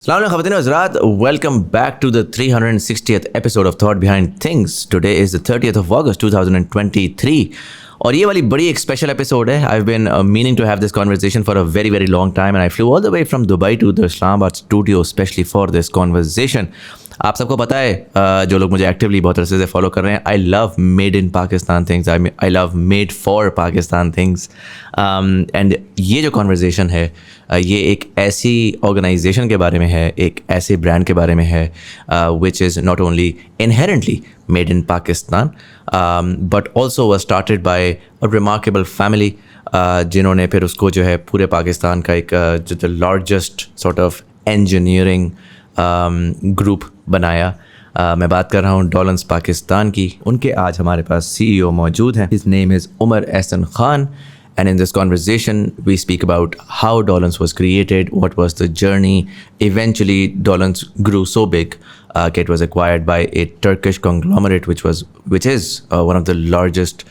Welcome back to the 360th episode of Thought Behind Things. Today is the 30th of August 2023. और ये वाली बड़ी एक special episode है. I've been meaning to have this conversation for a very very long time and I flew all the way from Dubai to the Islamabad studio especially for this conversation. आप सबको पता है जो लोग मुझे actively बहुत अरसे से फॉलो कर रहे हैं, I love made in Pakistan things, I love made for Pakistan things. And ये जो कॉन्वर्जेसन है ये एक ऐसी ऑर्गेनाइजेशन के बारे में है, एक ऐसे ब्रांड के बारे में है which is not only inherently made in Pakistan but also was started by a remarkable family जिन्होंने फिर उसको जो है पूरे पाकिस्तान का एक जो the largest sort of engineering group बनाया. मैं बात कर रहा हूँ डॉलेंस पाकिस्तान की. उनके आज हमारे पास CEO मौजूद हैं. His name is Umar Ehsan Khan. And in this conversation, we speak about how Dawlance was created, what was the journey. Eventually, Dawlance grew so big, it was acquired by a Turkish conglomerate, which is one of the largest,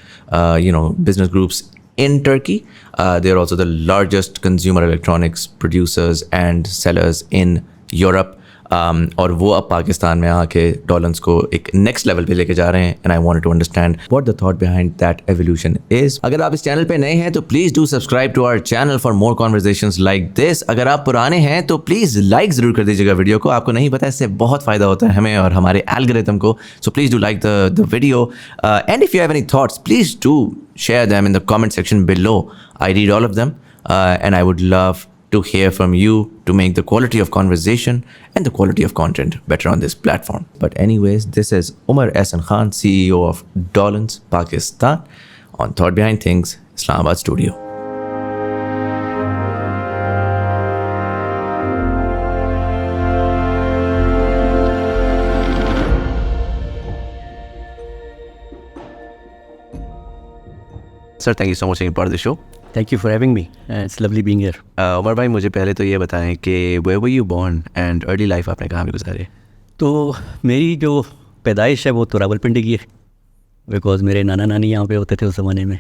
business groups in Turkey. They are also the largest consumer electronics producers and sellers in Europe. और वो अब पाकिस्तान में आके डॉलेंस को एक next level पे लेके जा रहे हैं. And I wanted to understand what the thought behind that evolution is. अगर आप इस चैनल पे नए हैं तो please do subscribe to our channel for more conversations like this. अगर आप पुराने हैं तो प्लीज़ लाइक ज़रूर कर दीजिएगा वीडियो को. आपको नहीं पता इससे बहुत फ़ायदा होता है हमें और हमारे एल्गोरिथम को. So please do like the video and if you have any thoughts please do share them in the comment section below. I read all of them and I would love to hear from you to make the quality of conversation and the quality of content better on this platform. But anyways, this is Umar Ahsan Khan, CEO of Dawlance, Pakistan, on Thought Behind Things, Islamabad studio. Sir, thank you so much for being part of the show. Thank you for having me. It's lovely being here. Umar भाई मुझे पहले तो ये बताएं कि where were you born and early life आपने कहाँ पे गुजारी? तो मेरी जो पैदाइश है वो तो रावलपिंडी की है, बिकॉज मेरे नाना नानी यहाँ पे होते थे उस ज़माने में.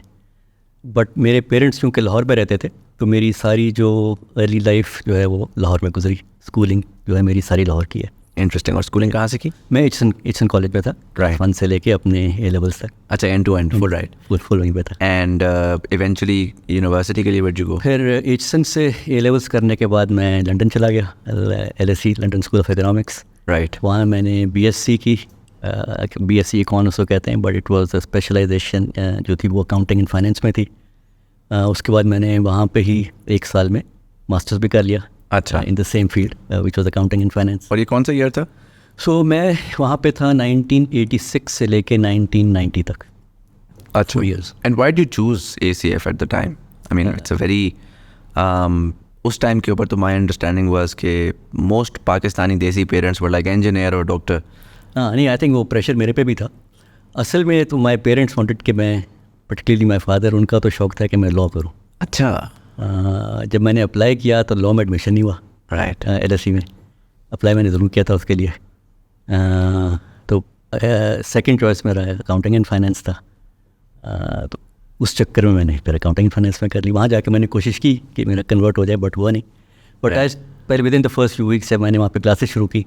बट मेरे पेरेंट्स क्योंकि लाहौर में रहते थे तो मेरी सारी जो अर्ली लाइफ जो है वो लाहौर में गुजरी. स्कूलिंग जो है मेरी सारी लाहौर की है. इंटरेस्टिंग. और स्कूलिंग कहाँ से की? मैं एचसन कॉलेज में था. राइट. 1 से लेके अपने A levels तक. अच्छा, end to end full right full वहीं पे था. एंड इवेंचुअली यूनिवर्सिटी के लिए वेयर डिड यू गो? फिर एचसन से A levels करने के बाद मैं लंदन चला गया. LSE London school of economics. Right. वहाँ मैंने BSc की. BSc इकॉन उसको कहते हैं, but it was a specialization जो थी वो अकाउंटिंग एंड फाइनेंस में थी. उसके बाद मैंने वहाँ पे ही 1 साल में मास्टर्स भी कर लिया. अच्छा. In the same field which was accounting and finance. और ये कौन सा ईयर था? सो मैं वहाँ पे था 1986 से लेके 1990 तक. अच्छा. 4 years. And why did you choose ACF at the time? I mean it's a very उस टाइम के ऊपर तो माई अंडरस्टैंडिंग वाज कि मोस्ट पाकिस्तानी देसी पेरेंट्स वर लाइक इंजीनियर और डॉक्टर. हाँ नहीं, आई थिंक वो प्रेशर मेरे पे भी था. असल में तो माई पेरेंट्स वांटेड कि मैं, पर्टिकुलरली माई फादर, उनका तो शौक था कि मैं लॉ करूँ. अच्छा. जब मैंने अप्लाई किया तो लॉ में एडमिशन नहीं हुआ. राइट. LSE में अप्लाई मैंने ज़रूर किया था उसके लिए. तो सेकंड चॉइस मेरा अकाउंटिंग एंड फाइनेंस था. तो उस चक्कर में मैंने फिर अकाउंटिंग एंड फाइनेंस में कर ली. वहाँ जाके मैंने कोशिश की कि मेरा कन्वर्ट हो जाए, बट हुआ नहीं. बट एज पहले with in the first few weeks जब मैंने वहाँ पे क्लासेस शुरू की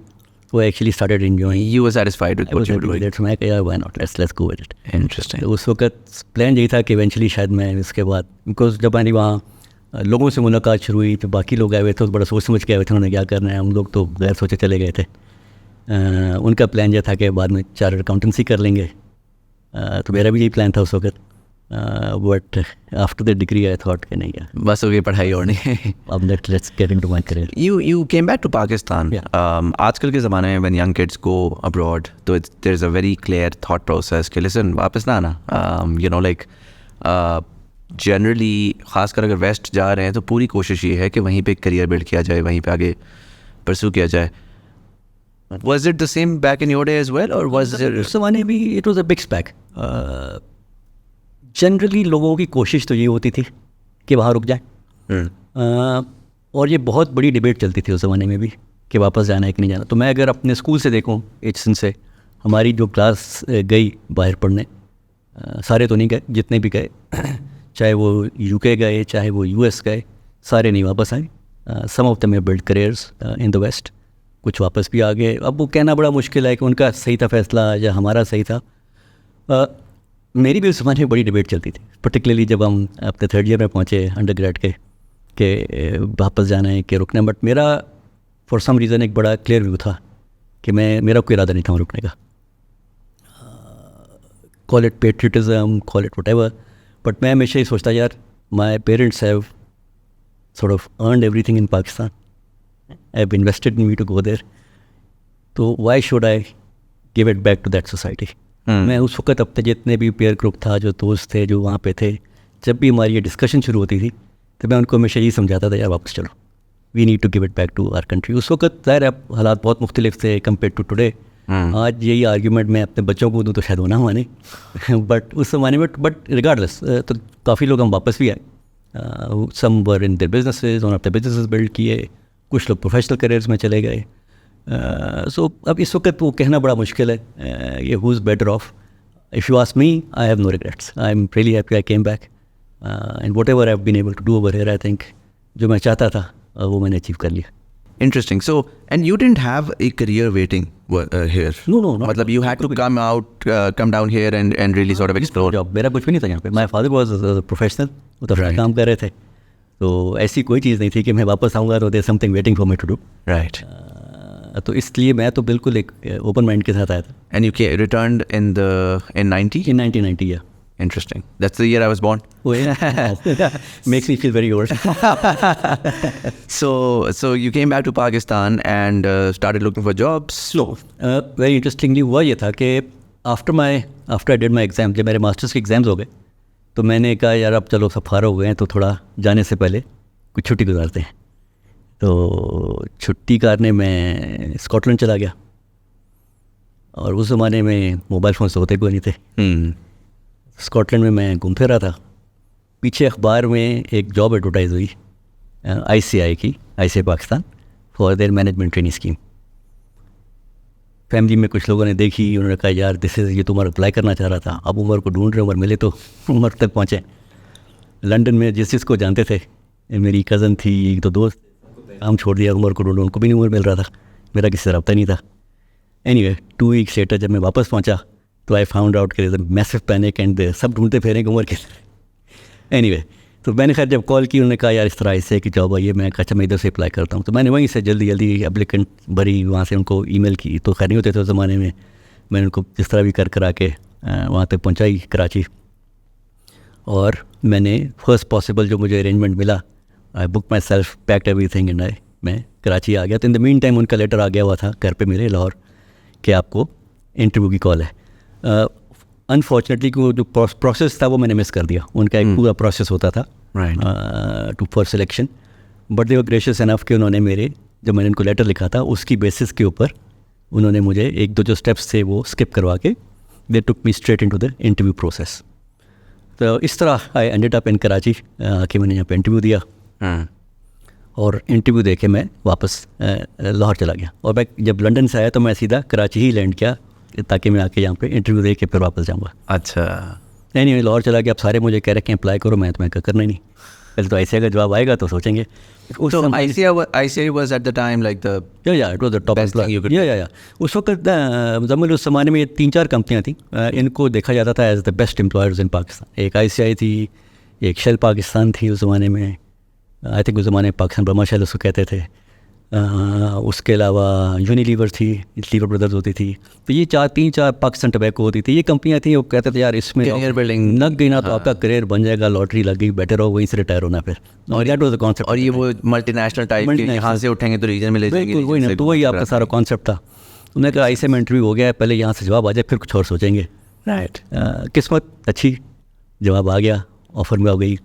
तो actually started enjoying. You were satisfied with what you were doing? मैं कहा why not, let's go with it. Interesting. तो उस वक्त प्लान यही था कि इवेंचुअली शायद मैं इसके बाद, बिकॉज जब मैंने वहाँ लोगों से मुलाकात शुरू हुई तो बाकी लोग आए हुए थे तो बड़ा सोच समझ के आए हुए थे उन्होंने क्या करना है. हम लोग तो गैर सोचे चले गए थे. उनका प्लान यह था कि बाद में चार्टर्ड अकाउंटेंसी कर लेंगे. तो मेरा भी यही प्लान था उस वक्त. But after the degree I thought कि नहीं यार बस हो गई पढ़ाई और नहीं. अब let's get into my career. You came back to Pakistan. आजकल के ज़माने में when young kids go abroad तो there's a very clear thought process कि listen वापस ना आना. जनरली ख़ासकर अगर वेस्ट जा रहे हैं तो पूरी कोशिश ये है कि वहीं पे करियर बिल्ड किया जाए, वहीं पे आगे परस्यू किया जाए. Was it the same back in your day as well or was it? उस ज़माने भी it was a big SPAC. Generally लोगों की कोशिश तो ये होती थी कि वहाँ रुक जाए. और ये बहुत बड़ी डिबेट चलती थी उस ज़माने में भी कि वापस जाना है कि नहीं जाना. तो मैं अगर अपने स्कूल से देखूँ एचसन से, हमारी जो क्लास गई बाहर पढ़ने, सारे तो नहीं गए, जितने भी गए चाहे वो UK गए चाहे वो US गए, सारे नहीं वापस आए. Some of them have build careers in the west. कुछ वापस भी आ गए। अब वो कहना बड़ा मुश्किल है कि उनका सही था फैसला या हमारा सही था। मेरी भी उस ज़माने में बड़ी डिबेट चलती थी, पर्टिकुलरली जब हम अपने 3rd ईयर में पहुँचे अंडर ग्रेड के वापस जाना है कि रुकना है। बट मेरा फॉर सम रीज़न एक बड़ा क्लियर व्यू था कि मेरा कोई इरादा नहीं था वहाँ रुकने का। Call it patriotism, call it whatever, but मैं हमेशा ही सोचता यार my parents have sort of earned everything in Pakistan. I've invested in me to go there. तो why should I give it back to that society? मैं उस वक्त अपने जितने भी पेयर ग्रुप था, जो दोस्त थे जो वहाँ पे थे, जब भी हमारी ये डिस्कशन शुरू होती थी तो मैं उनको हमेशा यही समझाता था यार वापस चलो, we need to give it back to our country. उस वक्त ज़ाहिर है हालात बहुत मुख्तलिफ थे कम्पेयर टू टुडे। आज यही आर्ग्यूमेंट मैं अपने बच्चों को दूँ तो शायद होना हुआ नहीं बट उस ज़माने में बट रिगार्डलेस तो काफ़ी लोग हम वापस भी आए। सम वर इन देयर बिजनेसेस, उन्होंने अपने बिजनेसेस बिल्ड किए, कुछ लोग प्रोफेशनल करियर्स में चले गए। सो अब इस वक्त वो कहना बड़ा मुश्किल है ये who is better off. If you ask me, I have no regrets, I am really happy I came back and whatever I have been able to do over here, I think जो मैं चाहता था वो मैंने achieve कर लिया। Interesting. So, and you didn't have a career waiting here? No. मतलब you had to come down here and really sort of explore. Job मेरा कुछ भी नहीं था यहाँ पे। माई फादर वॉज प्रोफेशनल, वो तो अपना काम कर रहे थे, तो ऐसी कोई चीज़ नहीं थी कि मैं वापस आऊँगा तो there something waiting for me to do. Right. तो इसलिए मैं तो बिल्कुल एक ओपन माइंड के साथ आया था। And you returned in 90? In 1990, yeah. Interesting. That's the year I was born. Oh yeah, makes me feel very old. So you came back to Pakistan and started looking for jobs. No, very interestingly हुआ ये था कि after I did my exam, जब मेरे masters के exams हो गए तो मैंने कहा यार अब चलो सब फारा हो गए हैं तो थोड़ा जाने से पहले कुछ छुट्टी गुजारते हैं। तो छुट्टी करने मैं स्कॉटलैंड चला गया और उस ज़माने में मोबाइल फ़ोन होते भी नहीं थे। स्कॉटलैंड में मैं घूम फिर रहा था, पीछे अखबार में एक जॉब एडवर्टाइज हुई ICI Pakistan for their management training scheme. Family में कुछ लोगों ने देखी, उन्होंने कहा यार ये तो उमर अप्लाई करना चाह रहा था। अब उमर को ढूंढ रहे, उमर मिले तो उमर तक पहुँचे। लंदन में जिसको जानते थे, मेरी कज़न थी, एक तो दोस्त, काम छोड़ दिया, उमर को ढूंढो, उनको भी नहीं उमर मिल रहा था, मेरा किसी से रब्ता नहीं था। एनीवे 2 वीक्स लेटर जब मैं वापस पहुँचा तो आई फाउंड आउट कि मैसिव पैनिक एंड सब ढूंढते फिरेंगे उमर के। एनीवे तो मैंने खैर जब कॉल की, उन्होंने कहा यार इस तरह ऐसे की जॉब आई है। मैं कहा अच्छा मैं इधर से अप्लाई करता हूँ। तो मैंने वहीं से जल्दी एप्लीकेंट भरी, वहाँ से उनको ईमेल की, तो खैर नहीं होते थे उस ज़माने में। मैंने उनको जिस तरह भी करा के वहाँ तक पहुँचाई कराची, और मैंने फर्स्ट पॉसिबल जो मुझे अरेंजमेंट मिला, I book my self, packed everything and मैं कराची आ गया। तो इन द मीन टाइम उनका लेटर आ गया हुआ था घर पे मेरे लाहौर कि आपको इंटरव्यू की कॉल है। अनफॉर्चुनेटली जो प्रोसेस था वो मैंने मिस कर दिया। उनका एक पूरा प्रोसेस होता था to for selection, but they were gracious enough कि उन्होंने जब मैंने उनको लेटर लिखा था उसकी बेसिस के ऊपर उन्होंने मुझे 1-2 जो स्टेप्स थे वो स्किप करवा के दे took me straight into the interview process. तो इस तरह I ended up in Karachi कि मैंने यहाँ पे इंटरव्यू दिया, और इंटरव्यू दे के मैं वापस लाहौर चला गया। और मैं जब लंदन से आया तो मैं सीधा कराची ही लैंड किया ताकि मैं आके यहाँ पे इंटरव्यू दे के फिर वापस जाऊँगा। अच्छा, नहीं लाहौर चला गया। अब सारे मुझे कह रहे कि अप्लाई करो, मैं करना ही नहीं, पहले तो ICI का जवाब आएगा तो सोचेंगे। So ICI was at the time like the it was the top best thing you could उस वक्त मुज़म्मिल उस ज़माने में 3-4 कंपनियाँ थी, इनको देखा जाता था एज द बेस्ट एम्प्लॉयर्स इन पाकिस्तान। एक ICI थी, एक शेल पाकिस्तान थी उस ज़माने में, आई थिंक उस ज़माने में पाकिस्तान बर्मा शेल उसको कहते थे। उसके अलावा यूनिलीवर थी, लीवर ब्रदर्स होती थी। तो ये 3-4 पाकिस्तान टबैको होती थी, ये कंपनियाँ थी। वो कहते थे यार इसमें करियर बिल्डिंग लग गई ना तो आपका करियर बन जाएगा, लॉटरी लग गई, बेटर हो वहीं से रिटायर होना फिर। और दैट वाज द कॉन्सेप्ट। और ये वो मल्टीनेशनल टाइप के यहाँ से उठेंगे तो रीजन में ले जाएंगे, वही ना, तो वही आपका सारा कॉन्सेप्ट था। उन्होंने कहा ICI में इंटरव्यू हो गया है, पहले यहाँ से जवाब आ जाए फिर कुछ और सोचेंगे। राइट, किस्मत अच्छी, जवाब आ गया, ऑफर में आ गई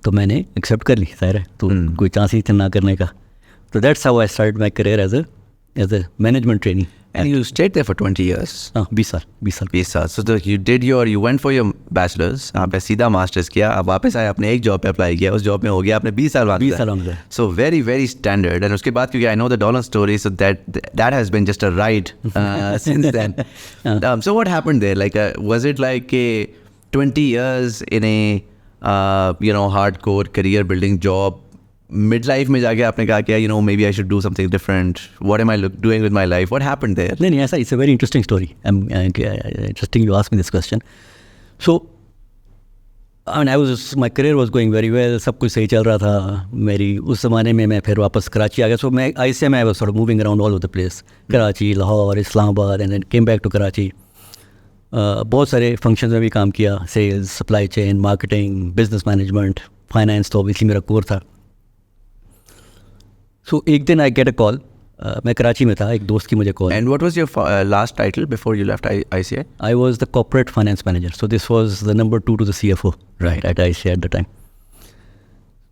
तो मैंने एक्सेप्ट कर ली। ज़ाहिर है तो कोई चांस ही ना करने का। So that's how I started my career as a management trainee. And you stayed there for 20 years. 20 साल। So you went for your bachelor's, आपने सीधा मास्टर्स किया, अब वापस आए, आपने एक जॉब पे अप्लाई किया, उस जॉब में हो गया आपने 20 साल बाद। So very very standard. And उसके बाद क्योंकि I know the Dawlance story, so that has been just a ride since then. So what happened there? Like was it like 20 years in a hardcore career building job? Mid life में जाके आपने कहा कि maybe I should do something different, what am I doing with my life, what happened there? नहीं ऐसा, it's a very interesting story. Interesting you asked me this question. So my career was going very well, सब कुछ सही चल रहा था मेरी. उस ज़माने में मैं फिर वापस कराची आ गया. So मैं ICA में I was sort of moving around all over the place. Karachi, Lahore, Islamabad, and then came back to Karachi. बहुत सारे फंक्शंस में भी काम किया, sales, supply chain, marketing, business management, finance तो ऑब्वियसली मेरा कोर था. सो एक दिन आई गेट अ कॉल. मैं कराची में था, एक दोस्त की मुझे call. And what was your last title before you left ICA? I was the corporate finance manager. So this was the number 2 to the CFO right at ICA at the time.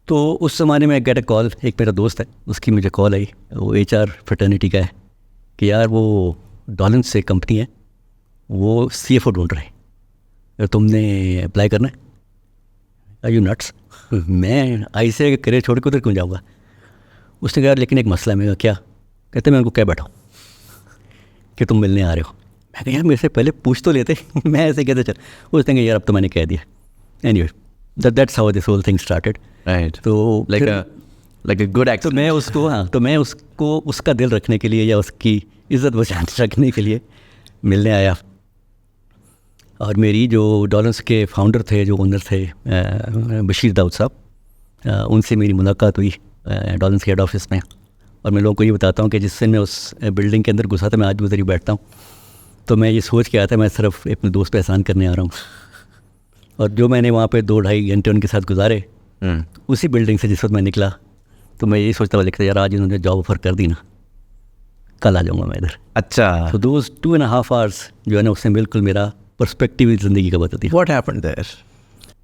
तो उस ज़माने में get a call, एक मेरा दोस्त है, उसकी मुझे कॉल आई, वो HR फ्रेटर्निटी का है, कि यार वो डॉलेंस से कंपनी है, वो CFO ढूंढ रहे हैं, अगर तुमने अप्लाई करना है. Are you nuts? मैं ICA का करियर छोड़ के उधर क्यों जाऊँगा? उसने कहा लेकिन एक मसला है. मैं कहा क्या? कहते मैं उनको क्या बैठाऊँ कि तुम मिलने आ रहे हो. मैं कहा यार मेरे से पहले पूछ तो लेते. मैं ऐसे कहते चल. उसने कहा यार अब तो मैंने कह दिया. Anyway that's how this whole thing started. Right. तो like a good actor. तो मैं उसको उसका दिल रखने के लिए या उसकी इज़्ज़त बचाने रखने के लिए मिलने आया. और मेरी जो डॉलेंस के फाउंडर थे, जो ओनर थे, बशीर दाऊद साहब, उनसे मेरी मुलाकात हुई डॉलेंस के हेड ऑफिस में. और मैं लोगों को ये बताता हूँ कि जिससे मैं उस बिल्डिंग के अंदर घुसा था, मैं आज भी उधर ही बैठता हूँ. तो मैं ये सोच के आया था मैं सिर्फ अपने दोस्त पे एहसान करने आ रहा हूँ. और जो मैंने वहाँ पे 2-2.5 घंटे उनके साथ गुजारे, उसी बिल्डिंग से जिस वक्त मैं निकला, तो मैं यही सोचता हुआ लिखता यार आज इन्होंने जॉब ऑफर कर दी ना, कल आ जाऊँगा मैं इधर. अच्छा. तो दोज 2.5 आवर्स जो है ना, उसने बिल्कुल मेरा पर्सपेक्टिव ज़िंदगी का बता दिया. What happened there?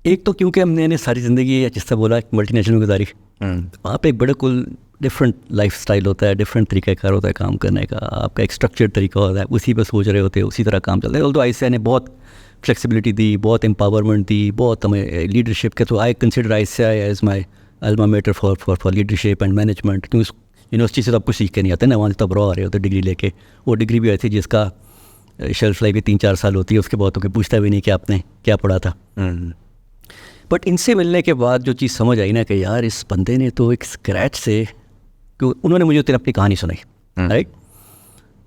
एक तो क्योंकि हमने सारी ज़िंदगी जिससे बोला मल्टीनेशनल गुजारी, वहाँ पे एक बड़े कुल डिफरेंट लाइफ स्टाइल होता है, डिफरेंट तरीक़ाकार होता है काम करने का, आपका एक स्ट्रक्चर्ड तरीका होता है, उसी पर सोच रहे होते हैं, उसी तरह काम चलता है. ऑल्दो ICA ने बहुत फ्लेक्सिबिलिटी दी, बहुत एम्पावरमेंट दी, बहुत हमें लीडरशिप के. तो I consider ICA as my alma mater for leadership and management. क्योंकि यूनिवर्सिटी से तो आप कुछ सीख के नहीं आते ना, वहाँ से तब रहा आ रहे होते डिग्री लेके. वो डिग्री भी ऐसी जिसका शेल्फ लाइफ भी 3-4 साल होती है, उसके बाद तो कोई पूछता भी नहीं कि आपने क्या पढ़ा था. बट इनसे मिलने के बाद जो चीज़ समझ आई ना कि यार इस बंदे ने तो एक स्क्रैच से, उन्होंने मुझे अपनी कहानी सुनाई, राइट.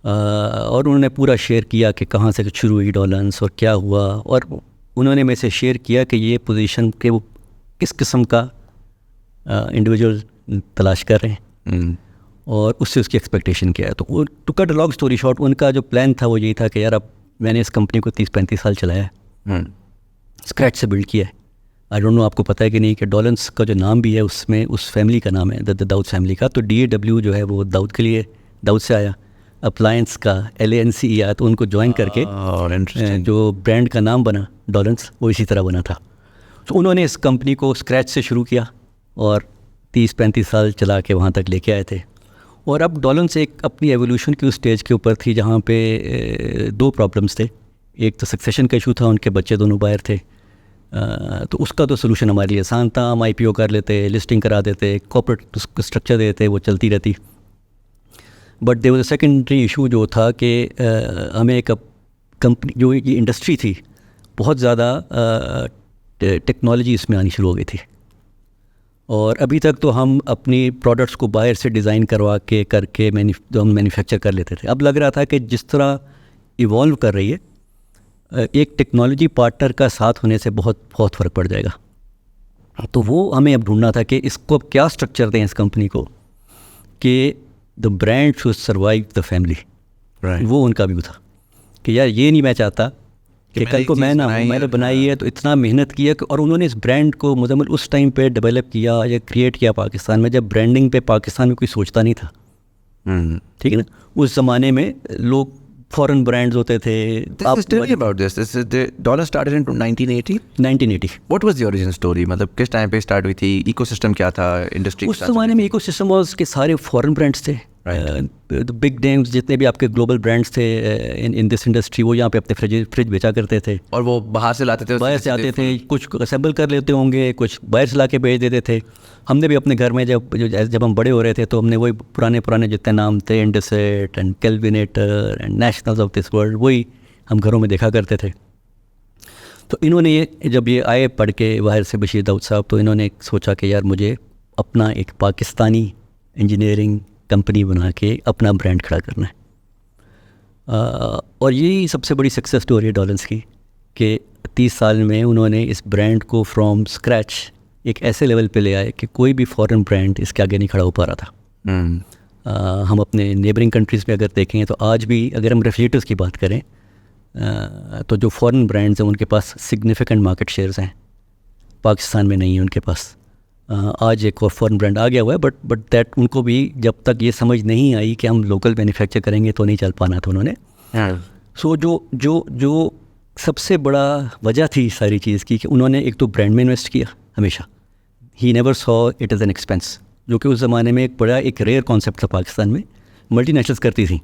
और उन्होंने पूरा शेयर किया कि कहाँ से शुरू हुई डॉलेंस और क्या हुआ. और उन्होंने मेरे से शेयर किया कि ये पोजीशन के वो किस किस्म का इंडिविजुअल तलाश कर रहे हैं और उससे उसकी एक्सपेक्टेशन क्या है. तो to cut a long story short, उनका जो प्लान था वो यही था कि यार अब मैंने इस कंपनी को 30-35 साल चलाया है, स्क्रैच से बिल्ड किया है. आई डोंट नो आपको पता है कि नहीं कि डॉलेंस का जो नाम भी है उसमें उस फैमिली का नाम है, द दाऊद फैमिली का. तो DAW जो है वो दाऊद के लिए, दाऊद से आया. अप्लायंस का LANCE आया, तो उनको ज्वाइन करके जो ब्रांड का नाम बना डॉलेंस, वो इसी तरह बना था. तो उन्होंने इस कंपनी को स्क्रैच से शुरू किया और 30-35 साल चला के वहाँ तक लेके आए थे. और अब डॉलेंस एक अपनी एवोल्यूशन की उस स्टेज के ऊपर थी जहाँ पे 2 प्रॉब्लम्स थे. एक तो सक्सेशन का इशू था, उनके बच्चे दोनों बाहर थे. तो उसका तो सोल्यूशन हमारे लिए आसान था, हम IPO कर लेते, लिस्टिंग करा देते, कॉर्पोरेट स्ट्रक्चर देते, वो चलती रहती. But there was a secondary issue जो था कि हमें एक कंपनी, जो ये इंडस्ट्री थी, बहुत ज़्यादा टेक्नोलॉजी इसमें आनी शुरू हो गई थी. और अभी तक तो हम अपनी प्रोडक्ट्स को बाहर से डिज़ाइन करवा के करके जो हम मैन्युफैक्चर कर लेते थे. अब लग रहा था कि जिस तरह इवॉल्व कर रही है, एक टेक्नोलॉजी पार्टनर का साथ होने से बहुत बहुत फ़र्क पड़ जाएगा. तो वो हमें अब ढूंढना था कि इसको अब क्या स्ट्रक्चर दें इस कंपनी को कि the brand should survive the family. वो उनका भी था कि यार ये नहीं मैं चाहता कि कल को मैंने बनाई है तो इतना मेहनत किया. और उन्होंने इस ब्रांड को मुजम्मिल उस टाइम पे डेवलप किया या क्रिएट किया पाकिस्तान में, जब ब्रांडिंग पे पाकिस्तान में कोई सोचता नहीं था. ठीक है ना. उस ज़माने में लोग फॉरेन ब्रांड्स होते थे. Tell me about this. The Dawlance started in 1980. 1980. What was the origin story? मतलब किस टाइम पे स्टार्ट हुई थी? इकोसिस्टम क्या था? इंडस्ट्री उस ज़माने में इकोसिस्टम वाज के सारे फॉरेन ब्रांड्स थे. बिग नेम्स जितने भी आपके ग्लोबल ब्रांड्स थे इन दिस इंडस्ट्री, वो यहाँ पे अपने फ्रिज बेचा करते थे. और वो बाहर से लाते थे, बाहर से आते थे, कुछ असेंबल कर लेते होंगे, कुछ बाहर से ला के भेज देते थे. हमने भी अपने घर में जब हम बड़े हो रहे थे तो हमने वही पुराने जितने नाम थे, इंडसेट and Kelvinator and nationals of this world, वही हम घरों में देखा करते थे. तो इन्होंने जब ये आए पढ़ के बाहर से बशीर दाऊद साहब, तो इन्होंने सोचा कि यार मुझे अपना एक पाकिस्तानी इंजीनियरिंग कंपनी बना के अपना ब्रांड खड़ा करना है। और यही सबसे बड़ी सक्सेस स्टोरी है डॉलेंस की, कि 30 साल में उन्होंने इस ब्रांड को फ्रॉम स्क्रैच एक ऐसे लेवल पे ले आए कि कोई भी फॉरेन ब्रांड इसके आगे नहीं खड़ा हो पा रहा था। हम अपने नेबरिंग कंट्रीज़ में अगर देखें तो आज भी अगर हम रेफ्रिजरेटर्स की बात करें तो जो फॉरेन ब्रांड्स हैं उनके पास सिग्निफिकेंट मार्केट शेयर्स हैं, पाकिस्तान में नहीं है उनके पास। आज एक और फॉरेन ब्रांड आ गया हुआ है, बट दैट उनको भी जब तक ये समझ नहीं आई कि हम लोकल मैन्युफैक्चर करेंगे तो नहीं चल पाना था उन्होंने। सो जो सबसे बड़ा वजह थी सारी चीज़ की कि उन्होंने एक तो ब्रांड में इन्वेस्ट किया हमेशा। He never saw it as an expense, जो कि उस ज़माने में एक रेयर कॉन्सेप्ट था पाकिस्तान में। मल्टीनेशनल्स करती थी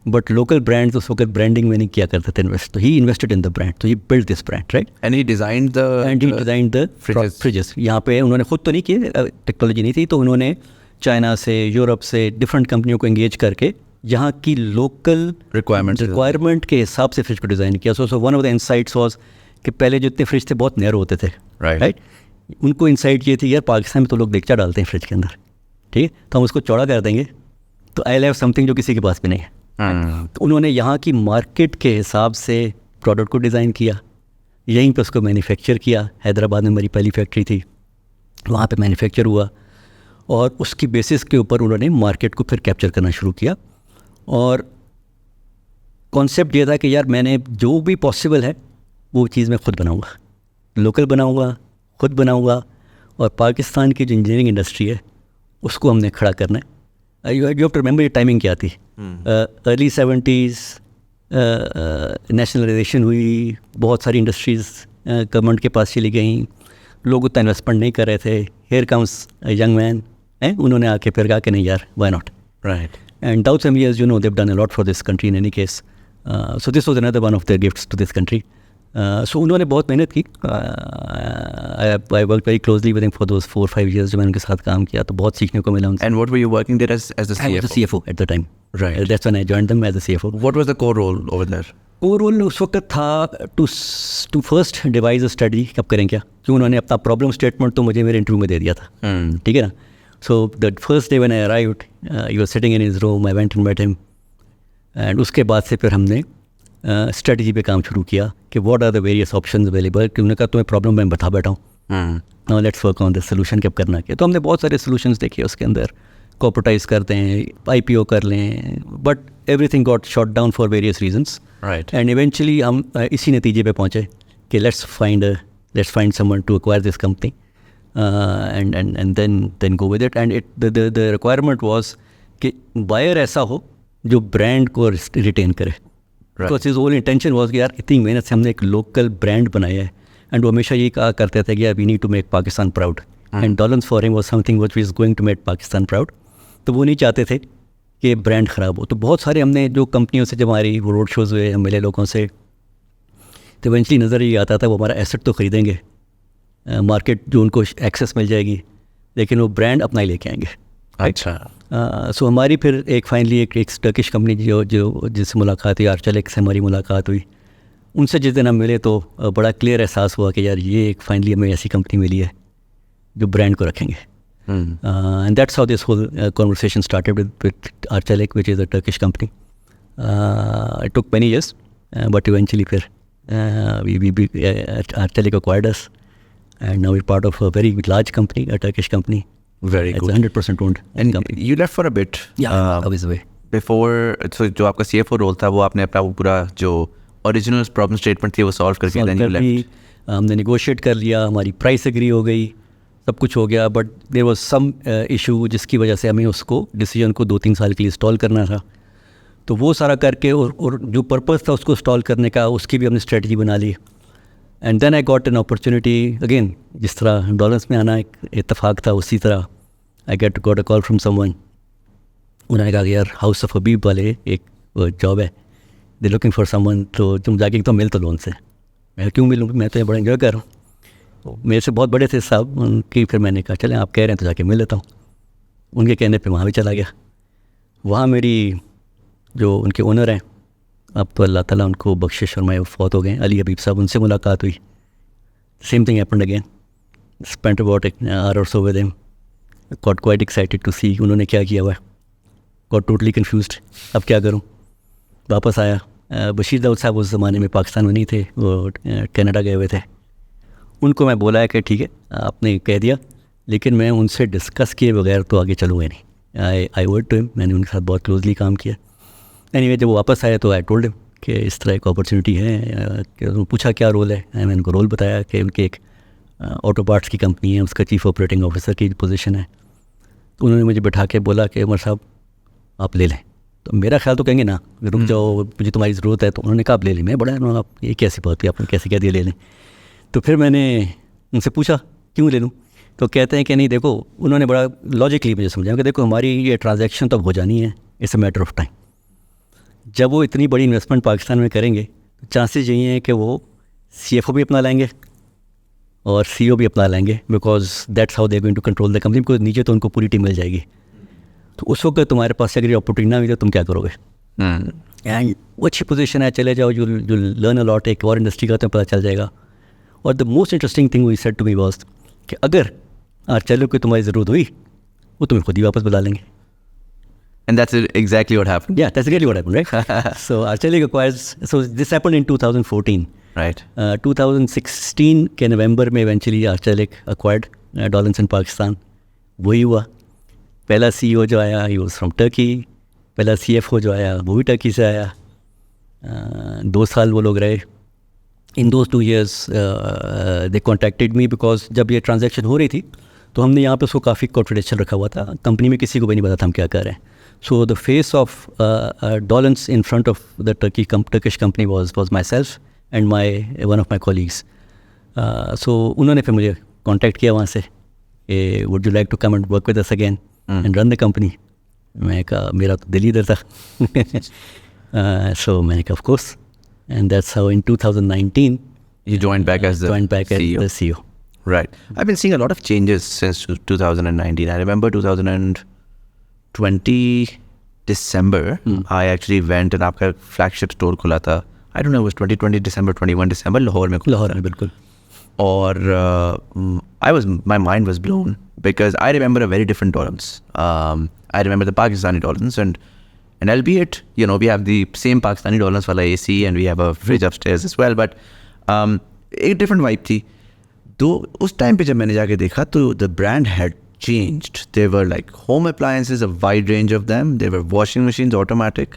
बट लोकल ब्रांड्स उस वक्त ब्रांडिंग में नहीं किया करते थे इन्वेस्ट। तो he invested in the brand, तो he build this brand, right. And he designed the fridges. यहाँ पे उन्होंने खुद तो नहीं किए, टेक्नोलॉजी नहीं थी, तो उन्होंने चाइना से, यूरोप से डिफरेंट कंपनियों को एंगेज करके यहाँ की लोकल रिक्वायरमेंट के हिसाब से फ्रिज को डिज़ाइन किया। So one of the insights was कि पहले जो इतने फ्रिज थे बहुत नैरो होते थे, राइट। उनको इनसाइट ये थी यार पाकिस्तान में तो लोग देगचा डालते हैं फ्रिज के अंदर, ठीक है, तो हम उसको चौड़ा कर देंगे तो आई हैव समथिंग जो किसी के पास भी नहीं है। तो उन्होंने यहाँ की मार्केट के हिसाब से प्रोडक्ट को डिज़ाइन किया, यहीं पे उसको मैन्युफैक्चर किया। हैदराबाद में मेरी पहली फैक्ट्री थी, वहाँ पे मैन्युफैक्चर हुआ और उसकी बेसिस के ऊपर उन्होंने मार्केट को फिर कैप्चर करना शुरू किया। और कॉन्सेप्ट ये था कि यार मैंने जो भी पॉसिबल है वो चीज़ मैं खुद बनाऊँगा, लोकल बनाऊँगा, खुद बनाऊँगा, और पाकिस्तान की जो इंजीनियरिंग इंडस्ट्री है उसको हमने खड़ा करना है। यू हैव टू रिमेंबर ये टाइमिंग क्या थी। अर्ली 70s नेशनलाइजेशन हुई, बहुत सारी इंडस्ट्रीज़ गवर्नमेंट के पास चली गई, लोग उतना इन्वेस्टमेंट नहीं कर रहे थे। हियर कम्स यंग मैन, उन्होंने आके फिर कहा कि नहीं यार why not, right. And doubt some years, you know, they've done a lot for this country in any case. So this was another one of their gifts to this country. So उन्होंने बहुत मेहनत की। I work very closely with him for those 4-5 years जो मैंने उनके साथ काम किया, तो बहुत सीखने को मिला उनसे। And what were you working there as the CFO? I was the CFO at the time. Right. That's when I joined them as a CFO. What was the core role over there? core role उस वक्त था to first devise a strategy, कब करें क्या, क्योंकि उन्होंने अपना problem statement तो मुझे मेरे इंटरव्यू में दे दिया था, ठीक है ना। So the first day when I arrived, he was sitting in his room. I went and met him, and उसके बाद से फिर हमने स्ट्रेटजी पे काम शुरू किया कि what are the various options available. कि उन्होंने कहा तुम्हें प्रॉब्लम मैं बता बैठा हूँ, now let's work on the solution कब करना है। तो हमने बहुत सारे सोल्यूशंस देखे उसके अंदर, कॉर्पोरेटाइज करते हैं, IPO कर लें, but everything got shot down for various reasons, right. And eventually हम इसी नतीजे पे पहुँचे कि let's find someone to acquire this company and then go with it. And the requirement was कि बायर ऐसा हो जो ब्रांड को रिटेन करे। Because his whole intention was कि यार इतनी मेहनत से हमने एक लोकल ब्रांड बनाया है, एंड वो हमेशा ये कहा करते थे कि यार we need to make Pakistan proud, and Dawlance for him was something which is going to make Pakistan proud. तो वो नहीं चाहते थे कि ब्रांड ख़राब हो। तो बहुत सारे हमने जो कंपनियों से जब हमारी वो रोड शोज़ हुए, हम मिले लोगों से, तो इवेंचुअली नज़र ये आता था वो हमारा एसेट तो ख़रीदेंगे, मार्केट जो उनको एक्सेस मिल जाएगी, लेकिन वो ब्रांड अपना ही लेके आएंगे। अच्छा। सो हमारी फिर एक फाइनली एक टर्किश कंपनी जो जिससे मुलाकात हुई, आर्चेलिक से हमारी मुलाकात हुई। उनसे जिस दिन हम मिले तो बड़ा क्लियर एहसास हुआ कि यार ये एक फाइनली हमें ऐसी कंपनी मिली है जो ब्रांड को रखेंगे। And that's how this whole conversation started with Arcelik, which is a Turkish company. It took many years but eventually फिर Arcelik acquired us, and now we're part of a very large company, a Turkish company. Very It's good. 100% owned And company. you left for a bit. Yeah, I was away. Before, so जो आपका CFO role था वो आपने अपना वो पूरा जो original problem statement थी वो सॉल्व करके then you left. हमने नेगोशिएट कर लिया, हमारी प्राइस एग्री हो गई, सब कुछ हो गया, but there was some issue जिसकी वजह से हमें उसको डिसीजन को 2-3 साल के लिए स्टॉल करना था। तो वो सारा करके और जो पर्पस था उसको स्टॉल करने का, उसकी भी हमने स्ट्रेटजी बना ली। And then I got an opportunity again, जिस तरह डॉलेंस में आना एक इत्तेफाक था, उसी तरह I got a call from someone. उन्होंने कहा कि यार हाउस ऑफ हबीब वाले एक जॉब है, दे लुकिंग फॉर समवन, तो तुम जाके एकदम मिल तो लोन से। मैं क्यों मिलूँ, मैं तो ये बड़ा इन्जॉय कर रहा हूँ। मेरे से बहुत बड़े थे साहब उनकी, फिर मैंने कहा चलें आप कह रहे हैं तो जाके मिल लेता हूँ। उनके कहने पे वहाँ भी चला गया। वहाँ मेरी जो उनके ओनर हैं, अब तो अल्लाह ताला उनको बख्शिश फरमाए, फौत हो गए, अली हबीब साहब, उनसे मुलाकात हुई। Same thing happened again, spent about an hour or so with him, got quite excited to see उन्होंने क्या किया हुआ है, गॉट टोटली कन्फ्यूज्ड, अब क्या करूँ। वापस आया। बशीर दाऊद साहब उस ज़माने में पाकिस्तान में नहीं थे, वो कनाडा गए हुए थे। उनको मैं बोला है कि ठीक है आपने कह दिया, लेकिन मैं उनसे डिस्कस किए बगैर तो आगे चलूँगा नहीं। आई वर्ड टू हिम, मैंने उनके साथ बहुत क्लोजली काम किया। एनीवे जब वो वापस आया तो आई टोल्ड हिम कि इस तरह एक अपॉर्चुनिटी है। उन्होंने पूछा क्या रोल है, मैंने उनको रोल बताया कि उनके एक ऑटो पार्ट्स की कंपनी है, उसका चीफ ऑपरेटिंग ऑफिसर की पोजीशन है। तो उन्होंने मुझे बैठा के बोला कि उमर साहब आप ले लें। तो मेरा ख्याल तो कहेंगे ना रुक जाओ मुझे तुम्हारी ज़रूरत है, तो उन्होंने कहा आप ले लें। मैं बड़ा आप ये कैसी बात है, आपने कैसे कह दिया ले लें। तो फिर मैंने उनसे पूछा क्यों ले लूँ, तो कहते हैं कि नहीं देखो, उन्होंने बड़ा लॉजिकली मुझे समझाया कि देखो हमारी ये ट्रांजैक्शन तो अब हो जानी है, it's a matter of time. जब वो इतनी बड़ी इन्वेस्टमेंट पाकिस्तान में करेंगे तो चांसेस यही हैं कि वो CFO भी अपना लेंगे और CEO भी अपना लेंगे, because that's how they going to control the company, because नीचे तो उनको पूरी टीम मिल जाएगी। तो उस वक्त तुम्हारे पास अगर अपॉर्चुनिटी ना हुई तो तुम क्या करोगे। एंड वो अच्छी पोजीशन है, चले जाओ, यू लर्न अ लॉट, एक और इंडस्ट्री का तो पता चल जाएगा। और the most interesting thing we said to me was कि अगर आर्चेलिक को तुम्हारी ज़रूरत हुई वो तुम्हें खुद ही वापस बुला लेंगे। And that's exactly what happened. Yeah, that's exactly what happened, right? So Arçelik acquires, so this happened in 2014. Right. 2016 के नवंबर में eventually Arçelik acquired Dawlance in Pakistan. वही हुआ। पहला CEO जो आया he was from Turkey, पहला CFO जो आया वो भी टर्की से आया। 2 साल वो लोग रहे। In those 2 years they contacted me because जब ये ट्रांजेक्शन हो रही थी तो हमने यहाँ पे उसको काफ़ी कॉन्फिडेंशियल रखा हुआ था, कंपनी में किसी को भी नहीं पता था हम क्या कर रहे हैं। So the face of Dawlance in front of the Turkish company was myself and one of my colleagues. So उन्होंने फिर मुझे कांटेक्ट किया वहाँ से, would you like to come and work with us again and run the company? मैं कहा मेरा तो दिल ही इधर था। So मैंने कहा of course, and that's how in 2019 You joined back as the CEO. As the CEO. Right. I've been seeing a lot of changes since 2019. I remember 2020 December, I actually went and आपका flagship store खुला था. I don't know, it was 2020 December, 21 December, Lahore में. लाहौर में बिल्कुल. और my mind was blown because I remember a very different Dawlance. I remember the Pakistani Dawlance and albeit, you know, we have the same Pakistani Dawlance वाला AC and we have a fridge upstairs as well, but एक different vibe थी. तो उस time पे जब मैंने जाके देखा तो the brand had changed. They were like home appliances, a wide range of them. They were washing machines, automatic.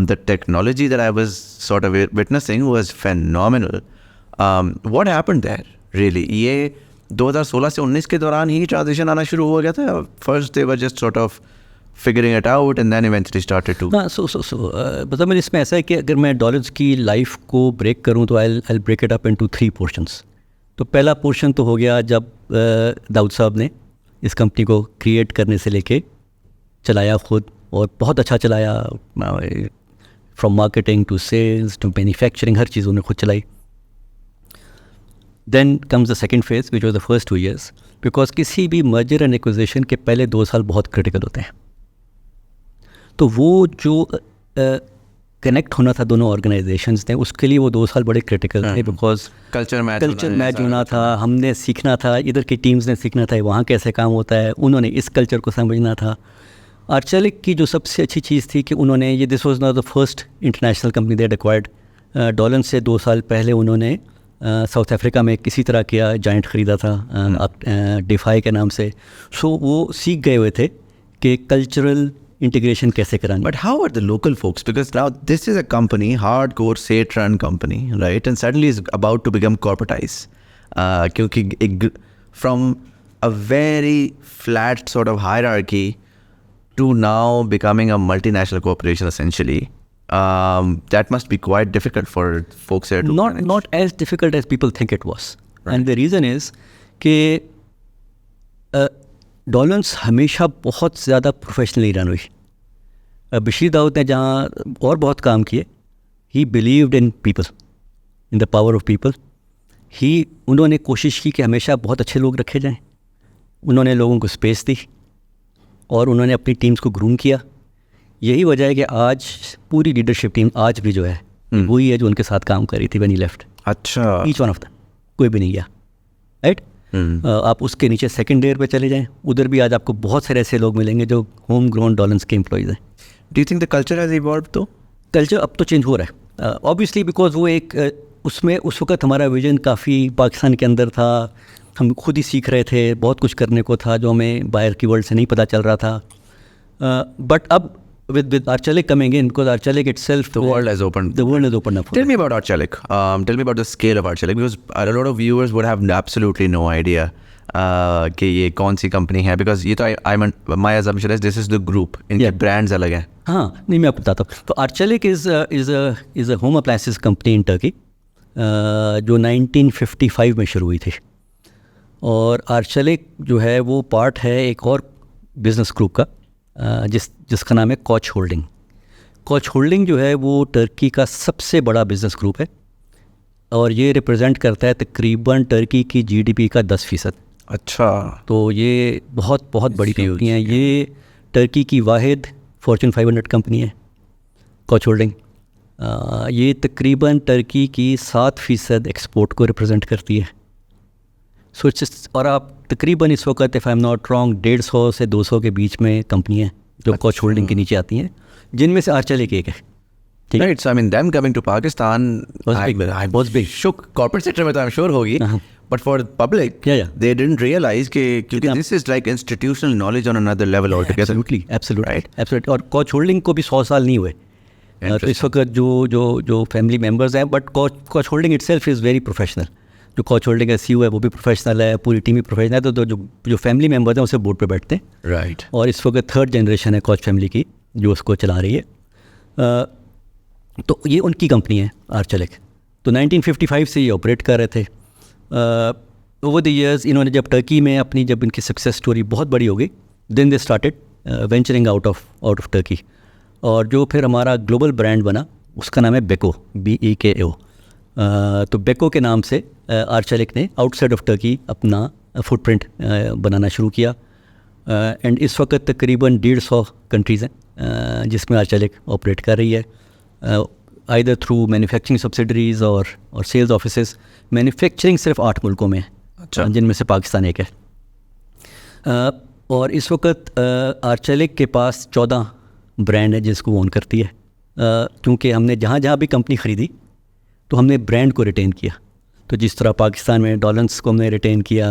The technology that I was sort of witnessing was phenomenal. What happened there, really? ये 2016 से 19 के दौरान ही transition आना शुरू हो गया था? First they were just sort of figuring it out and then eventually started to... मतलब मेरे इसमें ऐसा है कि अगर मैं Dawlance की लाइफ को ब्रेक करूँ तो I'll break it up into 3 portions. तो पहला पोर्शन तो हो गया जब दाऊद साहब ने इस कंपनी को क्रिएट करने से लेके चलाया खुद, और बहुत अच्छा चलाया, from marketing to sales to manufacturing, हर चीज़ उन्होंने खुद चलाई। Then comes the second phase which was the first 2 years, because किसी भी मर्जर एंड एक्विजिशन के पहले 2 साल बहुत क्रिटिकल होते हैं। तो वो जो कनेक्ट होना था दोनों ऑर्गेनाइजेशंस ने, उसके लिए वो 2 साल बड़े क्रिटिकल थे, बिकॉज कल्चर मैच होना था, हमने सीखना था, इधर की टीम्स ने सीखना था वहाँ कैसे काम होता है, उन्होंने इस कल्चर को समझना था। आर्चेलिक की जो सबसे अच्छी चीज़ थी कि उन्होंने ये this was not the first international company that acquired Dawlance से 2 साल पहले उन्होंने साउथ अफ्रीका में किसी तरह किया जायंट ख़रीदा था डिफाई के नाम से। सो वो सीख गए हुए थे कि कल्चरल integration कैसे कराएंगे. But how are the local folks? Because now this is a company, hardcore state-run company, right? And suddenly is about to become corporatized. क्योंकि from a very flat sort of hierarchy to now becoming a multinational corporation essentially, that must be quite difficult for folks here to manage. Not as difficult as people think it was. Right. And the reason is कि डॉलेंस हमेशा बहुत ज़्यादा professionally run हुई। बशीर दाऊद ने जहाँ और बहुत काम किए, ही believed in people, in the power of people. उन्होंने कोशिश की कि हमेशा बहुत अच्छे लोग रखे जाएं, उन्होंने लोगों को स्पेस दी और उन्होंने अपनी टीम्स को ग्रूम किया। यही वजह है कि आज पूरी लीडरशिप टीम आज भी जो है वही है जो उनके साथ काम कर रही थी व्हेन ही लेफ्ट। अच्छा, ईच वन ऑफ द, कोई भी नहीं गया, राइट। आप उसके नीचे सेकंड लेयर पे चले जाएं, उधर भी आज आपको बहुत सारे ऐसे लोग मिलेंगे जो होम ग्रोन डॉलेंस के एम्प्लॉयज़ हैं. Do you think the culture has evolve? तो कल्चर अब तो चेंज हो रहा है ऑब्वियसली, बिकॉज वो एक उसमें उस वक्त हमारा विजन काफ़ी पाकिस्तान के अंदर था. हम खुद ही सीख रहे थे, बहुत कुछ करने को था जो हमें बाहर की वर्ल्ड से नहीं पता चल रहा था. बट अब with Arçelik coming in, because Arçelik itself, the world has opened. The world has opened up. Tell me about Arçelik. Tell me about the scale of Arçelik, because a lot of viewers would have absolutely no idea कि ये कौन सी company है. Because ये तो my assumption is this is the group. इनके brands अलग हैं. हाँ, नहीं मैं आपको बताता हूँ. तो Arçelik is a home appliances company in Turkey जो 1955 में शुरू हुई थी. और Arçelik जो है वो पार्ट है एक और बिजनेस ग्रुप का जिसका नाम है कोच होल्डिंग. कोच होल्डिंग जो है वो टर्की का सबसे बड़ा बिज़नेस ग्रुप है और ये रिप्रेजेंट करता है तकरीबन टर्की की जीडीपी का 10%. अच्छा. तो ये बहुत बहुत बड़ी कंपनी है. ये टर्की की वाहिद फॉर्चून 500 कंपनी है कोच होल्डिंग. ये तकरीबन टर्की की 7% एक्सपोर्ट को रिप्रेजेंट करती है. सो और आप तकरीबन इस वक्त if I am not wrong 150 से 200 के बीच में कंपनी है जो कोच होल्डिंग के नीचे आती हैं, जिनमें से आर्चेलिक एक है. Right, so I mean them coming to Pakistan was big. Shook corporate sector में तो I'm sure होगी, but for the public, they didn't realize कि this is like institutional knowledge on another level altogether. Absolutely, right, absolutely. और coach holding को भी 100 साल नहीं हुए. तो इस वक्त जो फैमिली मेम्बर्स हैं, but coach holding itself is very professional. जो कोच होल्डिंग का CEO है वो भी प्रोफेशनल है, पूरी टीम भी प्रोफेशनल है. तो जो फैमिली मेम्बर्स हैं उसे बोर्ड पे बैठते हैं. राइट. और इस वक्त 3rd जनरेशन है कोच फैमिली की जो उसको चला रही है. तो ये उनकी कंपनी है आर्चेलिक. तो 1955 से ये ऑपरेट कर रहे थे. ओवर द ईयर्स इन्होंने जब टर्की में जब इनकी सक्सेस स्टोरी बहुत बड़ी हो गई, then they started venturing out of Turkey. और जो फिर हमारा ग्लोबल ब्रांड बना उसका नाम है बेको, BEKO. तो बेको के नाम से आर्चेलिक ने आउटसाइड ऑफ टर्की अपना फुटप्रिंट बनाना शुरू किया. एंड इस वक्त तकरीबन 150 कंट्रीज़ हैं जिसमें आर्चेलिक ऑपरेट कर रही है, आइदर थ्रू मैन्युफैक्चरिंग सब्सिडरीज़ और सेल्स ऑफिसेस. मैन्युफैक्चरिंग सिर्फ 8 मुल्कों में है. अच्छा. जिनमें से पाकिस्तान एक है. और इस वक्त आर्चेलिक के पास 14 ब्रांड है जिसको ओन करती है. क्योंकि हमने जहाँ भी कंपनी ख़रीदी तो हमने ब्रांड को रिटेन किया. तो जिस तरह पाकिस्तान में डॉलेंस को हमने रिटेन किया,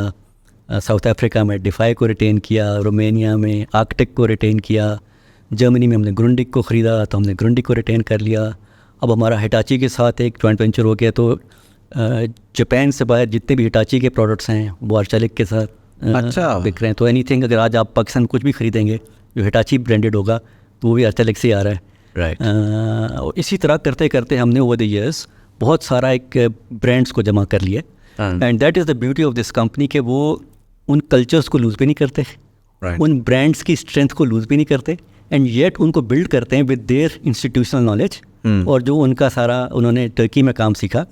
साउथ अफ्रीका में डिफाई को रिटेन किया, रोमेनिया में आर्कटेक को रिटेन किया, जर्मनी में हमने ग्रुंडिक को ख़रीदा तो हमने ग्रुंडिक को रिटेन कर लिया. अब हमारा हिटाची के साथ एक जॉइंट वेंचर हो गया. तो जापान से बाहर जितने भी हिटाची के प्रोडक्ट्स हैं वो आर्चेलिक के साथ बिक रहे हैं. तो एनीथिंग अगर आज आप पाकिस्तान कुछ भी ख़रीदेंगे जो हिटाची ब्रांडेड होगा तो वो भी आर्चेलिक से आ रहा है. राइट. इसी तरह करते करते हमने ओवर द ईयर्स बहुत सारा एक ब्रांड्स को जमा कर लिया. And that is the beauty of this company कि वो उन कल्चर्स को लूज़ भी नहीं करते, उन ब्रांड्स की स्ट्रेंथ को लूज़ भी नहीं करते, एंड येट उनको बिल्ड करते हैं विद देयर इंस्टीट्यूशनल नॉलेज. और जो उनका सारा उन्होंने टर्की में काम सीखा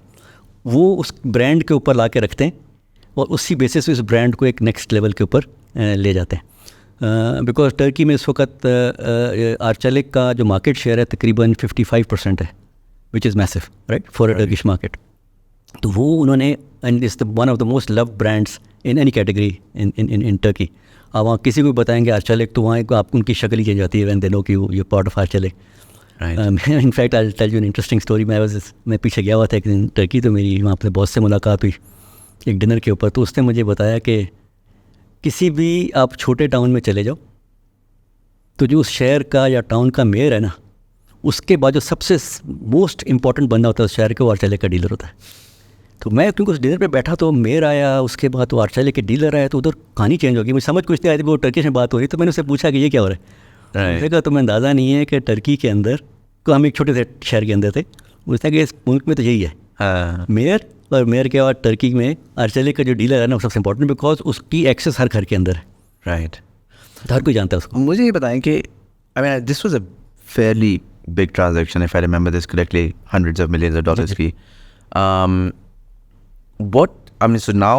वो उस ब्रांड के ऊपर ला के रखते हैं और उसी बेसिस पे उस ब्रांड को एक नेक्स्ट लेवल के ऊपर ले जाते हैं. बिकॉज टर्की में इस वक्त आर्चेलिक का जो मार्केट शेयर है तकरीबन 55% है, which is massive right for a Turkish market. तो वो उन्होंने, and is one of the most love brands in any category in Turkey. आप वहाँ किसी को बताएंगे आर्चेलिक तो वहाँ आपको उनकी शक्ल ही चेंज जाती है व्हेन दे नो कि you part of Arcelik. In fact I tell you an interesting story. मैं पीछे गया हुआ था एक दिन टर्की, तो मेरी वहाँ पे बॉस से मुलाकात हुई एक डिनर के ऊपर. तो उसने मुझे बताया कि किसी भी आप छोटे टाउन में चले जाओ तो जो उस शहर का या टाउन का मेयर है ना, उसके बाद जो सबसे मोस्ट इम्पॉर्टेंट बंदा होता है उस शहर के, वो आर्चेलिक का डीलर होता है. तो मैं क्योंकि उस डिनर पे बैठा तो मेयर आया, उसके बाद तो आर्चेलिक के डीलर आया, तो उधर कहानी चेंज हो गई. मुझे समझ कुछ नहीं आई थी, वो टर्की में बात हो रही. तो मैंने उससे पूछा कि ये क्या हो रहा है. उसने कहा तुम्हें अंदाज़ा नहीं है कि टर्की के अंदर को हम एक छोटे से शहर के अंदर थे. उसने कहा इस मुल्क में तो यही है मेयर, और मेयर के बाद टर्की में आर्चेलिक का जो डीलर है ना वो सबसे इंपॉर्टेंट, बिकॉज उसकी एक्सेस हर घर के अंदर है. राइट. हर कोई जानता है उसको. मुझे ये बताएं कि I mean this was a fairly big transaction, if I remember this correctly, hundreds of millions of dollars fee. So now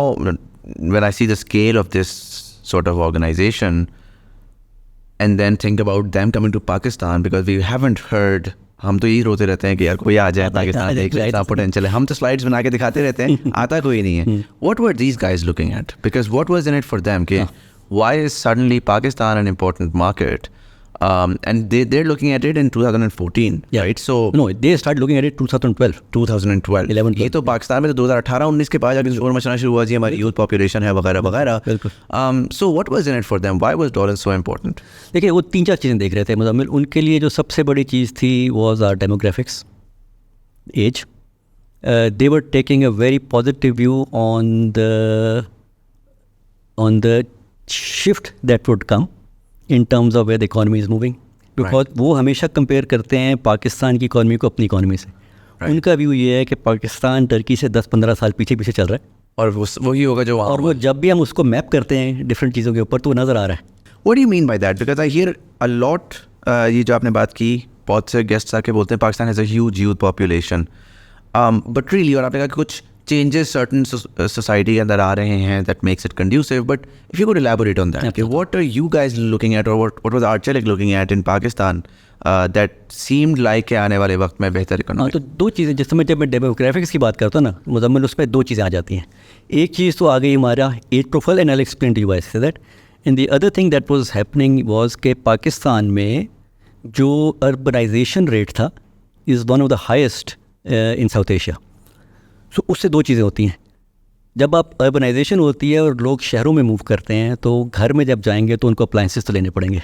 when I see the scale of this sort of organization and then think about them coming to Pakistan, because we haven't heard हम तो यही रोते रहते हैं कि यार कोई आ जाए पाकिस्तान, देख ले इतना पोटेंशियल है, हम तो स्लाइड्स बना के दिखाते रहते हैं, आता कोई नहीं है. What were these guys looking at? Because what was in it for them? कि why is suddenly Pakistan an important market? And they're looking at it in 2014, right? So no, they started looking at it 2012. 2012. ये तो पाकिस्तान में तो 2018-19 के बाद जाके शोर मचना शुरू हुआ जी, हमारी यूथ पॉपुलेशन है वगैरह वगैरह. So what was in it for them? Why was Dawlance so important? देखिए वो 3-4 चीज़ें देख रहे थे मुज़म्मिल. उनके लिए जो सबसे बड़ी चीज़ थी was our demographics, age. They were taking a very positive view on the shift that would come in terms of where the economy is moving. Because वो हमेशा कंपेयर करते हैं पाकिस्तान की इकॉनमी को अपनी इकॉनमी से. उनका व्यू ये है कि पाकिस्तान टर्की से 10-15 साल पीछे चल रहा है, और वही होगा जो वहाँ. और वो जब भी हम उसको मैप करते हैं डिफरेंट चीज़ों के ऊपर तो नज़र आ रहा है. What do you mean by that? Because I hear a lot, ये जो आपने बात की, बहुत से गेस्ट्स आके बोलते हैं Pakistan has a huge youth population, but really, और आपने कहा कि कुछ चेंजेस सर्टन सोसाइटी के अंदर आ रहे हैं that makes it conducive, but if you could elaborate on that, okay, what are you guys looking at, or what was Arçelik looking at in Pakistan that seemed like कि आने वाले वक्त में बेहतर इकोनॉमी? तो दो चीज़ें, जिस समय जब मैं डेमोग्राफिक्स की बात करता हूँ ना मुज़म्मिल, उसमें दो चीज़ें आ जाती हैं. एक चीज़ तो आ गई हमारा age profile, and I will explain to you why that. And the other thing that was happening was कि पाकिस्तान में जो अर्बनाइजेशन रेट था is one of the highest in South Asia. So उससे दो चीज़ें होती हैं. जब आप अर्बनाइजेशन होती है और लोग शहरों में मूव करते हैं तो घर में जब जाएंगे तो उनको अप्लाइंसेस तो लेने पड़ेंगे.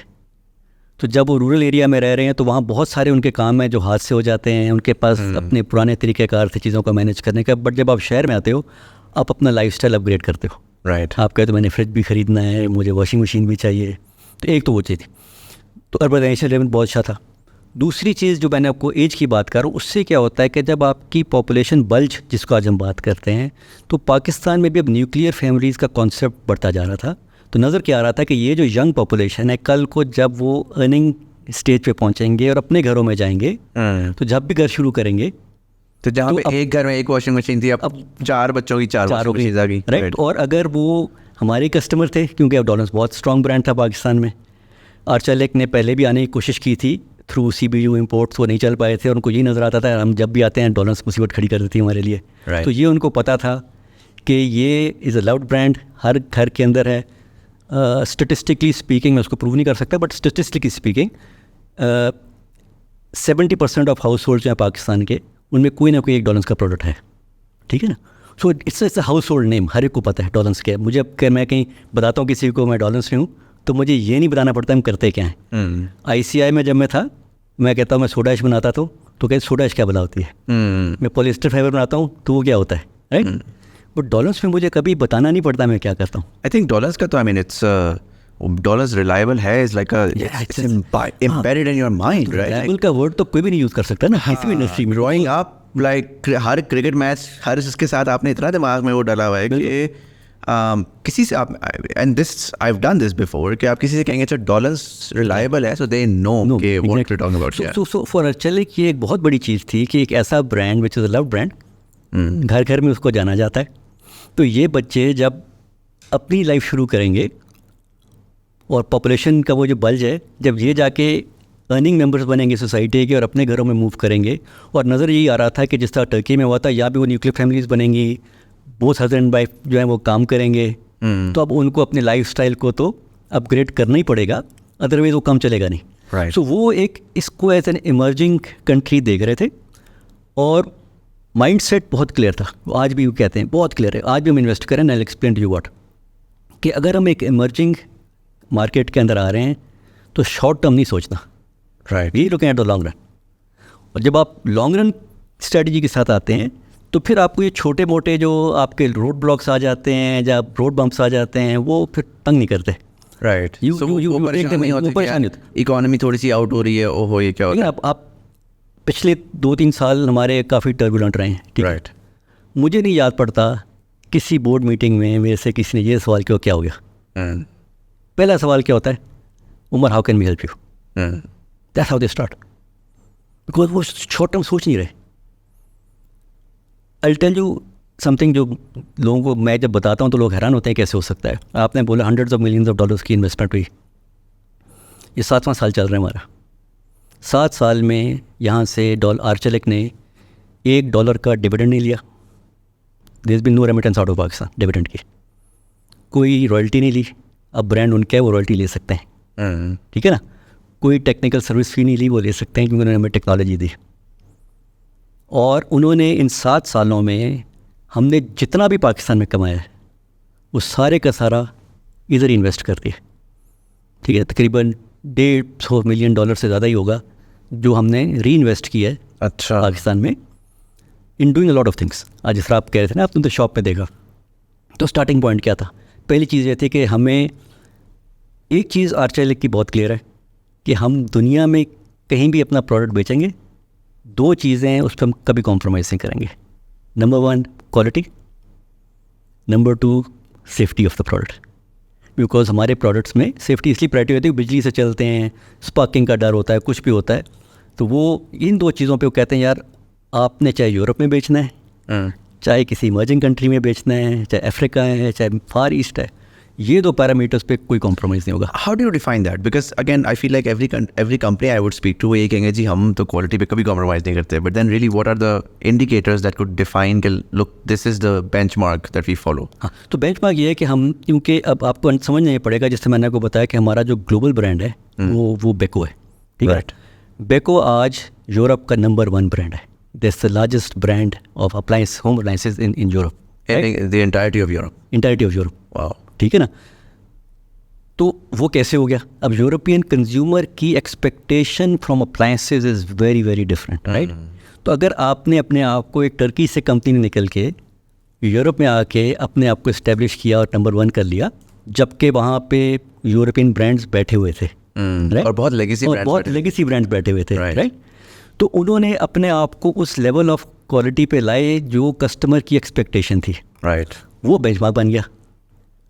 तो जब वो रूरल एरिया में रह रहे हैं तो वहाँ बहुत सारे उनके काम हैं जो हाथ से हो जाते हैं, उनके पास अपने पुराने तरीक़ेकार थे चीज़ों को मैनेज करने का. बट जब आप शहर में आते हो आप अपना लाइफस्टाइल अपग्रेड करते हो. राइट. आप कहते हो मैंने फ्रिज भी ख़रीदना है, मुझे वॉशिंग मशीन भी चाहिए. तो एक तो वो चीज़ थी, तो अर्बनाइजेशन लेवल बहुत अच्छा था. दूसरी चीज़ जो मैंने आपको एज की बात कर रहा हूँ, उससे क्या होता है कि जब आपकी पॉपुलेशन बल्ज जिसको आज हम बात करते हैं, तो पाकिस्तान में भी अब न्यूक्लियर फैमिलीज़ का कॉन्सेप्ट बढ़ता जा रहा था. तो नज़र क्या आ रहा था कि ये जो यंग पॉपुलेशन है, कल को जब वो अर्निंग स्टेज पे पहुंचेंगे और अपने घरों में जाएंगे, तो जब भी घर शुरू करेंगे, तो जहाँ पे एक घर में एक वॉशिंग मशीन थी, अब 4 बच्चों की 4 वॉशिंग मशीन आ गई. राइट. और अगर वो हमारे कस्टमर थे, क्योंकि अब डॉलर्स बहुत स्ट्रॉन्ग ब्रांड था पाकिस्तान में. आर्चेलिक ने पहले भी आने की कोशिश की थी थ्रू CBU इम्पोर्ट्स, वो नहीं चल पाए थे और उनको ये नज़र आता था हम जब भी आते हैं डॉलर्स मुसीबत खड़ी कर देती है हमारे लिए. तो ये उनको पता था कि ये इज़ अ लव्ड ब्रांड, हर घर के अंदर है. स्टेटिस्टिकली स्पीकिंग, मैं उसको प्रूव नहीं कर सकता, but statistically speaking 70% of house hold जो हैं पाकिस्तान के, उनमें कोई ना कोई एक डॉलर्स का प्रोडक्ट है. ठीक है ना. So it's a household name, हर एक को पता है डॉलर्स के. मुझे अब मैं कहीं बताता हूँ किसी को मैं डॉलर्स में हूँ तो मुझे ये नहीं बताना पड़ता हम करते क्या हैं. ICI में जब मैं था, मैं कहता हूँ मैं सोडा ऐश बनाता तो कहते सोडा ऐश क्या बनाती है. मैं पॉलिएस्टर फाइबर बनाता हूँ तो वो क्या होता है, राइट. बट डॉलर्स में मुझे कभी बताना नहीं पड़ता मैं क्या करता हूँ. आई थिंक डॉलर्स का तो I mean it's Dawlance reliable है, is like it's embedded in your mind, right. Reliable का वर्ड तो कोई भी नहीं यूज़ कर सकता ना किसी भी इंडस्ट्री में. ग्रोइंग अप लाइक हर क्रिकेट मैच, हर इसके साथ आपने इतना दिमाग में वो डाला हुआ है कि किसी से आप, and this I have done this before, कि आप किसी से कहेंगे अच्छा डॉलर्स रिलायबल है, सो दे नो कि what you talking about. So for Arcelik ये एक बहुत बड़ी चीज़ थी कि एक ऐसा brand which is a love brand, घर घर में उसको जाना जाता है. तो ये बच्चे जब अपनी लाइफ शुरू करेंगे और पॉपुलेशन का वो जो बल्ज है, जब ये जाके अर्निंग मेंबर्स बनेंगे सोसाइटी के और अपने घरों में मूव करेंगे, और नज़र यही आ रहा था कि जिस तरह टर्की में हुआ था, यहाँ भी वो न्यूक्लियर फैमिलीज़ बनेंगी, बोथ हस्बैंड एंड वाइफ जो है वो काम करेंगे. तो अब उनको अपने लाइफस्टाइल को तो अपग्रेड करना ही पड़ेगा, अदरवाइज वो काम चलेगा नहीं. राइट. सो वो एक इसको एज एन इमर्जिंग कंट्री देख रहे थे और माइंडसेट बहुत क्लियर था. आज भी वो कहते हैं बहुत क्लियर है, आज भी हम इन्वेस्ट करें. I explain to you what, कि अगर हम एक इमर्जिंग मार्केट के अंदर आ रहे हैं तो शॉर्ट टर्म नहीं सोचना. Right. We looking at the long run. और जब आप लॉन्ग रन स्ट्रेटजी के साथ आते हैं तो फिर आपको ये छोटे मोटे जो आपके रोड ब्लॉक्स आ जाते हैं, जब रोड बम्प्स आ जाते हैं, वो फिर तंग नहीं करते. राइट. परेशानी होती, इकोनॉमी थोड़ी सी आउट हो रही है, ओहो ये क्या हो रहा है. आप पिछले 2-3 साल हमारे काफ़ी टर्बुलेंट रहे हैं. राइट. मुझे नहीं याद पड़ता किसी बोर्ड मीटिंग में मेरे से किसी ने ये सवाल किया क्या हो गया. पहला सवाल क्या होता है, Umar how can we help you. That's how they start, because वो शॉर्ट टर्म सोच नहीं रहे. आई टेल यू समथिंग जो लोगों को मैं जब बताता हूँ तो लोग हैरान होते हैं कैसे हो सकता है. आपने बोला $100 of millions की इन्वेस्टमेंट हुई, ये 7वां साल चल रहा है हमारा. 7 साल में यहाँ से आर्चेलिक ने $1 का डिविडेंड नहीं लिया. There is been no remittance out of Pakistan dividend की. कोई रॉयल्टी नहीं ली. अब ब्रांड उनका है, वो रॉयल्टी ले सकते हैं. ठीक है ना. कोई टेक्निकल सर्विस फी नहीं ली, वो ले सकते हैं क्योंकि उन्होंने हमें टेक्नोलॉजी दी. और उन्होंने इन 7 सालों में हमने जितना भी पाकिस्तान में कमाया है वो सारे का सारा इधर इन्वेस्ट कर दिया. ठीक है. तकरीबन $150 मिलियन से ज़्यादा ही होगा जो हमने री इन्वेस्ट किया है. अच्छा. पाकिस्तान में in doing a lot of things. आज जिस तरह आप कह रहे थे ना, आपने तो शॉप पे देखा, तो स्टार्टिंग पॉइंट क्या था? पहली चीज़ ये थी कि हमें एक चीज़ आर्चेलिक की बहुत क्लियर है कि हम दुनिया में कहीं भी अपना प्रोडक्ट बेचेंगे, 2 चीज़ें हैं उस पर हम कभी कॉम्प्रोमाइज़ नहीं करेंगे. Number 1 quality, number 2 safety of the product. Because हमारे प्रोडक्ट्स में सेफ्टी इसलिए प्रायोरिटी होती है, बिजली से चलते हैं, स्पार्किंग का डर होता है, कुछ भी होता है. तो वो इन 2 चीज़ों पे वो कहते हैं यार आपने चाहे यूरोप में बेचना है, चाहे किसी इमर्जिंग कंट्री में बेचना है, चाहे अफ्रीका है, चाहे फार ईस्ट है, ये 2 पैरामीटर्स पे कोई कॉम्प्रोमाइज़ नहीं होगा. How do you define that? Because again I feel like every company I would speak to ये कहेंगे जी हम तो क्वालिटी पे कभी कॉम्प्रोमाइज़ नहीं करते. But then really what are the indicators that could define कि look this is the benchmark that we follow? हाँ, तो बेंचमार्क ये है कि हम, क्योंकि अब आपको समझना ही पड़ेगा, जैसे मैंने आपको बताया कि हमारा जो ग्लोबल ब्रांड है वो बेको है. ठीक है. बेको आज यूरोप का नंबर 1 ब्रांड है. This the largest brand of appliance, home appliances in Europe. The entirety of Europe. Entirety of Europe. Wow. ठीक है ना. तो वो कैसे हो गया? अब यूरोपियन कंज्यूमर की expectation from appliances is very very different, right? तो अगर आपने अपने आप को एक टर्की से कंपनी में निकल के यूरोप में आके अपने आप को इस्टेब्लिश किया और नंबर 1 कर लिया, जबकि वहाँ पे यूरोपियन ब्रांड्स बैठे हुए थे, और बहुत लेगेसी ब्रांड्स बैठे हुए थे, राइट? तो उन्होंने अपने आप को उस लेवल ऑफ क्वालिटी पे लाए जो कस्टमर की एक्सपेक्टेशन थी, राइट? वो बेंचमार्क बन गया.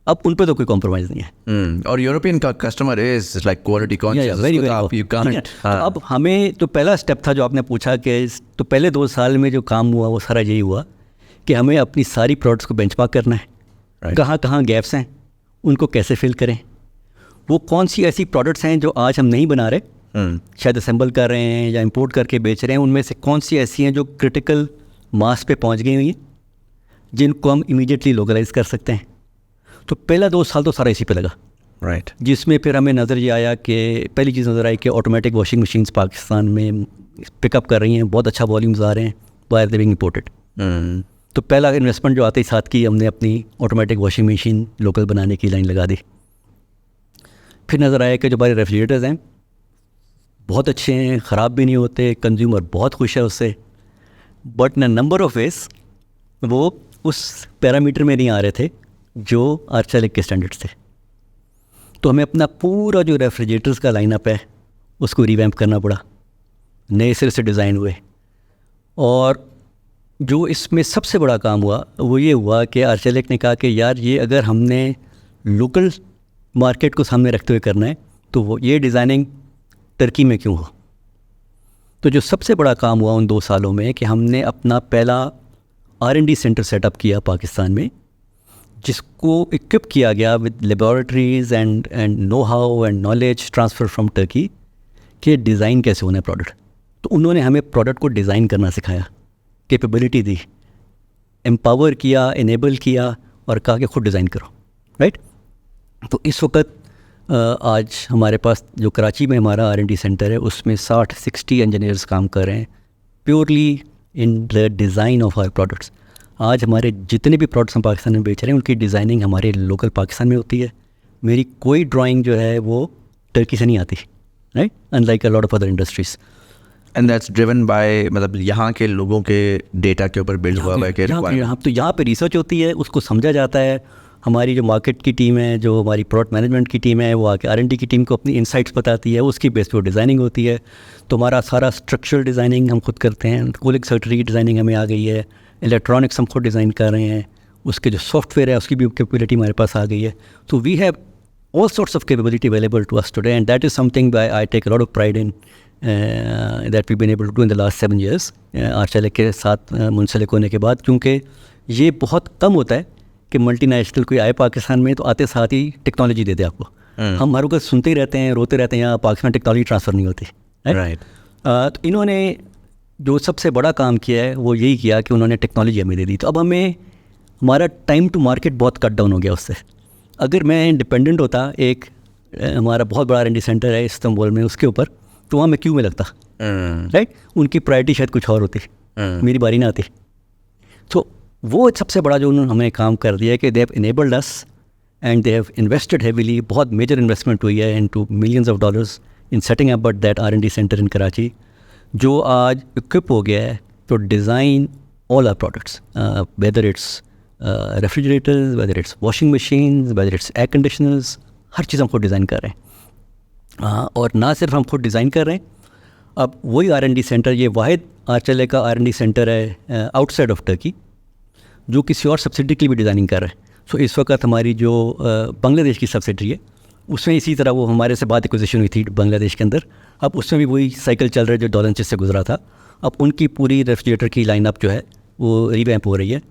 अब उन पे तो कोई कॉम्प्रोमाइज़ नहीं है. और यूरोपियन का customer is like quality conscious. Very. तो अब हमें तो पहला स्टेप था जो आपने पूछा कि तो पहले 2 साल में जो काम हुआ वो सारा यही हुआ कि हमें अपनी सारी प्रोडक्ट्स को बेंचमार्क करना है. कहाँ कहाँ गैप्स हैं, उनको कैसे फिल करें, वो कौन सी ऐसी प्रोडक्ट्स हैं जो आज हम नहीं बना रहे, शायद असेंबल कर रहे हैं या इंपोर्ट करके बेच रहे हैं, उनमें से कौन सी ऐसी हैं जो क्रिटिकल मास पे पहुँच गई हुई हैं जिनको हम इमीडिएटली लोकलाइज कर सकते हैं. तो पहला 2 साल तो सारा इसी पे लगा, राइट? जिसमें फिर हमें नज़र ये आया कि पहली चीज़ नज़र आई कि ऑटोमेटिक वॉशिंग मशीन्स पाकिस्तान में पिकअप कर रही हैं, बहुत अच्छा वॉल्यूम्स आ रहे हैं, वायर दे बीइंग इंपोर्टेड. तो पहला इन्वेस्टमेंट जो आते ही साथ की हमने अपनी ऑटोमेटिक वॉशिंग मशीन लोकल बनाने की लाइन लगा दी. फिर नज़र आया कि जो हमारे रेफ्रिजरेटर्स हैं बहुत अच्छे हैं, ख़राब भी नहीं होते, कंज्यूमर बहुत खुश है उससे, बट न नंबर ऑफ वेज वो उस पैरामीटर में नहीं आ रहे थे जो आर्चेलिक के स्टैंडर्ड्स थे. तो हमें अपना पूरा जो रेफ्रिजरेटर्स का लाइनअप है उसको रिवैम्प करना पड़ा, नए सिरे से डिज़ाइन हुए. और जो इसमें सबसे बड़ा काम हुआ वो ये हुआ कि आर्चेलिक ने कहा कि यार ये अगर हमने लोकल मार्केट को सामने रखते हुए करना है तो वो ये डिज़ाइनिंग टर्की में क्यों हो. तो जो सबसे बड़ा काम हुआ उन 2 सालों में कि हमने अपना पहला R&D सेंटर सेटअप किया पाकिस्तान में, जिसको इक्विप किया गया with laboratories and know how and knowledge transfer from Turkey कि डिज़ाइन कैसे होना है प्रोडक्ट. तो उन्होंने हमें प्रोडक्ट को डिज़ाइन करना सिखाया, कैपेबिलिटी दी, एम्पावर किया, इनेबल किया और कहा कि खुद डिज़ाइन करो, राइट? तो इस वक्त आज हमारे पास जो कराची में हमारा R&D सेंटर है उसमें 60 इंजीनियर्स काम कर रहे हैं purely in the design of our products. आज हमारे जितने भी प्रोडक्ट्स हम पाकिस्तान में बेच रहे हैं उनकी डिज़ाइनिंग हमारे लोकल पाकिस्तान में होती है. मेरी कोई ड्राइंग जो है वो टर्की से नहीं आती, right? Unlike a lot of other industries. And that's driven by, मतलब यहाँ के लोगों के डेटा के ऊपर बिल्ड हुआ है कि यहाँ पे रिसर्च होती है, उसको समझा जाता है. हमारी जो मार्केट की टीम है, जो हमारी प्रोडक्ट मैनेजमेंट की टीम है, वो आके R&D की टीम को अपनी इनसाइट्स बताती है, उसकी बेस पे डिज़ाइनिंग होती है. तो हमारा सारा स्ट्रक्चरल डिज़ाइनिंग हम खुद करते हैं, कूलिंग सर्किटरी की डिज़ाइनिंग हमें आ गई है, इलेक्ट्रॉनिक्स हम खुद डिज़ाइन कर रहे हैं, उसके जो सॉफ्टवेयर है उसकी भी कैपेबिलिटी हमारे पास आ गई है. तो we have all sorts of capability available to us today and that is something I take a lot of pride in that we been able to do in the last 7 years Arcelik के साथ मुंसलिक होने के बाद. क्योंकि ये बहुत कम होता है कि मल्टीनेशनल कोई आए पाकिस्तान में तो आते साथ ही टेक्नोलॉजी दे दे आपको. हम हर वक्त सुनते ही रहते हैं, रोते रहते हैं यहाँ पाकिस्तान टेक्नोलॉजी ट्रांसफ़र नहीं होती, राइट। तो इन्होंने जो सबसे बड़ा काम किया है वो यही किया कि उन्होंने टेक्नोलॉजी हमें दे दी। तो अब हमें हमारा टाइम टू मार्केट बहुत कट डाउन हो गया उससे। अगर मैं इंडिपेंडेंट होता, एक हमारा बहुत बड़ा R&D सेंटर है इस्तांबुल में, उसके ऊपर, तो वहाँ मैं क्यों में लगता, राइट। उनकी प्रायोरिटी शायद कुछ और होती, मेरी बारी ना आती। तो वो सबसे बड़ा जो उन्होंने हमें काम कर दिया है कि they have enabled us and they have invested heavily. बहुत मेजर इन्वेस्टमेंट हुई है into millions of dollars in setting up that R&D centre in Karachi, जो आज इक्विप हो गया है to design all our products, whether it's refrigerators, whether it's washing machines, whether it's air conditioners, हर चीज़ हम खुद डिज़ाइन कर रहे हैं। और ना सिर्फ हम खुद डिज़ाइन कर रहे हैं, अब वही R&D सेंटर, ये वाहिद आर्चेलिक का R&D सेंटर है आउटसाइड ऑफ टर्की, जो किसी और सब्सिडी की भी डिज़ाइनिंग कर रहा है। सो इस वक्त हमारी जो बांग्लादेश की सब्सिडी है, उसमें इसी तरह वो हमारे से बात एक्विजिशन हुई थी बांग्लादेश के अंदर। अब उसमें भी वही साइकिल चल रहा है जो डॉलेंस से गुजरा था। अब उनकी पूरी रेफ्रिजरेटर की लाइनअप जो है वो रिवैम्प हो रही है,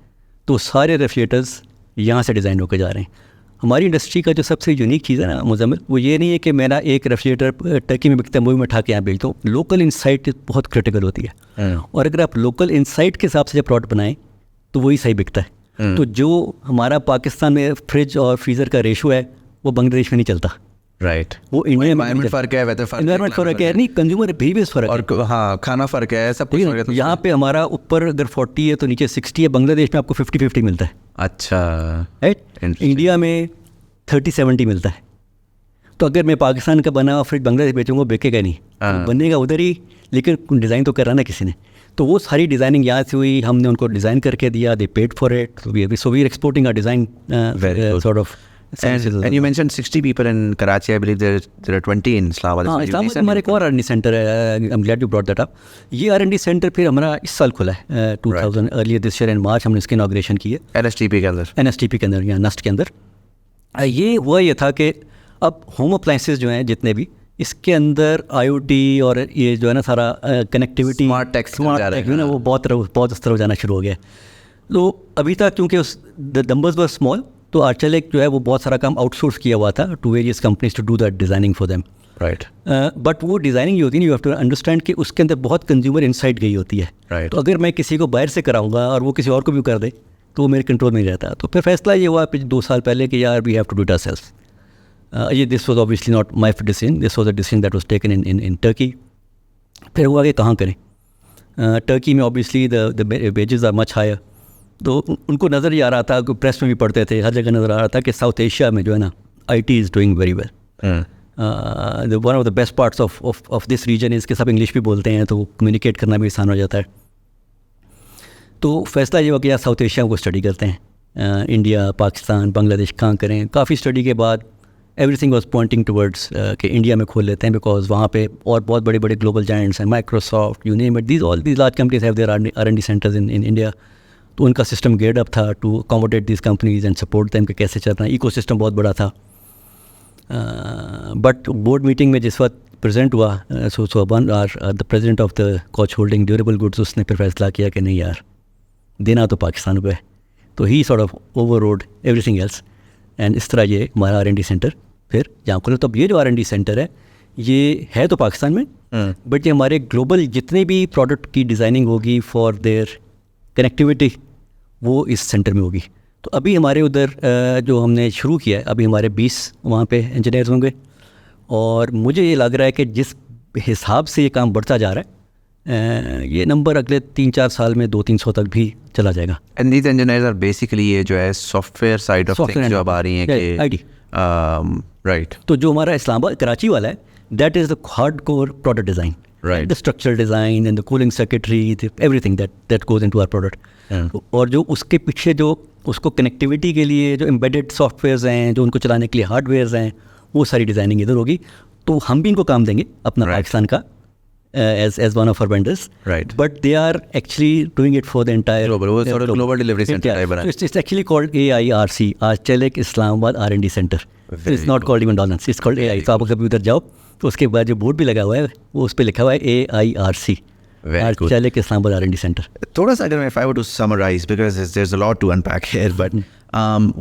तो सारे रेफ्रिजरेटर्स यहाँ से डिज़ाइन होकर जा रहे हैं। हमारी इंडस्ट्री का जो सबसे यूनिक चीज़ है ना मुजम्मिल, वो ये नहीं है कि मेरा एक रेफ्रिजरेटर टर्की में बिकता है, वो मैं उठा के यहाँ बेचता हूँ। लोकल इंसाइट बहुत क्रिटिकल होती है, और अगर आप लोकल इंसाइट के हिसाब से जब प्रोडक्ट बनाएं तो वही सही बिकता है। तो जो हमारा पाकिस्तान में फ्रिज और फ्रीज़र का रेशो है, वो बांग्लादेश में नहीं चलता, राइट। वो इंडिया में एनवायरनमेंट फ़र्क है, वेदर फ़र्क है, एनवायरनमेंट फ़र्क है, नहीं कंज्यूमर बिहेवियर फ़र्क है, और हाँ खाना फ़र्क है, सब कुछ फ़र्क है। यहाँ पे हमारा ऊपर अगर 40 है तो नीचे 60 है, बांग्लादेश में आपको 50-50 मिलता है। अच्छा, राइट। इंडिया में 30-70 मिलता है। तो अगर मैं पाकिस्तान का बना हुआ फ्रिज बांग्लादेश बेचूंगा, बेचेगा नहीं, बनेगा उधर ही, लेकिन डिज़ाइन तो करा ना किसी ने। तो वो सारी डिज़ाइनिंग यहाँ से हुई, हमने उनको डिज़ाइन करके दिया, they paid for it, so we are exporting our design sort of. And you mentioned 60 people in Karachi. I believe there are 20 in Islamabad. हाँ, इस्लामाबाद हमारे एक और R&D सेंटर है। I'm glad you brought that up. ये R&D centre फिर हमारा इस साल खुला है 2000 अर्ली दिस ईयर इन मार्च, हमने इसकी इनॉग्रेशन की है NSTP के अंदर, NSTP के अंदर या नस्ट के अंदर। ये हुआ ये था कि अब होम अप्लाइंसेस जो हैं जितने भी, इसके अंदर IoT और ये जो है ना सारा कनेक्टिविटी, स्मार्ट टेक ना, वो बहुत इस तरह जाना शुरू हो गया। तो अभी तक क्योंकि उस द नंबर्स वर स्मॉल, तो आर्चेलिक जो है वो बहुत सारा काम आउटसोर्स किया हुआ था to various companies to do that designing for them, right. But वो डिज़ाइनिंग होती नहीं, यू हैव टू अंडरस्टैंड कि उसके अंदर बहुत कंज्यूमर इनसाइट गई होती है, राइट। तो अगर मैं किसी को बाहर से कराऊंगा और वो किसी और को भी कर दे तो वो मेरे कंट्रोल में नहीं रहता। तो फिर फैसला ये हुआ 2 साल पहले कि यार we have to do it ourselves. ये this was obviously not my decision, this was a decision that was taken in Turkey. फिर हुआ कि कहाँ करें, टर्की में obviously the wages are much higher. तो उनको नज़र ही आ रहा था, प्रेस में भी पढ़ते थे, हर जगह नज़र आ रहा था कि साउथ एशिया में जो है ना IT is doing very well. One of the best parts of this region is कि सब इंग्लिश भी बोलते हैं, तो कम्युनिकेट करना भी आसान हो जाता है। तो फैसला ये हुआ कि यार साउथ एशिया को स्टडी करते हैं, इंडिया, पाकिस्तान, बांग्लादेश कहाँ करें। काफ़ी स्टडी के बाद एवरीथिंग वाज पॉइंटिंग टुवर्ड्स कि इंडिया में खोल लेते हैं, बिकॉज वहाँ पे और बहुत बड़े बड़े ग्लोबल जायंट्स हैं, Microsoft, you name it, these large companies have their R&D centres in India. तो उनका सिस्टम गेट अप था to accommodate this companies and support them कि कैसे चल रहा है। इकोसिस्टम बहुत बड़ा था। बट बोर्ड मीटिंग में जिस वक्त प्रेजेंट हुआ, the president of the coach holding durable goods, उसने फिर फैसला किया कि नहीं यार, देना तो पाकिस्तान को है। तो he sort of overrode everything else, and इस तरह ये हमारा R&D सेंटर फिर यहाँ खुला। तो अब ये जो R&D सेंटर है, ये है तो पाकिस्तान में, बट ये हमारे ग्लोबल जितने भी प्रोडक्ट की डिज़ाइनिंग होगी फॉर देयर कनेक्टिविटी, वो इस सेंटर में होगी। तो अभी हमारे उधर जो हमने शुरू किया है, अभी हमारे 20 वहाँ पे इंजीनियर्स होंगे, और मुझे ये लग रहा है कि जिस हिसाब से ये काम बढ़ता जा रहा है, ये नंबर अगले 3-4 साल में 200-300 तक भी चला जाएगा। And these engineers are basically ये जो है सॉफ्टवेयर साइड ऑफ थिंग्स जो अब आ रही हैं कि IT, राइट। तो जो हमारा इस्लामाबाद कराची वाला है, that is the hard core product design, Right. the structural design and the cooling circuitry, everything that goes into our product. और जो उसके पीछे जो उसको कनेक्टिविटी के लिए जो एम्बेडेड सॉफ्टवेयर्स हैं, जो उनको चलाने के लिए हार्डवेयर्स हैं, वो सारी डिज़ाइनिंग इधर होगी। तो हम भी इनको काम देंगे अपना पाकिस्तान का as one of our vendors, right? But they are actually doing it for the entire global delivery center. So it's actually called AIRC, Arçelik Islamabad R&D Center. It's not called even Dawlance, it's called AI. तो आप कभी उधर जाओ तो उसके बाद जो board भी लगा हुआ है, वो उस पर लिखा हुआ है AIRC, Arçelik Islamabad R&D Center. थोड़ा सा अगर if I were to summarize, because there's a lot to unpack here, but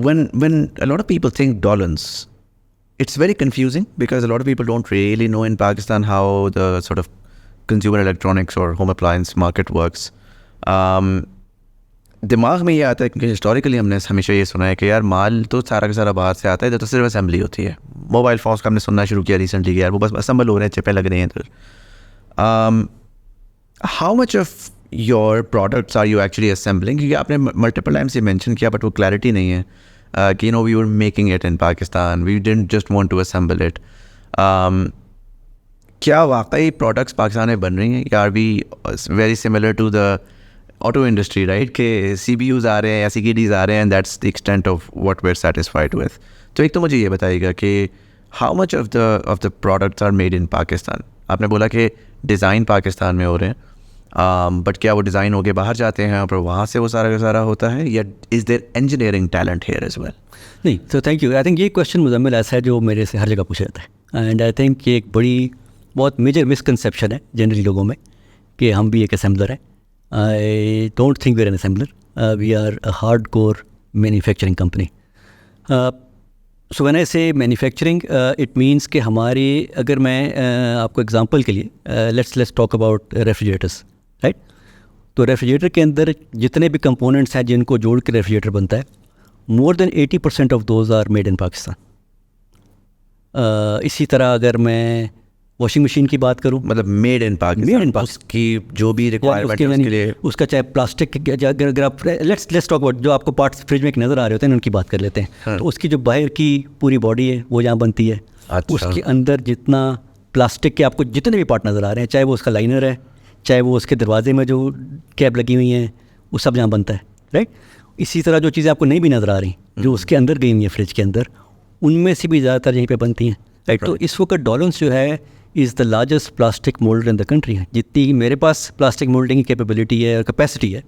when a lot of people think Dawlance, it's very confusing because a lot of people don't really know in Pakistan how the sort of consumer electronics or home appliance market works, दिमाग में ये आता है क्योंकि historically हमने हमेशा ये सुना है कि यार माल तो सारा का सारा बाहर से आता है, इधर तो सिर्फ असेंबली होती है. मोबाइल फोन्स का हमने सुनना शुरू किया रिसेंटली कि यार वो बस असेंबल हो रहे हैं, चिपें लग रही हैं इधर. How much of your products are you actually assembling? क्योंकि आपने मल्टीपल टाइम्स ये मेंशन किया बट वो क्लैरिटी नहीं है कि we were making it in Pakistan, we didn't just want to assemble it. क्या वाकई प्रोडक्ट्स पाकिस्तान में बन रही हैं या are we very similar to the auto industry, right, के CPUs आ रहे हैं या CKDs आ रहे हैं, and that's the extent of what we are satisfied with. तो एक तो मुझे ये बताइएगा कि how much of the products are made in Pakistan? आपने बोला कि डिज़ाइन पाकिस्तान में हो रहे हैं, बट क्या वो डिज़ाइन होके बाहर जाते हैं और वहाँ से वो सारा का सारा होता है, या is there engineering talent here as well? नहीं, तो थैंक यू. आई थिंक ये क्वेश्चन मुजम्मिल ऐसा है जो मेरे से हर जगह पूछा जाता है, एंड आई थिंक ये एक बड़ी बहुत मेजर मिसकंसेप्शन है जनरली लोगों में कि हम भी एक असेंबलर हैं. I don't think we're an assembler. We are a hardcore manufacturing company. So when I say manufacturing, it means कि हमारे, अगर मैं आपको एग्जांपल के लिए let's talk about refrigerators, right? तो रेफ्रिजरेटर के अंदर जितने भी कंपोनेंट्स हैं जिनको जोड़ के रेफ्रिजरेटर बनता है, more than 80% of those are made in Pakistan. इसी तरह अगर मैं वॉशिंग मशीन की बात करूं, मतलब मेड इन पाकिस्तान, उसकी जो भी रिक्वायरमेंट है उसके लिए, उसका चाहे प्लास्टिक, अगर आप लेट्स टॉक अबाउट जो आपको पार्ट्स फ्रिज में एक नज़र आ रहे होते हैं उनकी बात कर लेते हैं. हाँ. तो उसकी जो बाहर की पूरी बॉडी है वो यहाँ बनती है. अच्छा. उसके अंदर जितना प्लास्टिक के आपको जितने भी पार्ट नज़र आ रहे हैं, चाहे वो उसका लाइनर है, चाहे वो उसके दरवाजे में जो कैप लगी हुई हैं, वो सब यहाँ बनता है, राइट. इसी तरह जो चीज़ें आपको नहीं भी नज़र आ रही, जो उसके अंदर गई हुई हैं फ्रिज के अंदर, उनमें से भी ज़्यादातर यहीं पर बनती हैं, राइट. तो इस वक्त डॉलेंस जो है is the largest plastic moulder in the country है. जितनी मेरे पास प्लास्टिक मोल्डिंग की कैपेबिलिटी है और कैपेसिटी है,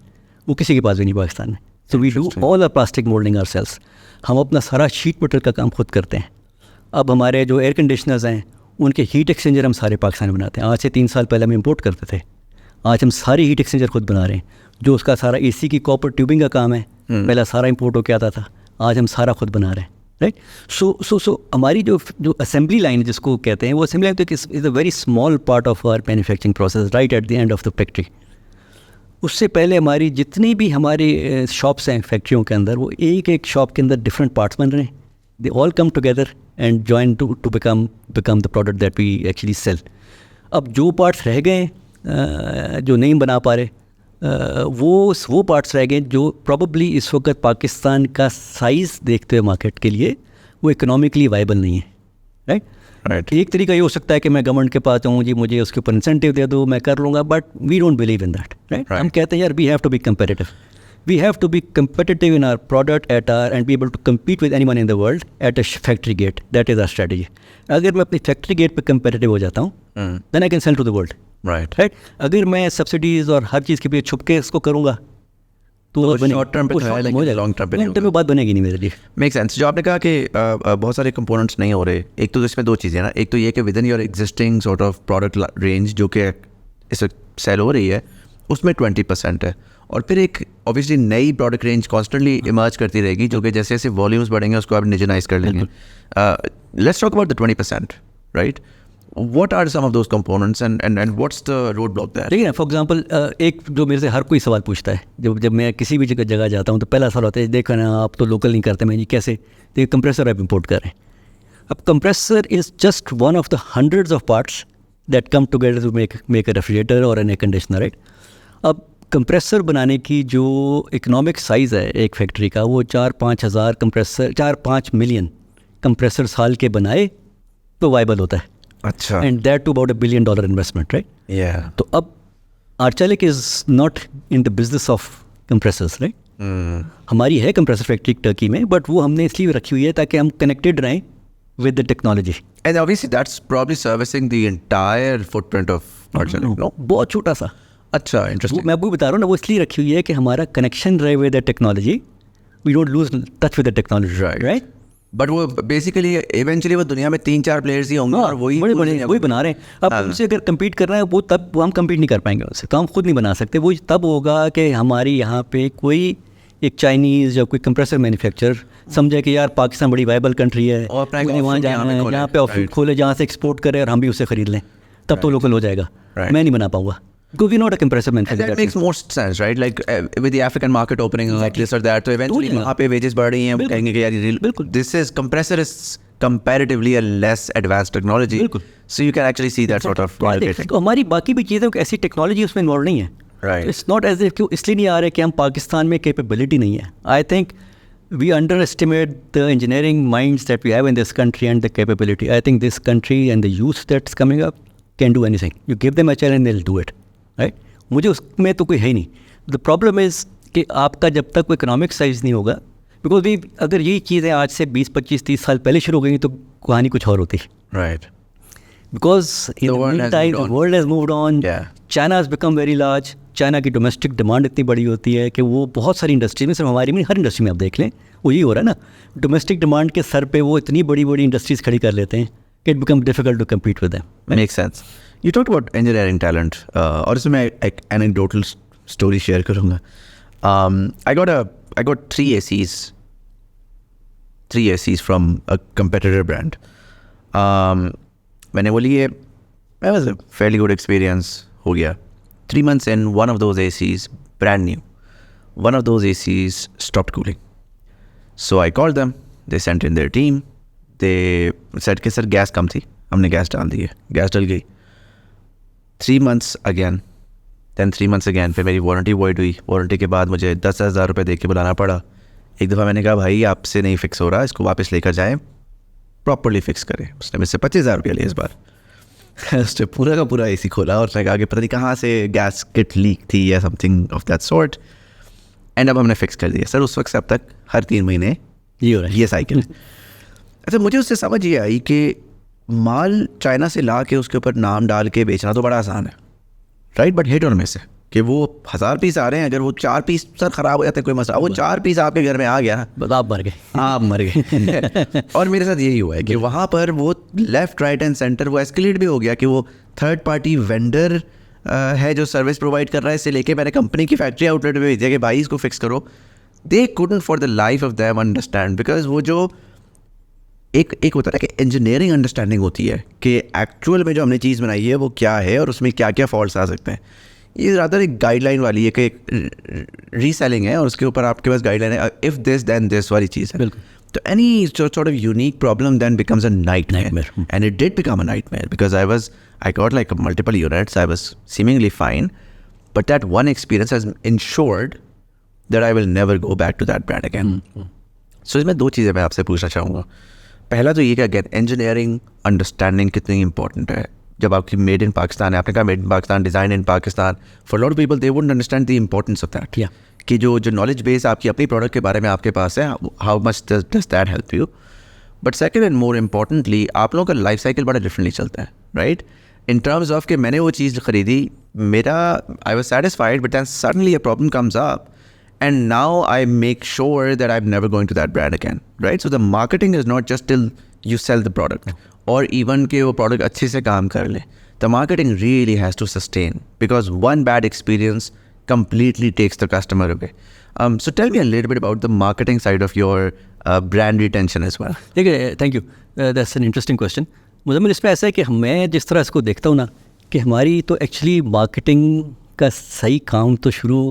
वो किसी के पास भी नहीं पाकिस्तान में. So we do all our plastic moulding ourselves. हम अपना सारा शीट मेटल का काम खुद करते हैं. अब हमारे जो एयर कंडीशनर्स हैं उनके हीट एक्सचेंजर हम सारे पाकिस्तान में बनाते हैं. आज से 3 साल पहले हम इंपोर्ट करते थे, आज हम सारी हीट एक्सचेंजर खुद बना रहे हैं. जो उसका सारा AC की कॉपर ट्यूबिंग का काम है, पहले सारा इंपोर्ट होकर आता था, आज हम सारा खुद बना रहे हैं, राइट. सो हमारी जो असेंबली लाइन जिसको कहते हैं, वो असेंबली लाइन तो is a very small part of our manufacturing process right at the end of the factory. उससे पहले हमारी जितनी भी हमारी शॉप्स हैं फैक्ट्रियों के अंदर, वो एक एक शॉप के अंदर डिफरेंट पार्ट्स बन रहे हैं. They all come together and join to become the product that we actually sell. अब जो पार्ट्स रह गए जो नहीं बना पा रहे, वो पार्ट्स रह गए जो प्रॉबली इस वक्त पाकिस्तान का साइज़ देखते हुए मार्केट के लिए वो इकोनॉमिकली वाइबल नहीं है, राइट. एक तरीका ये हो सकता है कि मैं गवर्नमेंट के पास जाऊँ, जी मुझे उसके ऊपर इंसेंटिव दे दो, मैं कर लूँगा, but we don't believe in that, right. हम कहते हैं यार we have to be competitive. We have to be competitive in our product at our end be able to compete with anyone in the world at a factory gate. That is our strategy. अगर मैं अपनी factory gate पर competitive हो जाता हूँ, then I can sell to the world, right. अगर मैं subsidies और हर चीज़ के पीछे छुप के इसको करूँगा तो शॉर्ट टर्म पे है, लेकिन लॉन्ग टर्म पे नहीं, बात बनेगी नहीं मेरे लिए. Make sense. जो आपने कहा कि बहुत सारे कंपोनेंट्स नहीं हो रहे, एक तो इसमें 2 चीज़ें ना. एक तो ये कि with in your existing sort of product range जो कि इस सेल हो रही है उसमें 20% है, और फिर एक ऑब्वियसली नई प्रोडक्ट रेंज कॉन्स्टेंटली इमर्ज करती रहेगी जो कि जैसे जैसे वॉल्यूम्स बढ़ेंगे उसको आप इंडिजनाइज कर लेंगे. Let's talk about the 20%, right. What are some of those components and what's the roadblock there? ठीक है. फॉर एग्जांपल एक जो मेरे से हर कोई सवाल पूछता है जब मैं किसी भी जगह जाता हूँ, तो पहला सवाल होता है, देखो ना आप तो लोकल नहीं करते. मैं जी कैसे? तो कंप्रेसर आप इंपोर्ट कर रहे हैं. अब compressor is just one of the hundreds of parts that come together to make a refrigerator और एन एयर कंडीशनर, राइट. अब कंप्रेसर बनाने की जो इकोनॉमिक साइज़ है एक फैक्ट्री का, वो 4-5 हज़ार कंप्रेसर, 4-5 मिलियन कंप्रेसर साल के बनाए तो वाइबल होता है. अच्छा. And that too about $1 billion investment, right. तो अब Arcelik is not in the business of compressors, right. हमारी है कंप्रेसर फैक्ट्री टर्की में, बट वो हमने इसलिए रखी हुई है ताकि हम कनेक्टेड रहें with the technology. And obviously that's probably servicing the entire footprint of Arcelik. No, बहुत छोटा सा. अच्छा, इंटरेस्टिंग. मैं आपको बता रहा हूँ ना, वो इसलिए रखी हुई है कि हमारा कनेक्शन रहे with the technology. We don't lose touch with the technology, right. But वो बेसिकली इवेंचुअली वो दुनिया में 3-4 प्लेयर्स ही होंगे और वही बना रहे हैं. अब उनसे अगर कम्पीट करना है वो तब हम कम्पीट नहीं कर पाएंगे उनसे, तो हम खुद नहीं बना सकते. वो तब होगा कि हमारी यहाँ पे कोई एक चाइनीज़ या कोई कंप्रेसर मैन्युफैक्चरर समझे कि यार पाकिस्तान बड़ी वाइबल कंट्री है, वहाँ जाना है, यहाँ पे ऑफिस खोले जहाँ से एक्सपोर्ट करें और हम भी उससे ख़रीद लें. तब तो लोकल हो जाएगा, मैं नहीं बना पाऊंगा because we're not a compressor manufacturer. That makes more sense, right? Like with the African market opening like this or that, तो eventually वहाँ पे wages बढ़ रही हैं, कहेंगे कि यार ये this is compressor is comparatively a less advanced technology, so you can actually see that sort of market. तो हमारी बाकी भी चीज़ें ऐसी टेक्नोलॉजी उसमें इन्वॉल्व नहीं है, right? It's not as if क्यों इसलिए नहीं आ रहे कि हम पाकिस्तान में कैपेबिलिटी नहीं है. I think we underestimate the engineering minds that we have in this country and the capability. I think this country and the youth that's coming up can do anything. You give them a challenge, they'll do it. Right मुझे उसमें तो कोई है ही नहीं. The problem is कि आपका जब तक वो इकोनॉमिक साइज नहीं होगा, बिकॉज भी अगर यही चीज़ें आज से 20, 25, 30 साल पहले शुरू हो गई तो कहानी कुछ और होती. Right. Because in the world has moved on. China has become very large. China की डोमेस्टिक डिमांड इतनी बड़ी होती है कि वो बहुत सारी इंडस्ट्री में, सिर्फ हमारी में हर इंडस्ट्री में आप देख लें वो यही हो रहा है ना. डोमेस्टिक डिमांड के सर पे वो इतनी बड़ी बड़ी इंडस्ट्रीज खड़ी कर लेते हैं कि it become difficult to compete with them. Make sense. You talked about engineering talent, और इसमें मैं एक anecdotal story share करूँगा. I got three ACs from a competitor brand. मैंने वो लिए, that was a fairly good experience हो गया. 3 months in, one of those ACs, brand new, one of those ACs stopped cooling. So I called them, they sent in their team, they said कि sir gas कम थी, हमने gas डाल दी है, gas डल गई. 3 months again, then 3 months again, फिर मेरी warranty void हुई. Warranty के बाद मुझे 10,000 रुपये दे के बुलाना पड़ा. एक दफ़ा मैंने कहा भाई आपसे नहीं फिक्स हो रहा, इसको वापस लेकर जाएं, प्रॉपरली फिक्स करें. उसने मुझसे 25,000 रुपये लिए इस बार. उसने पूरा का पूरा AC खोला और उसने कहा कि पता नहीं कहाँ से गैस किट लीक थी या something of that sort. And अब हमने फिक्स कर दिया. सर उस वक्त से अब तक हर 3 महीने ये हो रहा है, ये साइकिल. अच्छा मुझे उससे समझ ये आई कि माल चाइना से ला के उसके ऊपर नाम डाल के बेचना तो बड़ा आसान है, राइट? बट हिट और मिस है कि वो 1000 पीस आ रहे हैं, अगर वो 4 पीस सर ख़राब हो जाते हैं कोई मसला, वो 4 पीस आपके घर में आ गया ना, आप मर गए, आप मर गए. और मेरे साथ यही हुआ है कि वहाँ पर वो लेफ़्ट राइट एंड सेंटर वो एस्केलेट भी हो गया कि वो थर्ड पार्टी वेंडर है जो सर्विस प्रोवाइड कर रहा है, इससे लेके मैंने कंपनी की फैक्ट्री आउटलेट में भेज दिया कि भाई इसको फिक्स करो. They couldn't for the life of them understand, because वो जो एक होता है कि इंजीनियरिंग अंडरस्टैंडिंग होती है कि एक्चुअल में जो हमने चीज़ बनाई है वो क्या है और उसमें क्या क्या फॉल्ट्स आ सकते हैं. ये ज़्यादातर एक गाइडलाइन वाली है कि एक रीसेलिंग है और उसके ऊपर आपके पास गाइडलाइन है, इफ़ दिस देन दिस वाली चीज़ है. तो any sort of unique problem then becomes a nightmare, and it did become a nightmare because I got like multiple units, I was seemingly fine, but that one experience has ensured that I will never go back to that brand again. So इसमें 2 चीज़ें मैं आपसे पूछना चाहूँगा. पहला तो ये कि अगेन इंजीनियरिंग अंडरस्टैंडिंग कितनी इंपॉर्टेंट है. जब आपकी मेड इन पाकिस्तान है, आपने कहा made in Pakistan, design in Pakistan, for lot of people they wouldn't understand the importance of that. कि जो नॉलेज बेस आपकी अपनी प्रोडक्ट के बारे में आपके पास है, how much does that help you. But second and more importantly आप लोगों का लाइफ साइकिल बड़ा डिफरेंटली चलता है, राइट? इन टर्म्स ऑफ कि मैंने वो चीज़ खरीदी, मेरा I was satisfied, but then suddenly a problem comes up and now I make sure that I'm never going to that brand again, right? So the marketing is not just till you sell the product or even कि वो product अच्छे से काम कर ले. The marketing really has to sustain because one bad experience completely takes the customer away. So tell me a little bit about the marketing side of your brand retention as well. देखिए, thank you. That's an interesting question. मुझे इसमें ऐसा है कि मैं जिस तरह इसको देखता हूँ ना कि हमारी तो एक्चुअली मार्केटिंग का सही काम तो शुरू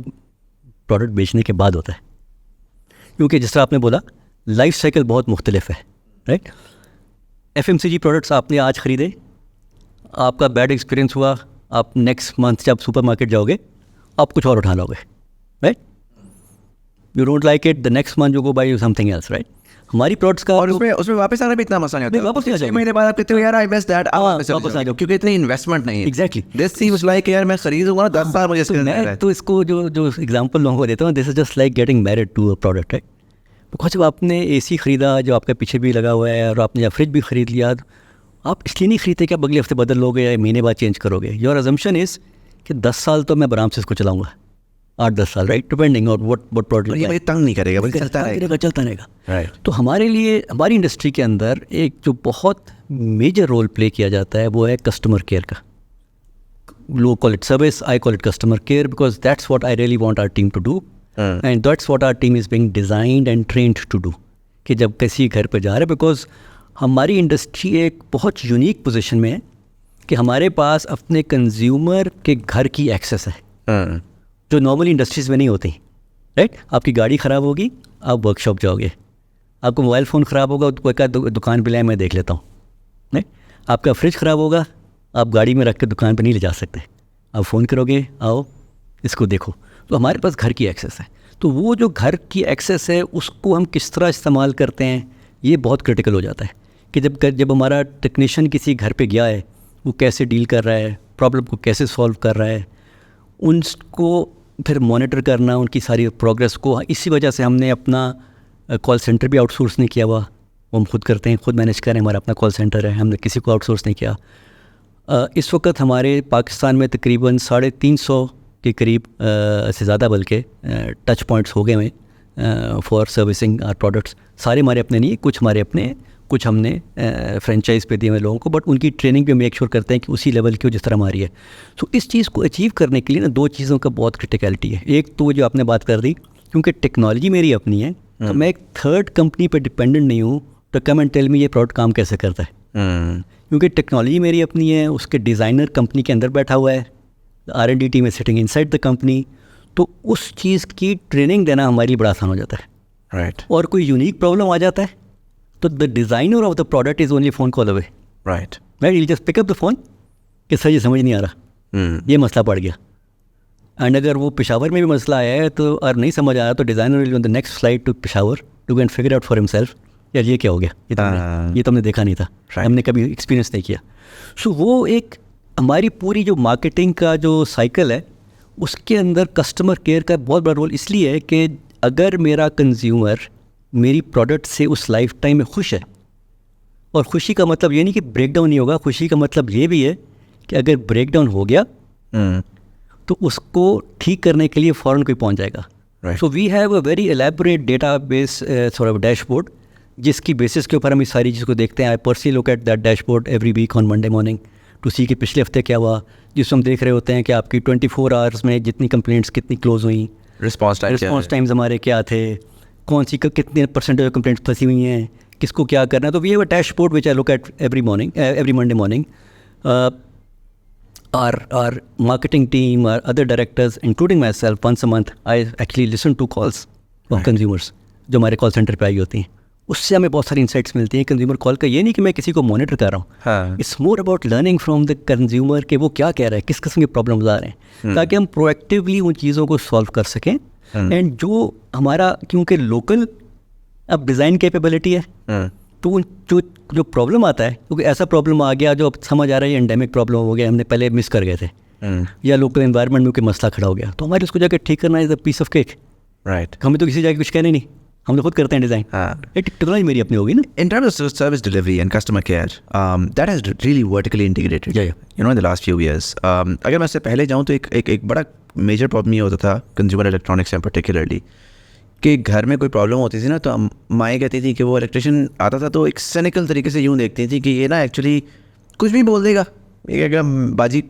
प्रोडक्ट बेचने के बाद होता है, क्योंकि जिस तरह आपने बोला लाइफ साइकिल बहुत मुख्तलिफ है, राइट? FMCG प्रोडक्ट्स आपने आज ख़रीदे, आपका बैड एक्सपीरियंस हुआ, आप नेक्स्ट मंथ जब सुपरमार्केट जाओगे आप कुछ और उठा लोगे, right? You don't like it, the next month you go buy something else, right? हमारी प्रोडक्ट्स का और उसमें वापस आना भी इतना मसला नहीं होता. वापस नहीं आ जाएगा. 6 महीने बाद आप कहते हो यार आई बेस्ट दैट, वापस आ जाओ क्योंकि इतनी इन्वेस्टमेंट नहीं है. एग्जैक्टली. दिस सीम्स लाइक यार मैं खरीदूंगा ना 10 साल मुझे इसके अंदर है. तो इसको जो एग्जांपल लोगों को देता हूँ, this is just like getting married to a product, right? Because जब आपने AC ख़रीदा जो आपके पीछे भी लगा हुआ है और आपने जब फ्रिज भी ख़रीद लिया, आप इसलिए नहीं खरीदते कि आप अगले हफ्ते बदल लोगे या महीने बाद चेंज करोगे. योर अजम्पशन इज़ कि 10 साल तो मैं आराम से इसको चलाऊँगा, 8-10 साल, right? Depending on what product. ये तंग नहीं करेगा, बल्कि चलता रहेगा. राइट. तो हमारे लिए हमारी इंडस्ट्री के अंदर एक जो बहुत मेजर रोल प्ले किया जाता है वो है कस्टमर केयर का. लोग call it service, I call it customer care, because that's what I really want our team to do and that's what our team is being designed and trained to do. कि जब किसी घर पर जा रहे हैं, बिकॉज हमारी industry एक बहुत यूनिक पोजीशन में है कि हमारे पास अपने कंज्यूमर के घर की एक्सेस है जो नॉर्मली इंडस्ट्रीज़ में नहीं होती, राइट? आपकी गाड़ी ख़राब होगी, आप वर्कशॉप जाओगे, आपको मोबाइल फ़ोन ख़राब होगा तो कोई दुकान पे लाए मैं देख लेता हूँ, राइट? आपका फ्रिज ख़राब होगा, आप गाड़ी में रख के दुकान पे नहीं ले जा सकते, आप फ़ोन करोगे, आओ इसको देखो। तो हमारे पास घर की एक्सेस है। तो वो जो घर की एक्सेस है उसको हम किस तरह इस्तेमाल करते हैं ये बहुत क्रिटिकल हो जाता है कि जब हमारा टेक्नीशियन किसी घर पे गया है, वो कैसे डील कर रहा है, प्रॉब्लम को कैसे सॉल्व कर रहा है, उनको फिर मॉनिटर करना, उनकी सारी प्रोग्रेस को। इसी वजह से हमने अपना कॉल सेंटर भी आउटसोर्स नहीं किया हुआ, वो हम खुद करते हैं, खुद मैनेज करें, हमारा अपना कॉल सेंटर है, हमने किसी को आउटसोर्स नहीं किया। इस वक्त हमारे पाकिस्तान में तकरीबन 350 के करीब से ज़्यादा बल्कि टच पॉइंट्स हो गए हैं फॉर सर्विसिंग आर प्रोडक्ट्स। सारे हमारे अपने नहीं, कुछ हमारे अपने, कुछ हमने फ्रेंचाइज़ पे दिए हुए लोगों को, बट उनकी ट्रेनिंग भी मेक श्योर करते हैं कि उसी लेवल की हो जिस तरह हमारी है। तो इस चीज़ को अचीव करने के लिए ना 2 चीज़ों का बहुत क्रिटिकलिटी है। एक तो जो आपने बात कर दी, क्योंकि टेक्नोलॉजी मेरी अपनी है, तो मैं एक थर्ड कंपनी पर डिपेंडेंट नहीं हूँ तो कम एंड टेल मी ये प्रोडक्ट काम कैसे करता है। क्योंकि टेक्नोलॉजी मेरी अपनी है, उसके डिज़ाइनर कंपनी के अंदर बैठा हुआ है, R&D टीम है सिटिंग इनसाइड द कंपनी, तो उस चीज़ की ट्रेनिंग देना हमारे लिए बड़ा आसान हो जाता है, राइट? और कोई यूनिक प्रॉब्लम आ जाता है तो the designer of the product is only phone call away, right? You just pick up the phone कि सर ये समझ नहीं आ रहा, ये मसला पड़ गया। एंड अगर वो पेशावर में भी मसला आया है तो और नहीं समझ आ रहा तो designer will on the next flight to Peshawar to go and figure out for himself, यार ये क्या हो गया, ये तो हमने देखा नहीं था, हमने कभी एक्सपीरियंस नहीं किया। सो वो एक हमारी पूरी जो मार्केटिंग का जो साइकिल है उसके अंदर कस्टमर केयर का बहुत बड़ा रोल इसलिए है कि अगर मेरा कंज्यूमर मेरी प्रोडक्ट से उस लाइफ टाइम में खुश है, और खुशी का मतलब ये नहीं कि ब्रेक डाउन नहीं होगा, खुशी का मतलब ये भी है कि अगर ब्रेक डाउन हो गया तो उसको ठीक करने के लिए फ़ौरन कोई पहुंच जाएगा। So we have a very elaborate database sort of dashboard, जिसकी बेसिस के ऊपर हम इस सारी चीज़ को देखते हैं। I personally look at that dashboard every week on Monday morning to see कि पिछले हफ्ते क्या हुआ, जिसमें हम देख रहे होते हैं कि आपकी 24 आवर्स में जितनी कंप्लेंट्स कितनी क्लोज हुई, रिस्पॉन्स टाइम्स हमारे क्या थे, कौन सी कितने परसेंटेज कंप्लेंट्स फंसी हुई हैं, किसको क्या करना है। तो we have a dashboard which I look at every Monday morning. Our marketing team, our other directors, including myself, once a month, I actually listen to calls of consumers जो हमारे कॉल सेंटर पे आई होती हैं। उससे हमें बहुत सारी insights मिलती हैं कंज्यूमर कॉल का। ये नहीं कि मैं किसी को मॉनिटर कर रहा हूँ, it's more about learning from the consumer कि वो क्या कह रहा है, किस किस्म के प्रॉब्लम्स आ रहे हैं, ताकि हम प्रोएक्टिवली उन चीज़ों को सॉल्व कर सकें। एंड जो हमारा क्योंकि लोकल अब डिज़ाइन कैपेबिलिटी है तो जो प्रॉब्लम आता है, क्योंकि ऐसा प्रॉब्लम आ गया जो अब समझ आ रहा है ये एंडेमिक प्रॉब्लम हो गया, हमने पहले मिस कर गए थे, या लोकल एनवायरनमेंट में कोई मसला खड़ा हो गया, तो हमारे उसको जाकर ठीक करना is a piece of cake, right? हमें तो किसी जगह कुछ कहने नहीं, हम तो खुद करते हैं डिज़ाइन। टेक्नोलॉजी मेरी अपनी होगी ना। In terms of service delivery and customer care, that has really vertically integrated, you know, in the last few years. अगर मैं इससे पहले जाऊँ तो एक बड़ा मेजर प्रॉब्लम ये होता था कंज्यूमर इलेक्ट्रॉनिक्स में पर्टिकुलरली, कि घर में कोई प्रॉब्लम होती थी ना तो माएँ कहती थी कि वो इलेक्ट्रिशियन आता था तो एक सिनिकल तरीके से यूँ देखती थी कि ये ना एक्चुअली कुछ भी बोल देगा, ये कहेगा बाजी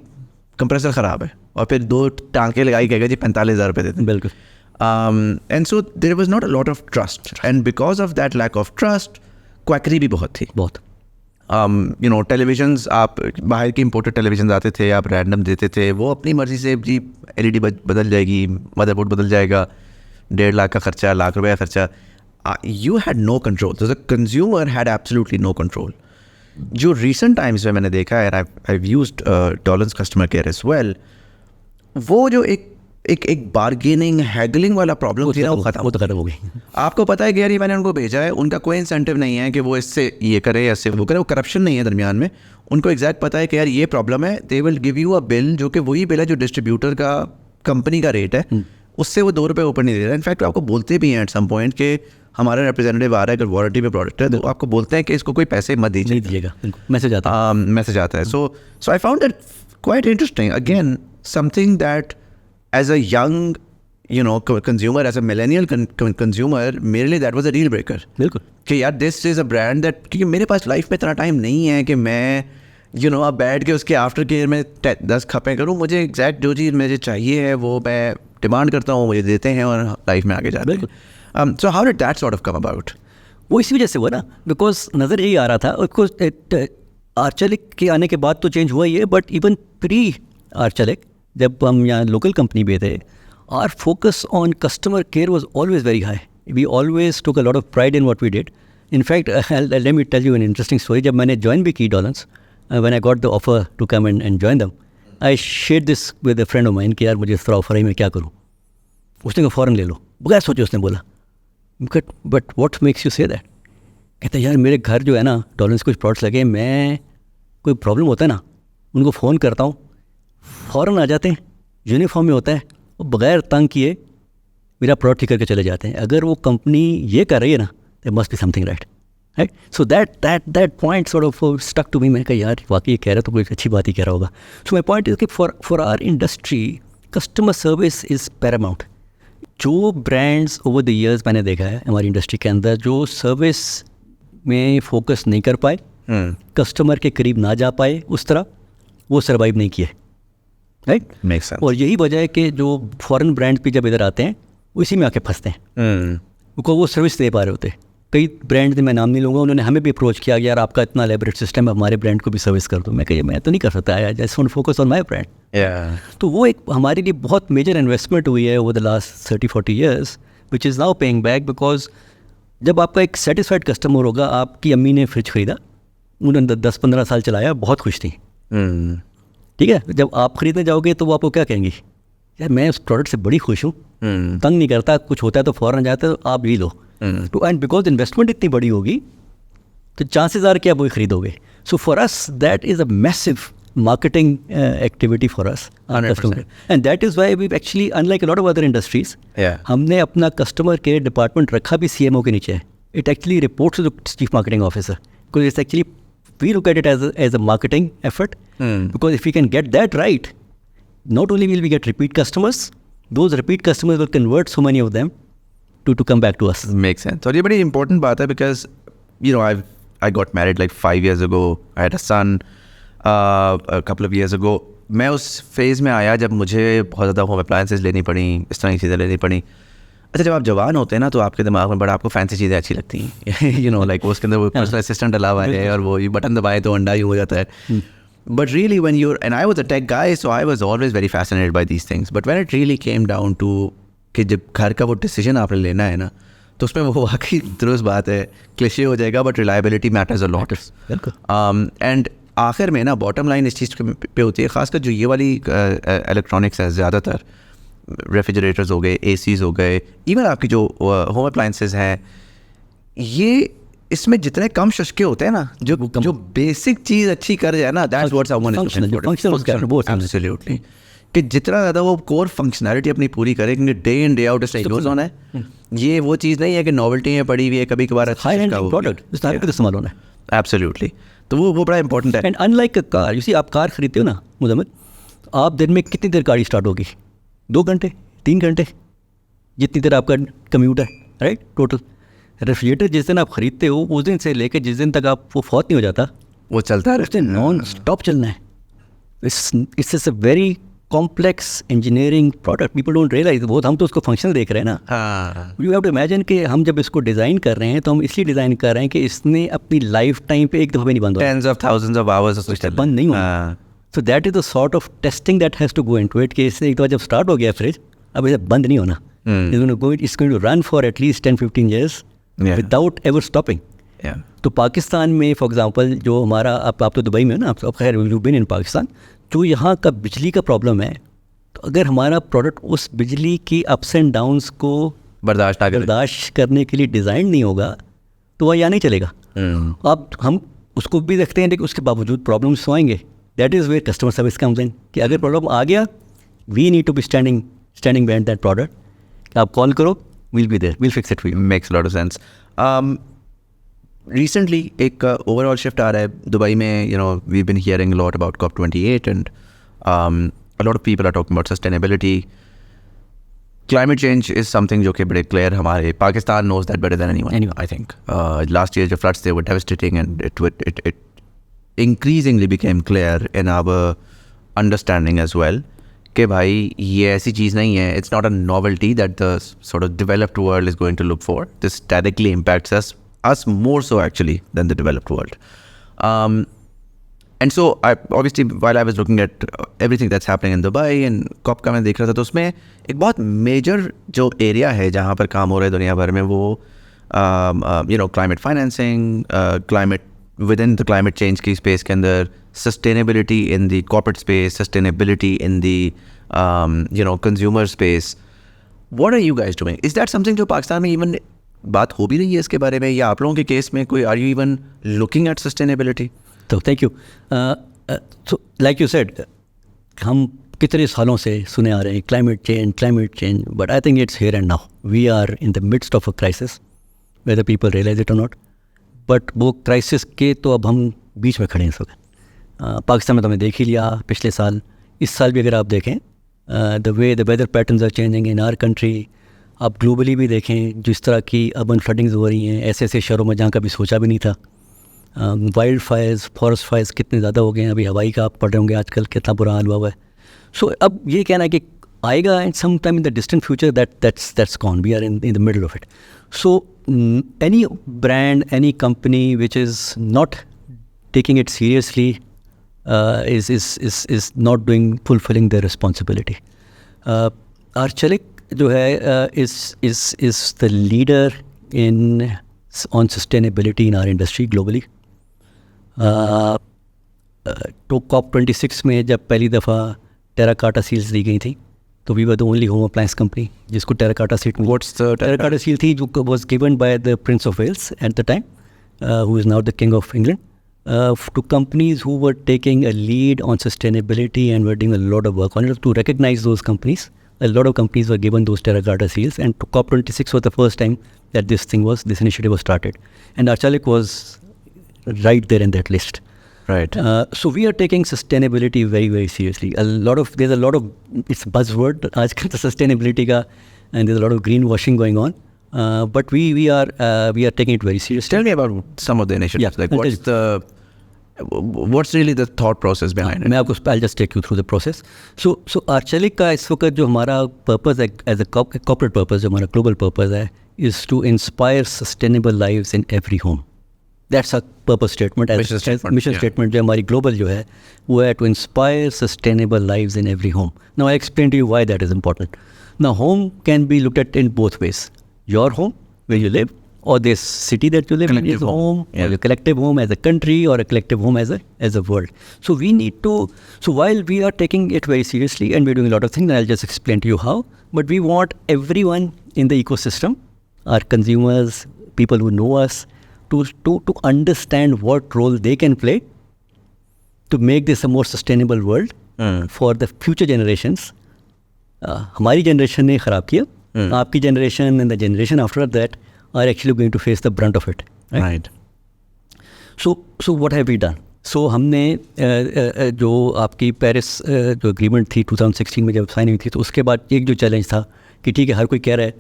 कंप्रेसर ख़राब है, और फिर 2 टाँके लगाई कहेगा जी 45,000 रुपये देते हैं। बिल्कुल। And so there was not a lot of trust, and because of that lack of trust, quackery भी बहुत थी। बहुत you know, टेलीविजन्स, आप बाहर के इम्पोर्टेड टेलीविजन आते थे, आप रैंडम देते थे, वो अपनी मर्ज़ी से जी LED बदल जाएगी, मदरबोर्ड बदल जाएगा, 1.5 लाख का खर्चा, लाख रुपये का खर्चा, you had no control. So the consumer had absolutely no control. जो recent times में मैंने देखा है, I've used Dawlance customer care as well, वो जो एक बार्गेनिंग हैगलिंग वाला प्रॉब्लम थी ना, वो खत्म हो गई। आपको पता है कि यार ये मैंने उनको भेजा है, उनका कोई इंसेंटिव नहीं है कि वो इससे ये करे या इससे वो करे, वो करप्शन नहीं है दरमियान में, उनको एग्जैक्ट पता है कि यार ये प्रॉब्लम है, they will give you a bill जो कि वही बिल है जो डिस्ट्रीब्यूटर का कंपनी का रेट है, उससे वो 2 रुपये ऊपर नहीं दे रहा। इनफैक्ट आपको बोलते भी हैं एट सम पॉइंट कि हमारा रिप्रेजेंटेटिव आ रहा है, अगर वारंटी पे प्रोडक्ट है तो आपको बोलते हैं कि इसको कोई पैसे मत दीजिएगा, मैसेज आता है। So I found it quite interesting, again something that as a young, you know, consumer, as a millennial consumer, मेरे लिए that was a deal breaker. बिल्कुल कि यार this is a brand that, क्योंकि मेरे पास लाइफ में इतना टाइम नहीं है कि मैं you know अब बैठ के उसके आफ्टर केयर में 10 खपें करूँ, मुझे एग्जैक्ट जो चीज़ मुझे चाहिए है वो मैं डिमांड करता हूँ, मुझे देते हैं और लाइफ में आगे जाते हैं। So how did that sort of come about? वो इसी वजह से हुआ ना, बिकॉज नज़र यही आ रहा था, आर्चेलिक के आने के बाद तो चेंज हुआ ही है, बट इवन प्री आर्चेलिक जब हम यहाँ लोकल कंपनी पे थे, our focus on customer care was always very high. We always took a lot of pride in what we did. In fact let me tell you an interesting story. जब मैंने join भी की Dawlance, when I got the offer to come and join them, I share this with a friend of mine कि यार मुझे इस तरह offer है, मैं क्या करूँ. उसने कहा फ़ौरन ले लो, बगैर सोचे उसने बोला. But what makes you say that? कहते यार मेरे घर जो है ना डॉलेंस कुछ प्रोडक्ट्स लगे, मैं कोई प्रॉब्लम होता है ना उनको फ़ोन करता हूँ, फ़ौरन आ जाते हैं, यूनिफॉर्म में होता है, और बग़ैर तंग किए मेरा प्रोडक्ट ठीक करके चले जाते हैं. अगर वो कंपनी ये कर रही है ना, there must be something right. So that point sort of stuck to me. मैंने कहा यार वाकई ये कह रहा तो कोई अच्छी बात ही कह रहा होगा. सो माई पॉइंट इज़ कि for our industry customer service is paramount. जो ब्रांड्स ओवर द ईयर्स मैंने देखा है हमारी इंडस्ट्री के अंदर, जो सर्विस में फोकस नहीं कर पाए, कस्टमर के करीब ना जा पाए उस तरह, वो सर्वाइव नहीं किए. Right, makes sense. और यही वजह है कि जो फॉरेन ब्रांड्स भी जब इधर आते हैं उसी में आके फंसते हैं, क्योंकि वो सर्विस दे पा रहे होते. कई ब्रांड्स, मैं नाम नहीं लूँगा, उन्होंने हमें भी अप्रोच किया कि यार आपका इतना एलेबरेट सिस्टम है, हमारे ब्रांड को भी सर्विस कर दो. मैं कहिए मैं तो नहीं कर सकता, I just want focus on my brand. तो वो एक हमारे लिए बहुत मेजर इन्वेस्टमेंट हुई है over the last 30-40 years, which is now paying back. Because जब आपका एक सेटिस्फाइड कस्टमर होगा, आपकी अम्मी ने फ्रिज खरीदा, उन्होंने 10-15 साल चलाया, बहुत खुश थी. ठीक है, जब आप खरीदने जाओगे तो वो आपको क्या कहेंगी, यार मैं उस प्रोडक्ट से बड़ी खुश हूँ, तंग नहीं करता, कुछ होता है तो फ़ौरन जाता है, तो आप भी लो. तो एंड बिकॉज इन्वेस्टमेंट इतनी बड़ी होगी तो चांसेस आर कि आप वही खरीदोगे. So for us that is a massive marketing activity for us, 100%. and that is why we've actually, unlike a lot of other industries, हमने अपना customer care department रखा भी CMO के नीचे है. It actually reports to the chief marketing officer, because it's actually, we look at it as a marketing effort, because if we can get that right, not only will we get repeat customers, those repeat customers will convert so many of them to come back to us. Makes sense. और ये बड़ी important बात है, because you know I got married like 5 years ago. I had a son a couple of years ago. मैं उस phase में आया जब मुझे बहुत ज़्यादा होम अप्लायंसेस लेनी पड़ी, इस तरह की चीज़ें लेनी पड़ी. अच्छा, जब आप जवान होते हैं ना तो आपके दिमाग में बड़ा आपको फैंसी चीज़ें अच्छी लगती हैं. यू नो, लाइक उसके अंदर वो पर्सनल असिस्टेंट डला हुआ है और वो ये बटन दबाए तो अंडा ही हो जाता है. But really when you're, and I was a tech guy, so I was always very fascinated by these things. But when it really came down to कि जब घर का वो डिसीजन आपने लेना है ना, तो उसमें वो वाकई दुरुस्त बात है, क्लिशे हो जाएगा, but reliability matters a lot. And आखिर में ना बॉटम लाइन इस चीज़ पे होती है, ख़ासकर जो ये वाली इलेक्ट्रॉनिक्स है, ज़्यादातर रेफ्रिजरेटर्स हो गए, एसीज़ हो गए, इवन आपकी जो होम अप्लायंसेस हैं, ये इसमें जितने कम शुष्के होते हैं ना, जो बेसिक चीज़ अच्छी कर जाए ना, that's what someone is absolutely, कि जितना ज़्यादा वो कोर फंक्शनैलिटी अपनी पूरी करे, क्योंकि डे इन डे आउट इसका यूज़ होना है. ये वो चीज़ नहीं है कि नॉवेल्टी में पड़ी हुई है, कभी कभार हाई एंड प्रोडक्ट इस्तेमाल होना है. एब्सोल्युटली. तो वो बड़ा इंपॉर्टेंट है. And unlike a car, you see, आप कार खरीदते हो ना मुज़म्मिल, आप दिन में कितनी देर गाड़ी स्टार्ट होगी? 2 घंटे, 3 घंटे, जितनी देर आपका कम्यूट है, राइट, टोटल. रेफ्रिजरेटर जिस दिन आप खरीदते हो, उस दिन से लेकर जिस दिन तक आप वो फौत नहीं हो जाता, वो चलता है, उस दिन नॉन स्टॉप चलना है. It's a very complex engineering product, people don't realise. बहुत हम तो उसको फंक्शनल देख रहे हैं ना. यू हैव टू इमेजिन कि हम जब इसको डिज़ाइन कर रहे हैं तो हम इसलिए डिज़ाइन कर रहे हैं कि इसने अपनी लाइफ टाइम पे एक दफ़ा भी नहीं बंद होना, tens of thousands of hours बंद नहीं होना. So that is the sort of testing that has to go into it, कि इससे एक दफ़ा जब स्टार्ट हो गया फ्रिज, अब इसे बंद नहीं होना. It's going to run for at least 10-15 years without ever stopping. तो पाकिस्तान में फॉर एग्जांपल जो हमारा, आप तो दुबई में हो ना, आप खैर यू बीन इन पाकिस्तान, जो यहाँ का बिजली का प्रॉब्लम है, तो अगर हमारा प्रोडक्ट उस बिजली की अप्स एंड डाउन्स को बर्दाश्त करने के लिए डिज़ाइन नहीं होगा, तो वह यहाँ नहीं चलेगा. अब हम उसको भी देखते हैं, लेकिन उसके बावजूद प्रॉब्लम्स तो आएंगे. That is where customer service comes in, कि अगर प्रॉब्लम आ गया, we need to be standing behind that product. आप कॉल करो, we'll be there, we'll fix it for you. Makes a lot of sense. Recently एक overall shift आ रहा है Dubai में. You know, we've been hearing a lot about COP28 and a lot of people are talking about sustainability. Climate change is something जो कि बड़े clear, हमारे Pakistan knows that better than anyone. I think last year the floods, they were devastating, and it increasingly became clear in our understanding as well कि भाई ये ऐसी चीज़ नहीं है. It's not a novelty that the sort of developed world is going to look for. This directly impacts us more so actually than the developed world. And so obviously while I was looking at everything that's happening in Dubai and COP का मैं देख रहा था, तो उसमें एक बहुत major जो एरिया है जहाँ पर काम हो रहा है दुनिया भर में, वो climate financing, climate within the climate change की स्पेस के अंदर, sustainability in the corporate space, sustainability in the consumer space. What are you guys doing? Is that something जो पाकिस्तान में इवन बात हो भी रही है इसके बारे में, या आप लोगों के केस में कोई are you even looking at sustainability? तो thank you. So like you said, हम कितने सालों से सुने आ रहे हैं climate change, but I think it's here and now. We are in the midst of a crisis, whether people realise it और नॉट. बट वो क्राइसिस के तो अब हम बीच में खड़े हैं इस वक्त. पाकिस्तान में तो हमें देख ही लिया पिछले साल, इस साल भी अगर आप देखें the way the weather patterns are changing in our country. आप ग्लोबली भी देखें जिस तरह की अर्बन फ्लडिंग्स हो रही हैं ऐसे ऐसे शहरों में जहाँ कभी सोचा भी नहीं था. वाइल्ड फायर्स, फॉरेस्ट फायर्स कितने ज़्यादा हो गए हैं. अभी हवाई का आप पढ़ रहे होंगे आजकल कितना बुरा हाल हुआ है. सो अब ये कहना है कि आएगा and some time in the distant future, that's gone. We are in the middle of it. So any brand, any company which is not taking it seriously is not fulfilling their responsibility. Arçelik जो है is the leader on sustainability in our industry globally. तो COP26 में जब पहली दफ़ा टेराकाटा seals दी गई थी, तो we were the only home appliance company जिसको terracotta seat. What's the terracotta seal थी जो was given by the Prince of Wales at the time, who is now the King of England, to companies who were taking a lead on sustainability and were doing a lot of work on it. To recognize those companies, a lot of companies were given those Terracotta seals, and COP26 was the first time that this initiative was started, and Arçelik was right there in that list. Right. So we are taking sustainability very, very seriously. There's a lot of, it's buzzword आजकल तो sustainability का, and there's a lot of greenwashing going on. But we are taking it very seriously. Tell me about some of the initiatives. Yeah, Like what's really the thought process behind it? मैं आपको I'll just take you through the process. So Arçelik का इस वक्त जो हमारा purpose है as a corporate purpose, जो हमारा global purpose है, is to inspire sustainable lives in every home. That's our purpose statement. Mission statement जो हमारी global जो है वो है to inspire sustainable lives in every home. Now I explain to you why that is important. Now home can be looked at in both ways. Your home where you live, or this city that you live in is home, or a collective home as a country, or a collective home as a world. So we need to, so while we are taking it very seriously and we're doing a lot of things, and I'll just explain to you how, but we want everyone in the ecosystem, our consumers, people who know us, to understand what role they can play to make this a more sustainable world for the future generations. हमारी generation ने ख़राब किया, आपकी generation and the generation after that are actually going to face the brunt of it. Right. So what have we done? So हमने जो आपकी Paris जो agreement थी 2016 में जब साइन हुई थी, तो उसके बाद एक जो चैलेंज था कि ठीक है हर कोई कह रहा है,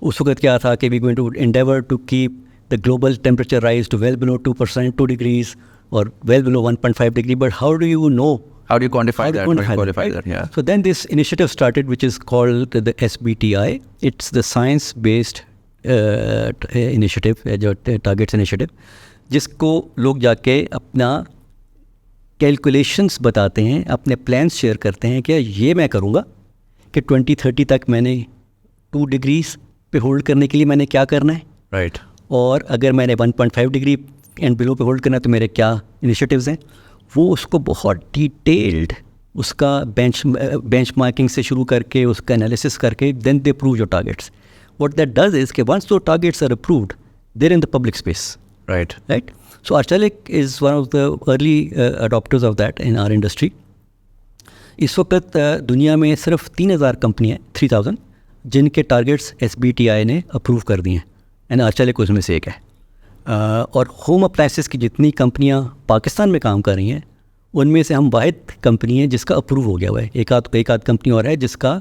उस वक्त क्या था कि we going to endeavor to keep the global temperature rise to well below 2%, 2 degrees, or well below 1.5 degree. But how do you know? How do you quantify that? Right? Yeah. So then this initiative started, which is called the SBTI. It's the science-based initiative, targets initiative, जिसको लोग जाके अपना calculations बताते हैं, अपने plans share करते हैं कि ये मैं करूँगा कि 2030 तक मैंने 2 डिग्रीज पे होल्ड करने के लिए मैंने क्या करना है. Right. और अगर मैंने 1.5 डिग्री एंड बिलो पे होल्ड करना है तो मेरे क्या इनिशिएटिव्स हैं. वो उसको बहुत डिटेल्ड उसका बेंचमार्किंग से शुरू करके उसका एनालिसिस करके then they approve your targets. What that does is कि once those targets are approved they're in the public space. Right. So Arçelik is one of the early adopters of that in our industry. इस वक्त दुनिया में सिर्फ 3,000 company है, 3,000, जिनके targets SBTI ने approve कर दिए हैं, एंड Arçelik उसमें से एक है. और होम अप्लायंसेस की जितनी कंपनियां पाकिस्तान में काम कर रही हैं उनमें से हम वाहिद कंपनी है जिसका अप्रूव हो गया हुआ है. एक आध कंपनी और है जिसका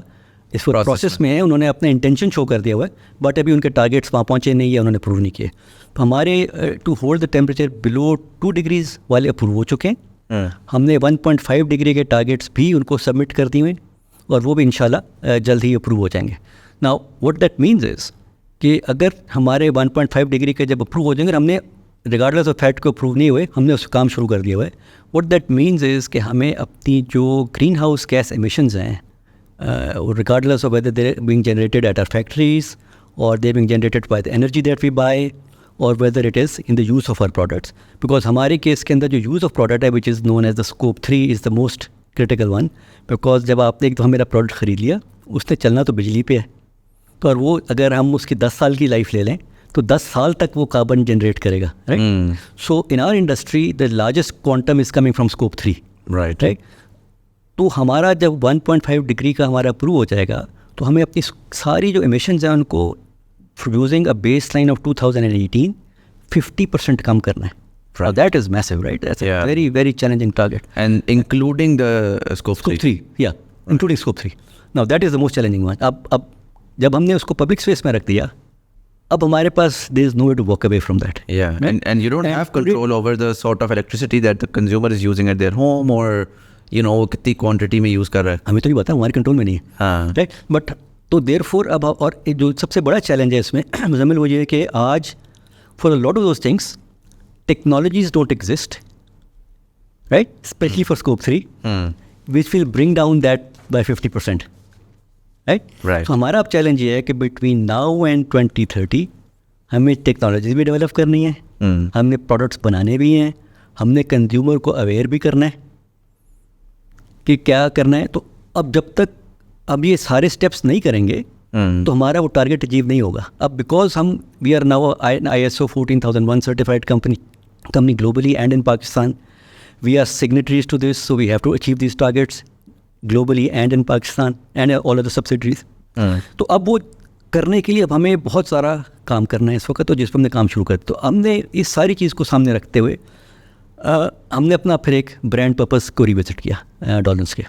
इस प्रोसेस में है, उन्होंने अपना इंटेंशन शो कर दिया हुआ है, बट अभी उनके टारगेट्स वहाँ पहुँचे नहीं है, उन्होंने अप्रूव नहीं किए. तो हमारे to hold the temperature below 2 degrees वाले अप्रूव हो चुके हैं. हमने 1.5 डिग्री के टारगेट्स भी उनको सबमिट कर दिए हैं और वो भी इंशाल्लाह जल्द ही अप्रूव हो जाएंगे. Now what that means is कि अगर हमारे 1.5 डिग्री के जब अप्रूव हो जाएंगे, हमने रिगार्डलेस ऑफ फैक्ट को प्रूव नहीं हुए, हमने उस काम शुरू कर दिया हुआ है. व्हाट दैट मीन्स इज़ कि हमें अपनी जो ग्रीन हाउस गैस एमिशंस हैं, regardless of whether they being generated at our factories और they being generated by the energy that we buy और whether it is in the use of our products. Because हमारे case के अंदर जो use of product है which is known as the scope 3 is the most critical one. Because जब आपने एक दफ़ा मेरा प्रोडक्ट ख़रीद लिया, उसने चलना तो बिजली पे है. तो और वो अगर हम उसकी 10 साल की लाइफ ले लें तो 10 साल तक वो कार्बन जनरेट करेगा, right. So in our industry the largest quantum is coming from scope 3, right. तो हमारा जब 1.5 डिग्री का हमारा अप्रूव हो जाएगा तो हमें अपनी सारी जो एमिशंस हैं उनको using a base line of 2018 50% कम करना है. That is massive, right? That's a very, very challenging target. And including the scope 3. Yeah, including scope 3. Now that is the most challenging one. अब जब हमने उसको पब्लिक स्पेस में रख दिया, अब हमारे पास there is no way to walk away from that. Yeah, right? and you don't have control over the sort of electricity that the consumer is using at their home or you know कितनी quantity में use कर रहा है. हमें तो नहीं पता, हमारे कंट्रोल में नहीं है. हाँ. Right? But तो therefore अब और जो सबसे बड़ा चैलेंज है इसमें मुज़म्मिल वो ये है कि आज for a lot of those things technologies don't exist, right? Especially for scope 3, which will bring down that by 50%, right? Right. So हमारा अब चैलेंज ये है कि between now and 2030 हमें टेक्नोलॉजी भी डेवलप करनी है, हमने प्रोडक्ट्स बनाने भी हैं, हमने कंज्यूमर को अवेयर भी करना है कि क्या करना है. तो अब जब तक अब ये सारे स्टेप्स नहीं करेंगे तो हमारा वो टारगेट अचीव नहीं होगा. अब बिकॉज हम we are now ISO 14001 certified company globally and in Pakistan. We are signatories to this, so we have to achieve these targets globally and in Pakistan and all other subsidiaries. तो अब वो करने के लिए अब हमें बहुत सारा काम करना है इस वक्त, तो जिस पर हमने काम शुरू कर. तो हमने इस सारी चीज़ को सामने रखते हुए हमने अपना फिर एक ब्रांड पर्पस को रिविजिट किया डॉलेंस के.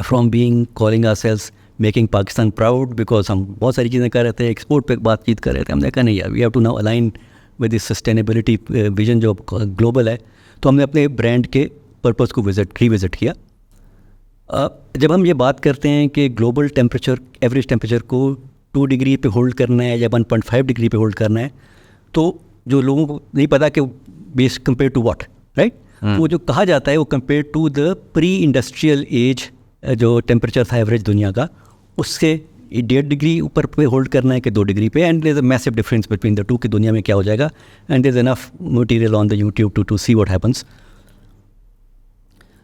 From being calling ourselves making Pakistan proud, because हम बहुत सारी चीज़ें कर रहे थे, एक्सपोर्ट पे बातचीत कर रहे थे. हमने कहा नहीं यार, we have to now align with this sustainability vision जो ग्लोबल है. तो हमने अपने ब्रांड के पर्पस को रिविजिट किया. जब हम ये बात करते हैं कि ग्लोबल टेम्परेचर, एवरेज टेम्परेचर को 2 डिग्री पे होल्ड करना है या 1.5 डिग्री पे होल्ड करना है, तो जो लोगों को नहीं पता कि base compare to what, right. वो जो कहा जाता है वो compare to the pre industrial age जो टेम्परेचर था एवरेज दुनिया का, उससे 1.5 डिग्री ऊपर पे होल्ड करना है कि 2 डिग्री पे. And there is a massive difference between the two कि दुनिया में क्या हो जाएगा. And there is enough material on the YouTube to see what happens.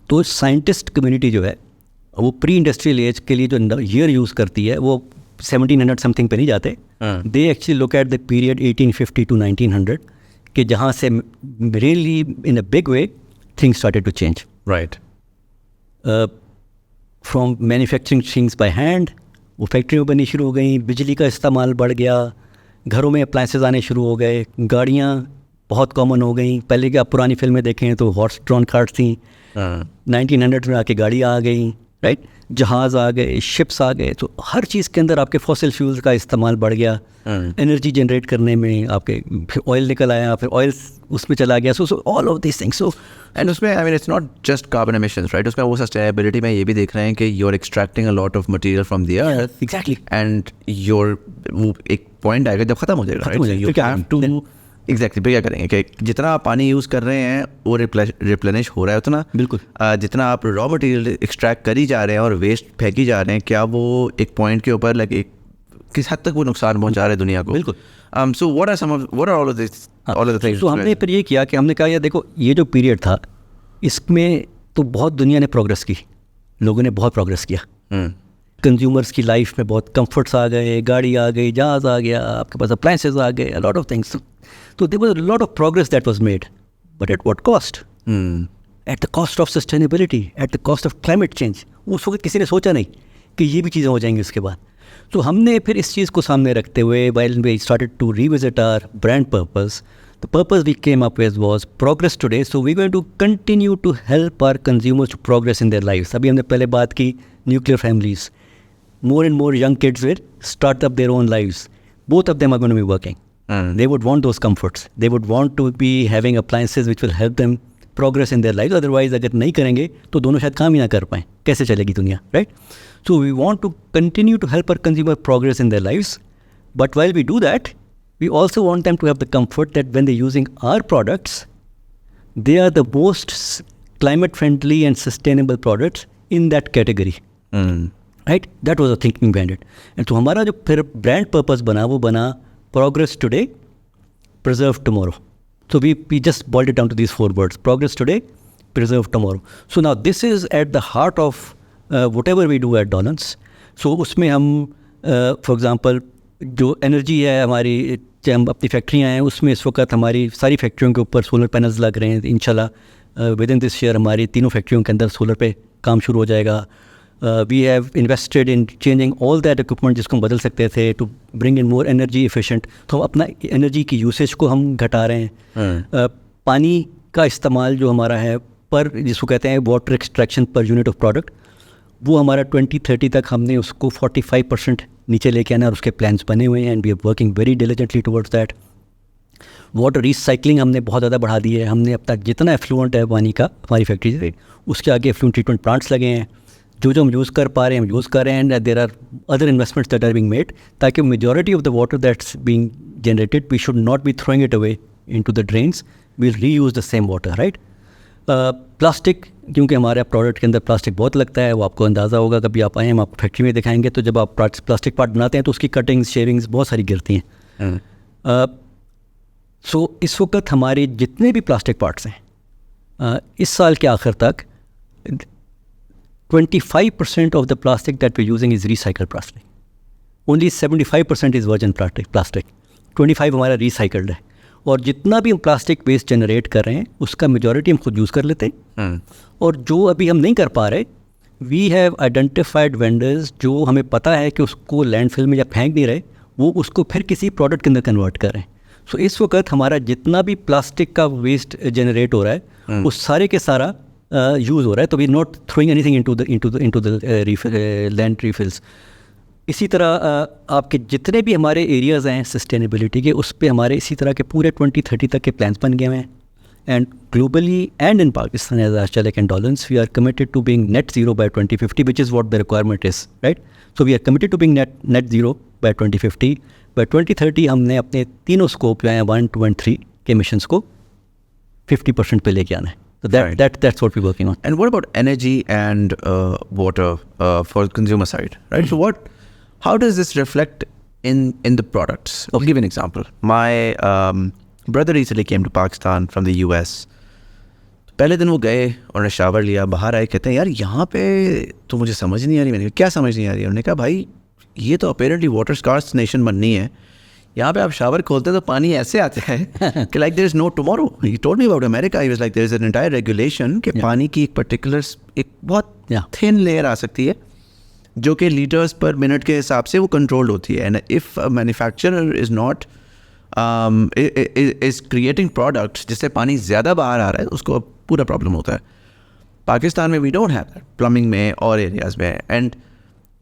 तो साइंटिस्ट कम्युनिटी जो है वो प्री इंडस्ट्रियल एज के लिए जो ईयर यूज़ करती है वो 1700 समथिंग पे नहीं जाते. They actually look at the period 1850 to 1900 कि जहाँ से really in a big way things started to change. Right. From manufacturing things by hand, वो फैक्ट्रियों बननी शुरू हो गई, बिजली का इस्तेमाल बढ़ गया, घरों में अप्लाइंसेस आने शुरू हो गए, गाड़ियाँ बहुत कॉमन हो गई. पहले की आप पुरानी फिल्में देखें तो हॉर्स ड्रॉन कार्ट्स थी, 1900 में आके गाड़ियाँ आ गई, राइट. जहाज़ आ गए, शिप्स आ गए. तो हर चीज़ के अंदर आपके फॉसिल फ्यूल्स का इस्तेमाल बढ़ गया. एनर्जी जनरेट करने में आपके फिर ऑयल निकल आया, फिर ऑयल उसमें चला गया. So all of this things. So and उसमें I mean it's not just carbon emissions, right. उसमें वो सस्टेनेबिलिटी में ये भी देख रहे हैं कि you are extracting a lot of material from the earth. Exactly. And your वो एक पॉइंट आएगा जब खत्म हो जाएगा, राइट. एग्जैक्टली. क्या करेंगे कि जितना आप पानी यूज़ कर रहे हैं वो रिप्लेनिश हो रहा है उतना. बिल्कुल. जितना आप रॉ मटेरियल एक्सट्रैक्ट करी जा रहे हैं और वेस्ट फेंकी जा रहे हैं, क्या वो एक पॉइंट के ऊपर लाइक किस हद तक वो नुकसान पहुंचा रहे हैं दुनिया को. बिल्कुल. So what are all of this, all of the things. तो हमने फिर ये किया कि हमने कहा यार देखो ये जो पीरियड था इसमें तो बहुत दुनिया ने प्रोग्रेस की, लोगों ने बहुत प्रोग्रेस किया. कंज्यूमर्स की लाइफ में बहुत कंफर्ट्स आ गए, गाड़ी आ गई, जहाज़ आ गया, आपके पास अप्लायंसेस आ गए, अ lot of things. So there was a lot of progress that was made, but at what cost? At the cost of sustainability, at the cost of climate change. उस वक्त किसी ने सोचा नहीं कि ये भी चीज़ें हो जाएंगी उसके बाद. तो हमने फिर इस चीज़ को सामने रखते हुए while we started to revisit our brand purpose, the purpose we came up with was progress today. So we're going to continue to help our consumers to progress in their lives. अभी हमने पहले बात की nuclear families. More and more young kids will start up their own lives. Both of them are going to be working. They would want those comforts. They would want to be having appliances which will help them progress in their lives. Otherwise, अगर नहीं करेंगे तो दोनों शायद काम ही ना कर पाएँ. कैसे चलेगी दुनिया, right? So we want to continue to help our consumer progress in their lives. But while we do that, we also want them to have the comfort that when they're using our products, they are the most climate friendly and sustainable products in that category. Right? That was the thinking behind it. And so हमारा जो फिर brand purpose बना वो बना progress today, preserve tomorrow. So we just boiled it down to these 4 words: progress today, preserve tomorrow. So now this is at the heart of whatever we do at Dawlance. So उसमें हम for example जो energy है हमारी, हम अपनी फैक्ट्रियाँ हैं उसमें इस वक्त हमारी सारी फैक्ट्रियों के ऊपर सोलर पैनल्स लग रहे हैं. इंशाल्लाह विद इन दिस ईयर हमारी तीनों फैक्ट्रियों के अंदर सोलर पे काम शुरू हो जाएगा. We have invested in changing all that equipment जिसको हम बदल सकते थे to bring in more energy efficient. तो हम अपना एनर्जी की यूसेज को हम घटा रहे हैं. पानी का इस्तेमाल जो हमारा है पर, जिसको कहते हैं water extraction per unit of product, वो हमारा 2030 तक हमने उसको 45% नीचे लेके आना और उसके प्लान्स बने हुए हैं. And we are working very diligently towards that. Water recycling हमने बहुत ज़्यादा बढ़ा दी है. हमने अब तक जितना एफ्लुएंट है पानी का हमारी फैक्ट्री से, उसके आगे एफ्लुएंट ट्रीटमेंट प्लांट्स लगे हैं. जो हम यूज़ कर पा रहे हैं हम यूज़ कर रहे हैं. And there are other investments that are being made, ताकि majority of the water that's being generated we should not be throwing it away into the drains. We will reuse the same water. Right. Plastic, क्योंकि हमारे product के अंदर plastic बहुत लगता है, वो आपको अंदाज़ा होगा, कभी आप आए हम आपको फैक्ट्री में दिखाएंगे. तो जब आप प्लास्टिक पार्ट बनाते हैं तो उसकी कटिंग्स शेयरिंग्स बहुत सारी गिरती हैं. सो इस वक्त हमारे जितने भी प्लास्टिक पार्ट्स हैं, इस साल के आखिर तक 25% of the plastic that we're using is recycled plastic. Only 75% is virgin plastic. 25 हमारा recycled है. और जितना भी हम प्लास्टिक वेस्ट जनरेट कर रहे हैं उसका मेजॉरिटी हम खुद यूज़ कर लेते हैं. और जो अभी हम नहीं कर पा रहे, वी हैव आइडेंटिफाइड वेंडर्स जो हमें पता है कि उसको लैंडफिल में या फेंक नहीं रहे, वो उसको फिर किसी प्रोडक्ट के अंदर कन्वर्ट कर रहे हैं. सो इस वक्त हमारा जितना भी प्लास्टिक का वेस्ट जनरेट हो रहा है वो सारे के सारा यूज़ हो रहा है. तो we not throwing anything into the landfills. इसी तरह आपके जितने भी हमारे एरियाज़ हैं सस्टेनेबिलिटी के, उस पे हमारे इसी तरह के पूरे 2030 तक के प्लान्स बन गए हैं. And globally and in Pakistan as Arçelik and Dawlance we are committed to being net zero by 2050, which is what the requirement is, right? So we are committed to being net zero by 2050. By 2030 हमने अपने तीनों scope जो हैं 1, 2 and 3 के missions को 50% पे लेके आना है. So that's what we're working on. And what about energy and water for the consumer side, right? So how does this reflect in the products? I'll give you an example. My brother recently came to Pakistan from the US. पहले दिन वो गए, उन्होंने shower लिया, बाहर आए, कहते हैं यार यहाँ पे तो मुझे समझ नहीं आ रही. मैंने कहा क्या समझ नहीं आ रही? उन्होंने कहा भाई ये तो अपेरेंटली वाटर स्कार्स नेशन बननी है. यहाँ पे आप शावर खोलते हैं तो पानी ऐसे आता है कि like there is no tomorrow. He told me about America. He was like there is an entire regulation कि पानी की एक पर्टिकुलर एक बहुत थिन लेयर आ सकती है जो कि लीटर्स पर मिनट के हिसाब से वो कंट्रोल्ड होती है. And if manufacturer is not is creating products जिससे पानी ज़्यादा बाहर आ रहा है, उसको पूरा प्रॉब्लम होता है. पाकिस्तान में we don't have that, plumbing में और एरियाज़ में. And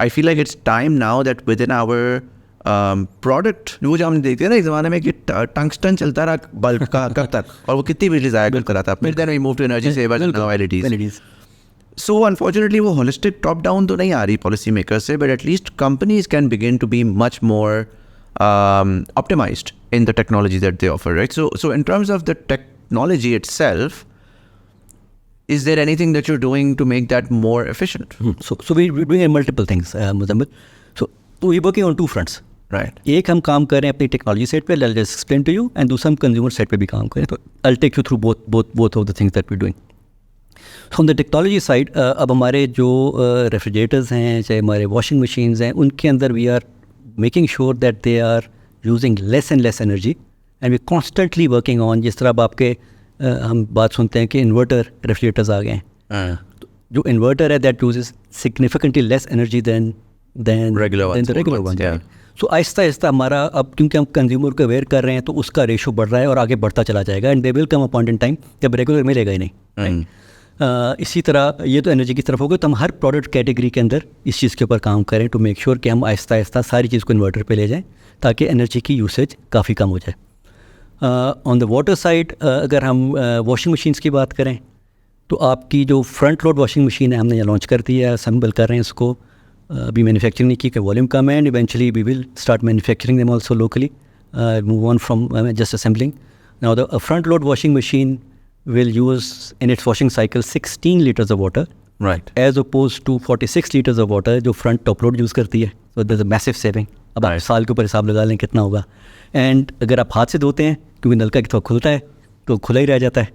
I feel like it's time now that within our product, वो जो हमने देखते हैं ना एक ज़माने में कि टंगस्टन चलता रहा बल्ब का कब तक, और वो कितनी बिजली ज़ाया करता रहा था. फिर then we move to energy savers and LEDs. So unfortunately वो होलिस्टिक टॉप डाउन तो नहीं आ रही पॉलिसी मेकर्स से, but at least companies can begin to be much more optimised in the technology that they offer, right? So in terms of the technology itself, is there anything that you're doing to make that more efficient? So we're doing multiple things, Muzamil. So we're working on 2 fronts. Right. एक हम काम कर रहे हैं अपनी technology side पे, I'll just explain to you, and दूसरा हम कंज्यूमर साइड पे भी काम करें. तो I'll take you through both of the things that we're doing. So on the technology side, अब हमारे जो रेफ्रिजरेटर्स हैं, चाहे हमारे वॉशिंग मशीन्स हैं, उनके अंदर we are making sure that they are using less and less energy, and we're constantly working on, जिस तरह अब आपके हम बात सुनते हैं कि इन्वर्टर रेफ्रिजरेटर्स आ गए हैं. तो जो इन्वर्टर है that uses significantly less energy than the regular ones. So Aahista Aahista हमारा अब क्योंकि हम कंज्यूमर को अवेयर कर रहे हैं तो उसका रेशो बढ़ रहा है और आगे बढ़ता चला जाएगा. And they will come a point in time जब रेगुलर मिलेगा ही नहीं. इसी तरह ये तो एनर्जी की तरफ होगा, तो हम हर प्रोडक्ट कैटेगरी के अंदर इस चीज़ के ऊपर काम करें टू मेक श्योर कि हम आहिस्ता आहिस्ता सारी चीज़ को इन्वर्टर पे ले जाएं ताकि एनर्जी की यूसेज काफ़ी कम हो जाए. ऑन द वाटर साइड अगर हम वॉशिंग मशीन्स की बात करें तो आपकी जो फ्रंट लोड वॉशिंग मशीन है हमने यहाँ लॉन्च कर दी है, असेंबल कर रहे हैं इसको. अभी मैन्युफैक्चरिंग नहीं की कि वॉल्यूम कम है, and eventually we will start manufacturing them also locally. move on from just assembling. Now a front load washing machine will use in its washing cycle 16 liters of water, right, as opposed to 46 liters of water जो front top load use करती है. So there's a massive saving. अब आप साल के ऊपर हिसाब लगा लें कितना होगा. एंड अगर आप हाथ से धोते हैं क्योंकि नलका एक तो खुलता है तो खुला ही रह जाता है,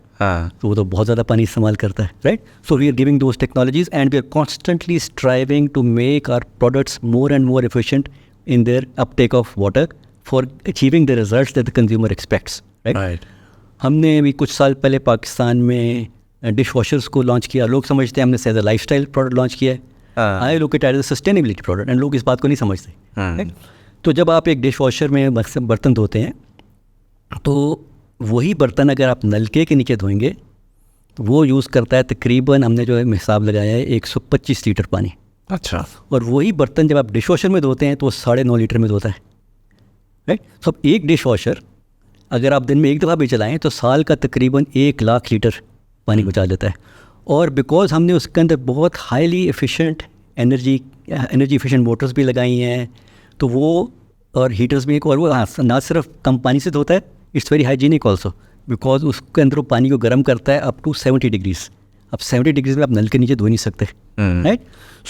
तो वो तो बहुत ज़्यादा पानी इस्तेमाल करता है, right. So we are giving those technologies and we are constantly striving to make our products more and more efficient in their uptake of water for achieving the results that the consumer expects, right. हमने अभी कुछ साल पहले पाकिस्तान में dish washers को launch किया. लोग समझते हैं हमने as a lifestyle product launch किया है. I look it as a sustainability product and लोग इस बात को नहीं समझते, right? तो जब आप एक डिश वॉशर में बर्तन धोते हैं तो वही बर्तन अगर आप नलके के नीचे धोएंगे तो वो यूज़ करता है तकरीबन, हमने जो है हिसाब लगाया है 125 लीटर पानी. अच्छा. और वही बर्तन जब आप डिश वॉशर में धोते हैं तो वो 9.5 लीटर में धोता है, राइट. तो अब एक डिश वॉशर अगर आप दिन में एक दफ़ा भी चलाएं तो साल का तकरीबन 1 लाख लीटर पानी बचा देता है. और बिकॉज हमने उसके अंदर बहुत highly efficient energy efficient Motors भी लगाई हैं तो वो और हीटर्स भी, और वो ना सिर्फ कम पानी से धोता है, it's very hygienic also because उसके अंदर वो पानी को गर्म करता है अप टू 70 डिग्रीज. अब 70 डिग्रीज में आप नल के नीचे धो नहीं सकते, right.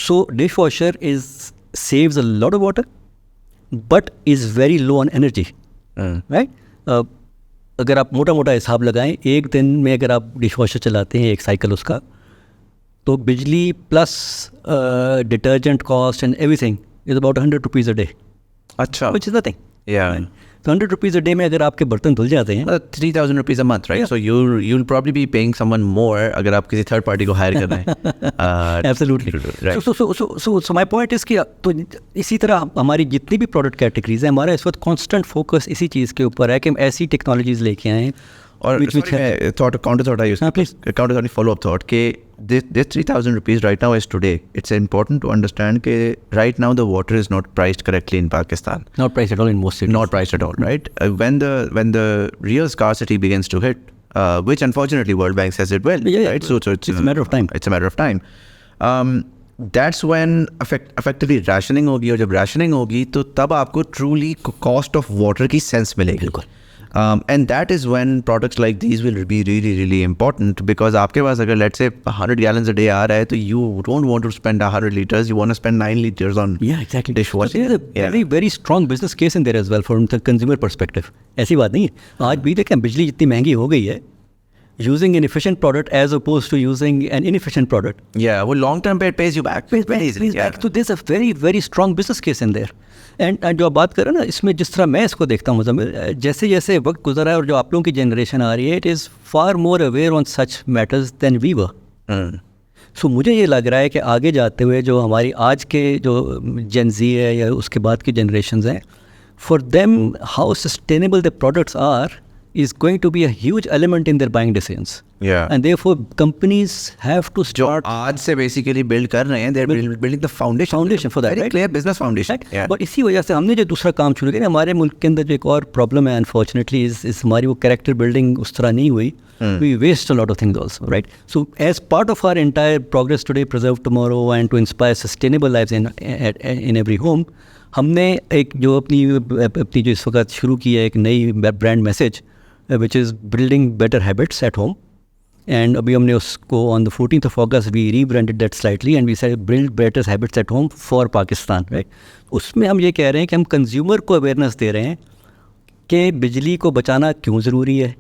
So dish washer is saves a lot of water but is very low on energy, right. अगर आप मोटा मोटा हिसाब लगाएं, एक दिन में अगर आप डिश वॉशर चलाते हैं एक साइकिल उसका, तो बिजली plus detergent cost and everything is about 100 rupees a day. अच्छा. Which is nothing. Yeah. तो 100 रुपीज़ अ डे में अगर आपके बर्तन धुल जाते हैं 3,000 rupees a month, right? Yeah. So you'll probably be paying someone more अगर आप किसी थर्ड पार्टी को हायर कर रहे हैं. Absolutely. Right. So my point is कि तो इसी तरह हमारी जितनी भी प्रोडक्ट कैटेगरीज हैं, हमारा इस वक्त कॉन्स्टेंट फोकस इसी चीज़ के ऊपर है कि हम ऐसी टेक्नोलॉजीज लेके आएँ. और counter follow-up thought कि this 3,000 rupees right now is today. It's important to understand कि right now the water is not priced correctly in Pakistan. Not priced at all in most cities. Not priced at all, right? When the real scarcity begins to hit, which unfortunately World Bank says it will, yeah, right? So it's a matter of time. It's a matter of time. That's when effectively rationing होगी, और जब rationing होगी तो तब आपको truly cost of water की sense मिलेगी. बिल्कुल. And that is when products like these will be really, really important because आपके पास अगर let's say 100 gallons a day आ रहा है तो you don't want to spend 100 liters, you want to spend 9 liters on dishwashing. So there's a very, very strong business case in there as well from the consumer perspective. ऐसी बात नहीं है. आज भी देखें बिजली जितनी महंगी हो गई है, using an efficient product as opposed to using an inefficient product. Yeah, well, long term it pays you back. Pays back. So there's a very, very strong business case in there. And जो आप बात करें ना, इसमें जिस तरह मैं इसको देखता हूँ मुज़म्मिल, जैसे जैसे वक्त गुजरा है और जो आप लोगों की जनरेशन आ रही है, it is far more aware on such matters than we were. So मुझे ये लग रहा है कि आगे जाते हुए जो हमारी आज के जो Gen Z है या उसके बाद की generations हैं, for them how sustainable the products are is going to be a huge element in their buying decisions. Yeah. And therefore companies have to start. जो आज से basically build कर रहे हैं, they're building the foundation for that, very right? clear business foundation. Right? Yeah. But इसी वजह से हमने जो दूसरा काम शुरू किया, हमारे मुल्क के अंदर जो एक और प्रॉब्लम है unfortunately is हमारी वो character building उस तरह नहीं हुई. We waste a lot of things also, right? So as part of our entire progress today, preserve tomorrow and to inspire sustainable lives in every home, हमने एक जो अपनी जो इस वक्त शुरू की है एक नई brand message which is building better habits at home. And अभी हमने उसको on the 14th of August we rebranded that slightly and we said build better habits at home for Pakistan, right? उसमें हम ये कह रहे हैं कि हम कंज्यूमर को अवेयरनेस दे रहे हैं कि बिजली को बचाना क्यों ज़रूरी है.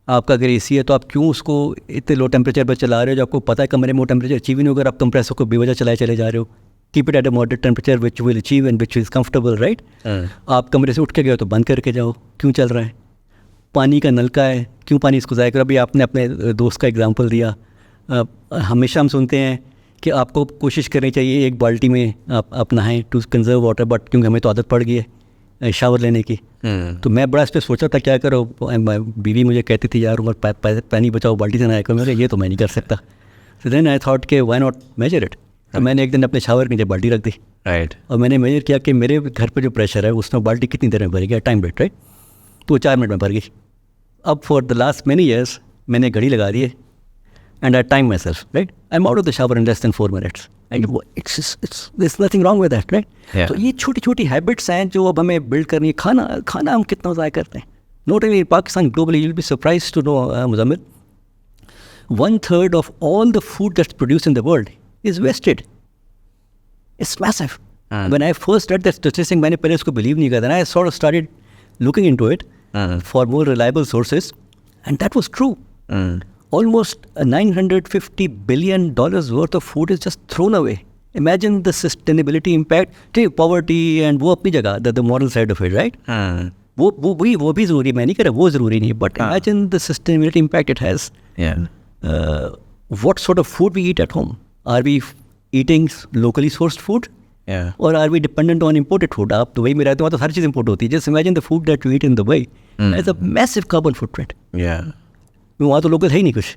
आपका अगर एसी है तो आप क्यों उसको इतने लो टेम्परेचर पर चला रहे हो, जो आपको पता है कमरे में वो टेम्परेचर अचीव नहीं होगा, आप कंप्रेसर को बेवजह चलाए चले जा रहे हो. Keep it at a moderate temperature which will achieve and which is comfortable, right. आप कमरे से उठ के गए तो बंद करके जाओ, क्यों चल रहा है. पानी का नलका है, क्यों पानी इसको ज़ाया करो. अभी आपने अपने दोस्त का एग्जांपल दिया. हमेशा हम सुनते हैं कि आपको कोशिश करनी चाहिए एक बाल्टी में आप नहाएं टू कंजर्व वाटर, बट क्योंकि हमें तो आदत पड़ गई है शावर लेने की. तो मैं बड़ा इस पर सोचा था क्या करो. बीवी मुझे कहती थी यार उमर पानी बचाओ, बाल्टी से नहाया करो. मैं ये तो मैं नहीं कर सकता. सो देन आई थॉट कि व्हाई नॉट मेजर इट. तो मैंने एक दिन अपने शावर के नीचे बाल्टी रख दी, राइट. और मैंने मेजर किया कि मेरे घर पर जो प्रेशर है उसमें बाल्टी कितनी देर में भर गया, टाइम रेट, राइट. तो 4 मिनट में भर गई. अब for the last many years मैंने घड़ी लगा दी है and I time my self, right. I am out of the shower in less than 4 minutes. And it's there's nothing wrong with that, right? Yeah. तो ये छोटी छोटी हैबिट्स हैं जो अब हमें बिल्ड करनी है. खाना हम कितना ज़ाया करते हैं. Not only in Pakistan, globally, you'll be surprised to know, Muzamil, 1/3 of all the food that's produced in the world is wasted. It's massive. When I first read that statistic, मैंने पहले उसको believe नहीं किया था. I sort of started looking into it for more reliable sources, and that was true. Almost $950 billion worth of food is just thrown away. Imagine the sustainability impact. Take poverty and वो अपनी जगह, the moral side of it, right? वो भी ज़रूरी, मैं नहीं कह रहा वो ज़रूरी नहीं, but imagine the sustainability impact it has. What sort of food we eat at home? Are we eating locally sourced food? Or are we dependent on imported food? आप दुबई में रहते हो तो हर चीज़ import होती है. Just imagine the food that you eat in Dubai. It's a massive carbon footprint. वहाँ तो local है ही नहीं कुछ.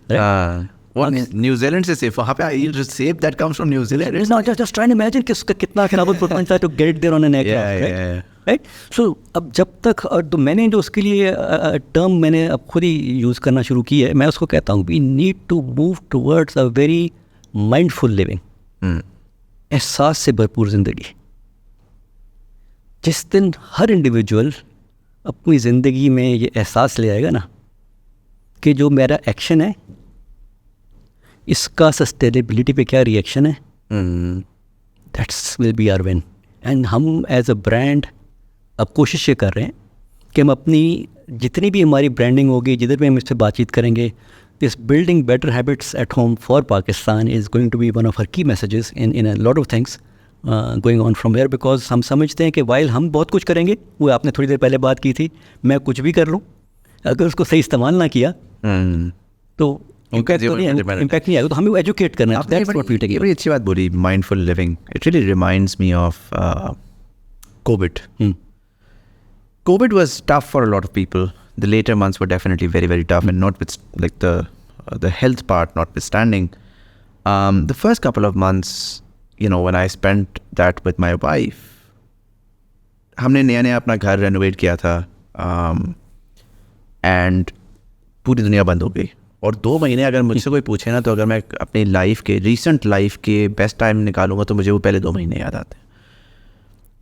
न्यूजीलैंड से सेफ वहाँ पे safe that comes from New Zealand. It's not just trying to imagine कि उसका कितना carbon footprint था to get it there on an aircraft, right? So अब जब तक तो मैंने जो उसके लिए टर्म मैंने अब खुद ही यूज़ करना शुरू की है, मैं उसको कहता हूँ we need to move towards a very mindful living. एहसास से भरपूर ज़िंदगी. जिस दिन हर इंडिविजुअल अपनी ज़िंदगी में ये एहसास ले आएगा ना कि जो मेरा एक्शन है इसका सस्टेनेबिलिटी पे क्या रिएक्शन है, that's will be our win. And हम एज अ ब्रांड अब कोशिश ये कर रहे हैं कि हम अपनी जितनी भी हमारी ब्रांडिंग होगी, जिधर भी हम इससे बातचीत करेंगे, this building better habits at home for Pakistan is going to be one of our key messages in a lot of things going on from here, because हम समझते हैं कि while हम बहुत कुछ करेंगे, वो आपने थोड़ी देर पहले बात की थी, मैं कुछ भी कर लूँ, अगर उसको सही इस्तेमाल ना किया तो इम्पैक्ट नहीं आएगा. तो हमें एजुकेट करना है. That's what we take. ये बड़ी अच्छी बात बोली, mindful living. It really reminds me of COVID. COVID was tough for a lot of people. The later months were definitely very, very tough, and not with like the health part notwithstanding. The first couple of months, when I spent that with my wife, हमने नया अपना घर renovate किया था, and पूरी दुनिया बंद हो गई. और 2 महीने अगर मुझसे कोई पूछे ना, तो अगर मैं अपनी लाइफ के रीसेंट लाइफ के बेस्ट टाइम निकालूंगा तो मुझे वो पहले 2 महीने याद आते हैं.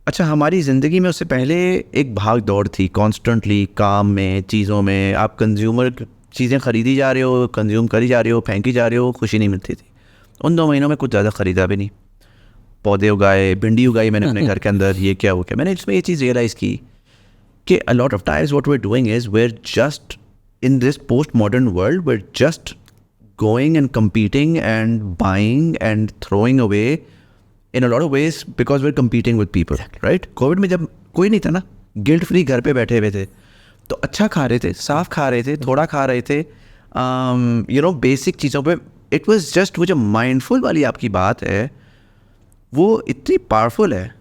अच्छा, हमारी ज़िंदगी में उससे पहले एक भाग दौड़ थी, कॉन्स्टेंटली काम में, चीज़ों में. आप कंज्यूमर चीज़ें ख़रीदी जा रहे हो, कंज्यूम करी जा रहे हो, फेंकी जा रहे हो, खुशी नहीं मिलती थी. उन 2 महीनों में कुछ ज़्यादा ख़रीदा भी नहीं. पौधे उगाए, भिंडी उगाई मैंने अपने घर के अंदर, ये क्या वो क्या. मैंने इसमें ये चीज़ रियलाइज़ की कि a lot of times what we are doing is we are just in this post modern world, we are just going and competing and buying and throwing away in a lot of ways because we're competing with people, right? Covid में जब कोई नहीं था ना, guilt free घर पे बैठे हुए थे, तो अच्छा खा रहे थे, साफ खा रहे थे, थोड़ा खा रहे थे, बेसिक चीज़ों पे. इट वाज जस्ट वो जो माइंडफुल वाली आपकी बात है, वो इतनी पावरफुल है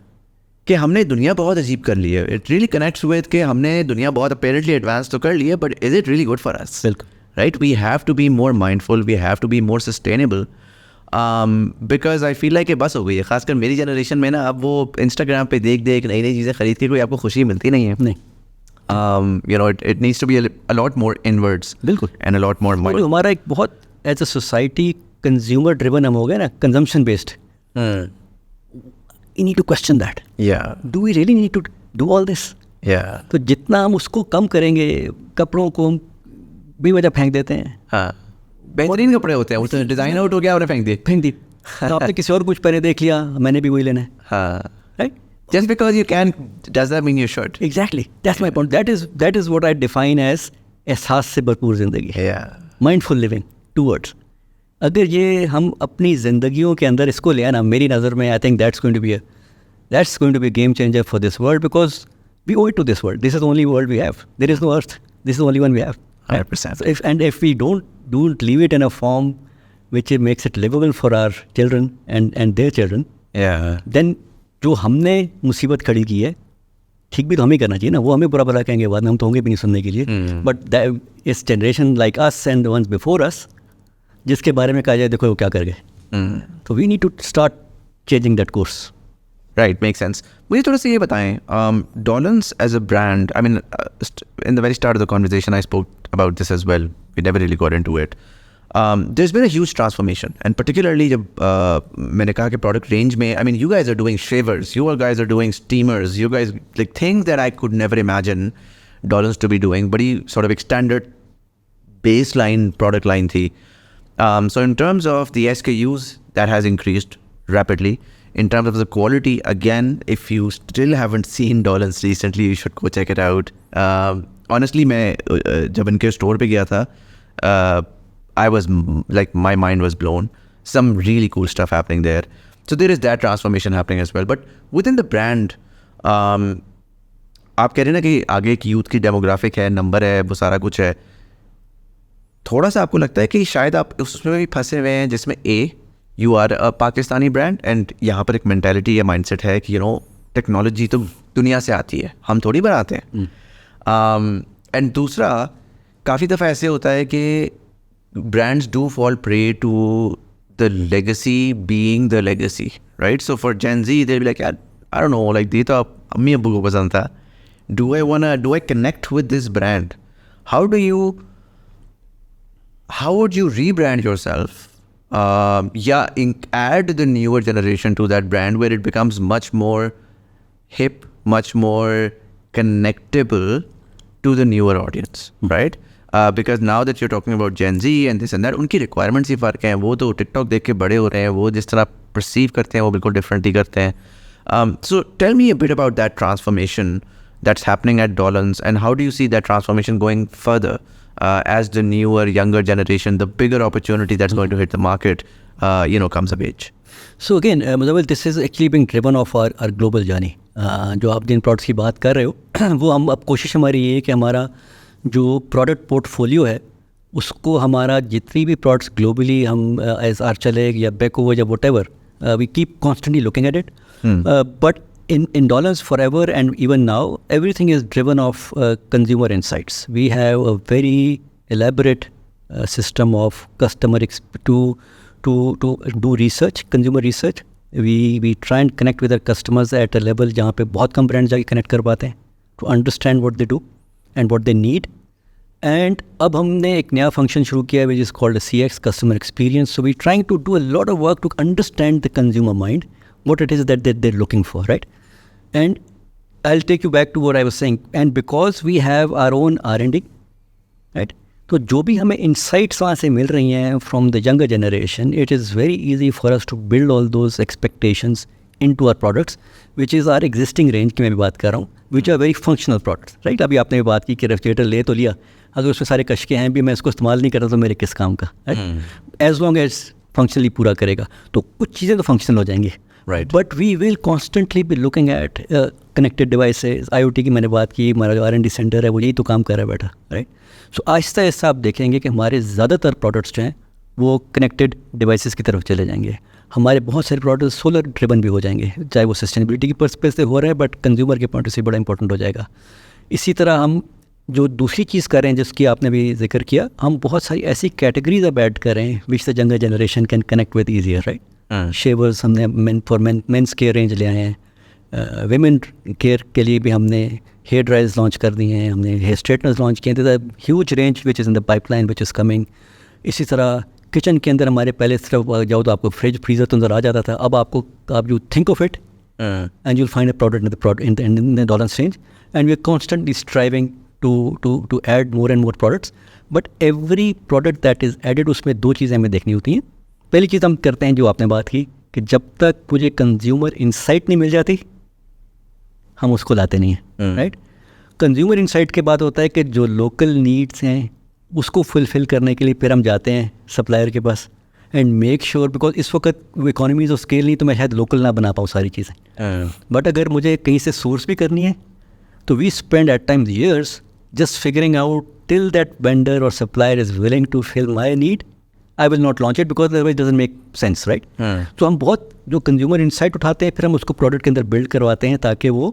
कि हमने दुनिया बहुत अजीब कर ली है. इट रियली कनेक्ट्स विद कि हमने दुनिया बहुत अपेरेंटली एडवांस तो कर ली है, but is it really good for us? Right, we have to be more mindful, we have to be more sustainable. Because I feel like बस हो गई है, खासकर मेरी जनरेशन में ना. अब वो इंस्टाग्राम पे देख नई चीज़ें खरीद के कोई आपको खुशी मिलती नहीं है. नहीं, it needs to be a lot more inwards. बिल्कुल. एंड अ लॉट मोर हमारा एक बहुत as a society consumer driven हम हो गए ना, consumption based. You need to question that. Yeah. Do we really need to do all this? Yeah. तो जितना हम उसको कम करेंगे, कपड़ों को हम बेवजह फेंक देते हैं. हाँ, बेहतरीन कपड़े होते हैं, उससे डिज़ाइन आउट हो गया और फेंक दी. तो आपने किसी और कुछ पहने देख लिया, मैंने भी वही लेना है. हाँ, right. Just because you can, does that mean you should? Exactly. That's my point. That is what I define as एहसास से भरपूर ज़िंदगी. Yeah. Mindful living. 2 words. अगर ये हम अपनी ज़िंदगियों के अंदर इसको ले आना, मेरी नज़र में I think that's going to be a game changer for this world, because we owe it to this world. This is the only world we have. There is no earth. This is the only one we have. 100%. So if we don't leave it in a form which makes it livable for our children and their children, then जो हमने मुसीबत खड़ी की है, ठीक भी तो हमें करना चाहिए ना. वो हमें बुरा भला कहेंगे बाद में, हम तो होंगे भी नहीं सुनने के लिए. बट इस generation like us and the ones before us, जिसके बारे में कहा जाए देखो वो क्या कर गए, तो we need to start changing that course. Right, make sense. मुझे थोड़ा सा ये बताएं, Dawlance as a brand, I mean, in the very start of the conversation I spoke about this as well, we never really got into it. there's been a huge transformation, and particularly जब मैंने कहा कि product range में, I mean, you guys are doing shavers, you guys are doing steamers, you guys like things that I could never imagine Dawlance to be doing, बड़ी sort of extended baseline product line थी. So in terms of the SKUs, that has increased rapidly. In terms of the quality, again, if you still haven't seen Dawlance recently, you should go check it out. Honestly, मैं जब इनके store पे गया था, I was like, my mind was blown. Some really cool stuff happening there. So there is that transformation happening as well. But within the brand, आप कह रहे हैं ना कि आगे एक यूथ की डेमोग्राफिक है, नंबर है, वो सारा कुछ है. थोड़ा सा आपको लगता है कि शायद आप उसमें भी फंसे हुए हैं जिसमें you are a Pakistani brand and यहाँ पर एक मेंटालिटी या माइंडसेट है कि टेक्नोलॉजी तो दुनिया से आती है, हम थोड़ी बनाते हैं. एंड दूसरा, काफ़ी दफ़ा ऐसे होता है कि brands do fall prey to the legacy being the legacy, right? So for Gen Z, they'll be like, I don't know, like, ये तो अम्मी अब्बू को पसंद था. Do I connect with this brand? How would you rebrand yourself? Add the newer generation to that brand where it becomes much more hip, much more connectable to the newer audience, right? Because now that you're talking about Gen Z and this and that, उनकी requirements ही फ़र्क हैं. वो तो TikTok देख के बड़े हो रहे हैं, वो जिस तरह perceive करते हैं वो बिल्कुल different ही करते हैं. So tell me a bit about that transformation that's happening at Dawlance, and how do you see that transformation going further as the newer, younger generation, the bigger opportunity that's going to hit the market, comes of age? So again, Muzamil, this is actually being driven off our global journey. जो आप जिन products की बात कर रहे हो वो हम अब कोशिश हमारी ये है कि हमारा जो प्रोडक्ट पोर्टफोलियो है उसको हमारा जितनी भी प्रोडक्ट्स ग्लोबली हम एज आर्चेलिक या बैकोवर या whatever we keep constantly looking at it. But in Dawlance forever and even now, everything is driven off consumer insights. We have a very elaborate system of to do research, consumer research. We try and connect with our customers at a level जहाँ पे बहुत कम brand जाके connect कर पाते हैं, to understand what they do and what they need. And अब हमने एक नया फंक्शन शुरू किया है which is called a CX, customer experience. So we're trying to do a lot of work to understand the consumer mind, what it is that they're looking for, right? And I'll take you back to what I was saying. And because we have our own R&D, right? तो जो भी हमें insights वहाँ से मिल रही हैं from the younger generation, it is very easy for us to build all those expectations into our products, which is our existing range की मैं भी बात कर रहा हूँ, which are very functional products, right? अभी आपने भी बात की कि रेफ्रिजरेटर ले तो लिया, अगर उसमें सारे कशके हैं भी मैं इसको इस्तेमाल नहीं कर रहा तो मेरे किस काम का, right? As long as functionally पूरा करेगा तो कुछ चीज़ें तो functional हो जाएंगी. Right. But we will constantly be looking at connected devices. IoT की मैंने बात की, हमारा जो R&D सेंटर है वो यही तो काम कर रहा है बेटा, राइट? सो आहिस्ता आहिस्ता आप देखेंगे कि हमारे ज़्यादातर प्रोडक्ट्स जो हैं वो कनेक्टेड डिवाइसेस की तरफ चले जाएंगे. हमारे बहुत सारे प्रोडक्ट्स सोलर ड्रिवन भी हो जाएंगे, चाहे वो सस्टेनेबिलिटी की पर्सपेक्टिव से हो रहा है बट कंज्यूमर के पॉइंट से बड़ा इंपॉर्टेंट हो जाएगा. इसी तरह हम जो दूसरी चीज़ कर रहे हैं जिसकी आपने भी जिक्र किया, हम बहुत सारी ऐसी कैटेगरीज अब ऐड कर रहे हैं which the younger generation can connect with easier, right? Shavers हमने मेंस केयर रेंज ले आए हैं, विमेन केयर के लिए भी हमने हेयर ड्रायर्स लॉन्च कर दिए हैं, हमने हेयर स्ट्रेटनर्स लॉन्च किए हैं. Huge range which is in the pipeline which is coming. इसी तरह किचन के अंदर हमारे पहले तरफ जाओ तो आपको फ्रिज फ्रीज़र तो नज़र आ जाता था, अब आपको आप you think of it and you'll find a product in the Dawlance range, and we are constantly striving to add more and more products. But every product that is added उसमें दो चीज़ें हमें देखनी होती हैं. पहली चीज़ हम करते हैं जो आपने बात की कि जब तक मुझे कंज्यूमर इंसाइट नहीं मिल जाती हम उसको लाते नहीं हैं, राइट? कंज्यूमर इंसाइट के बाद होता है कि जो लोकल नीड्स हैं उसको फुलफ़िल करने के लिए फिर हम जाते हैं सप्लायर के पास एंड मेक श्योर, बिकॉज इस वक्त इकोनॉमीज ऑफ स्केल नहीं तो मैं शायद लोकल ना बना पाऊँ सारी चीज़ें. बट अगर मुझे कहीं से सोर्स भी करनी है तो we spend at times years just figuring out till that vendor or supplier is willing to fill my need, I will not launch it because otherwise it doesn't make sense, right? तो हम बहुत जो consumer insight उठाते हैं फिर हम उसको product के अंदर build करवाते हैं ताकि वो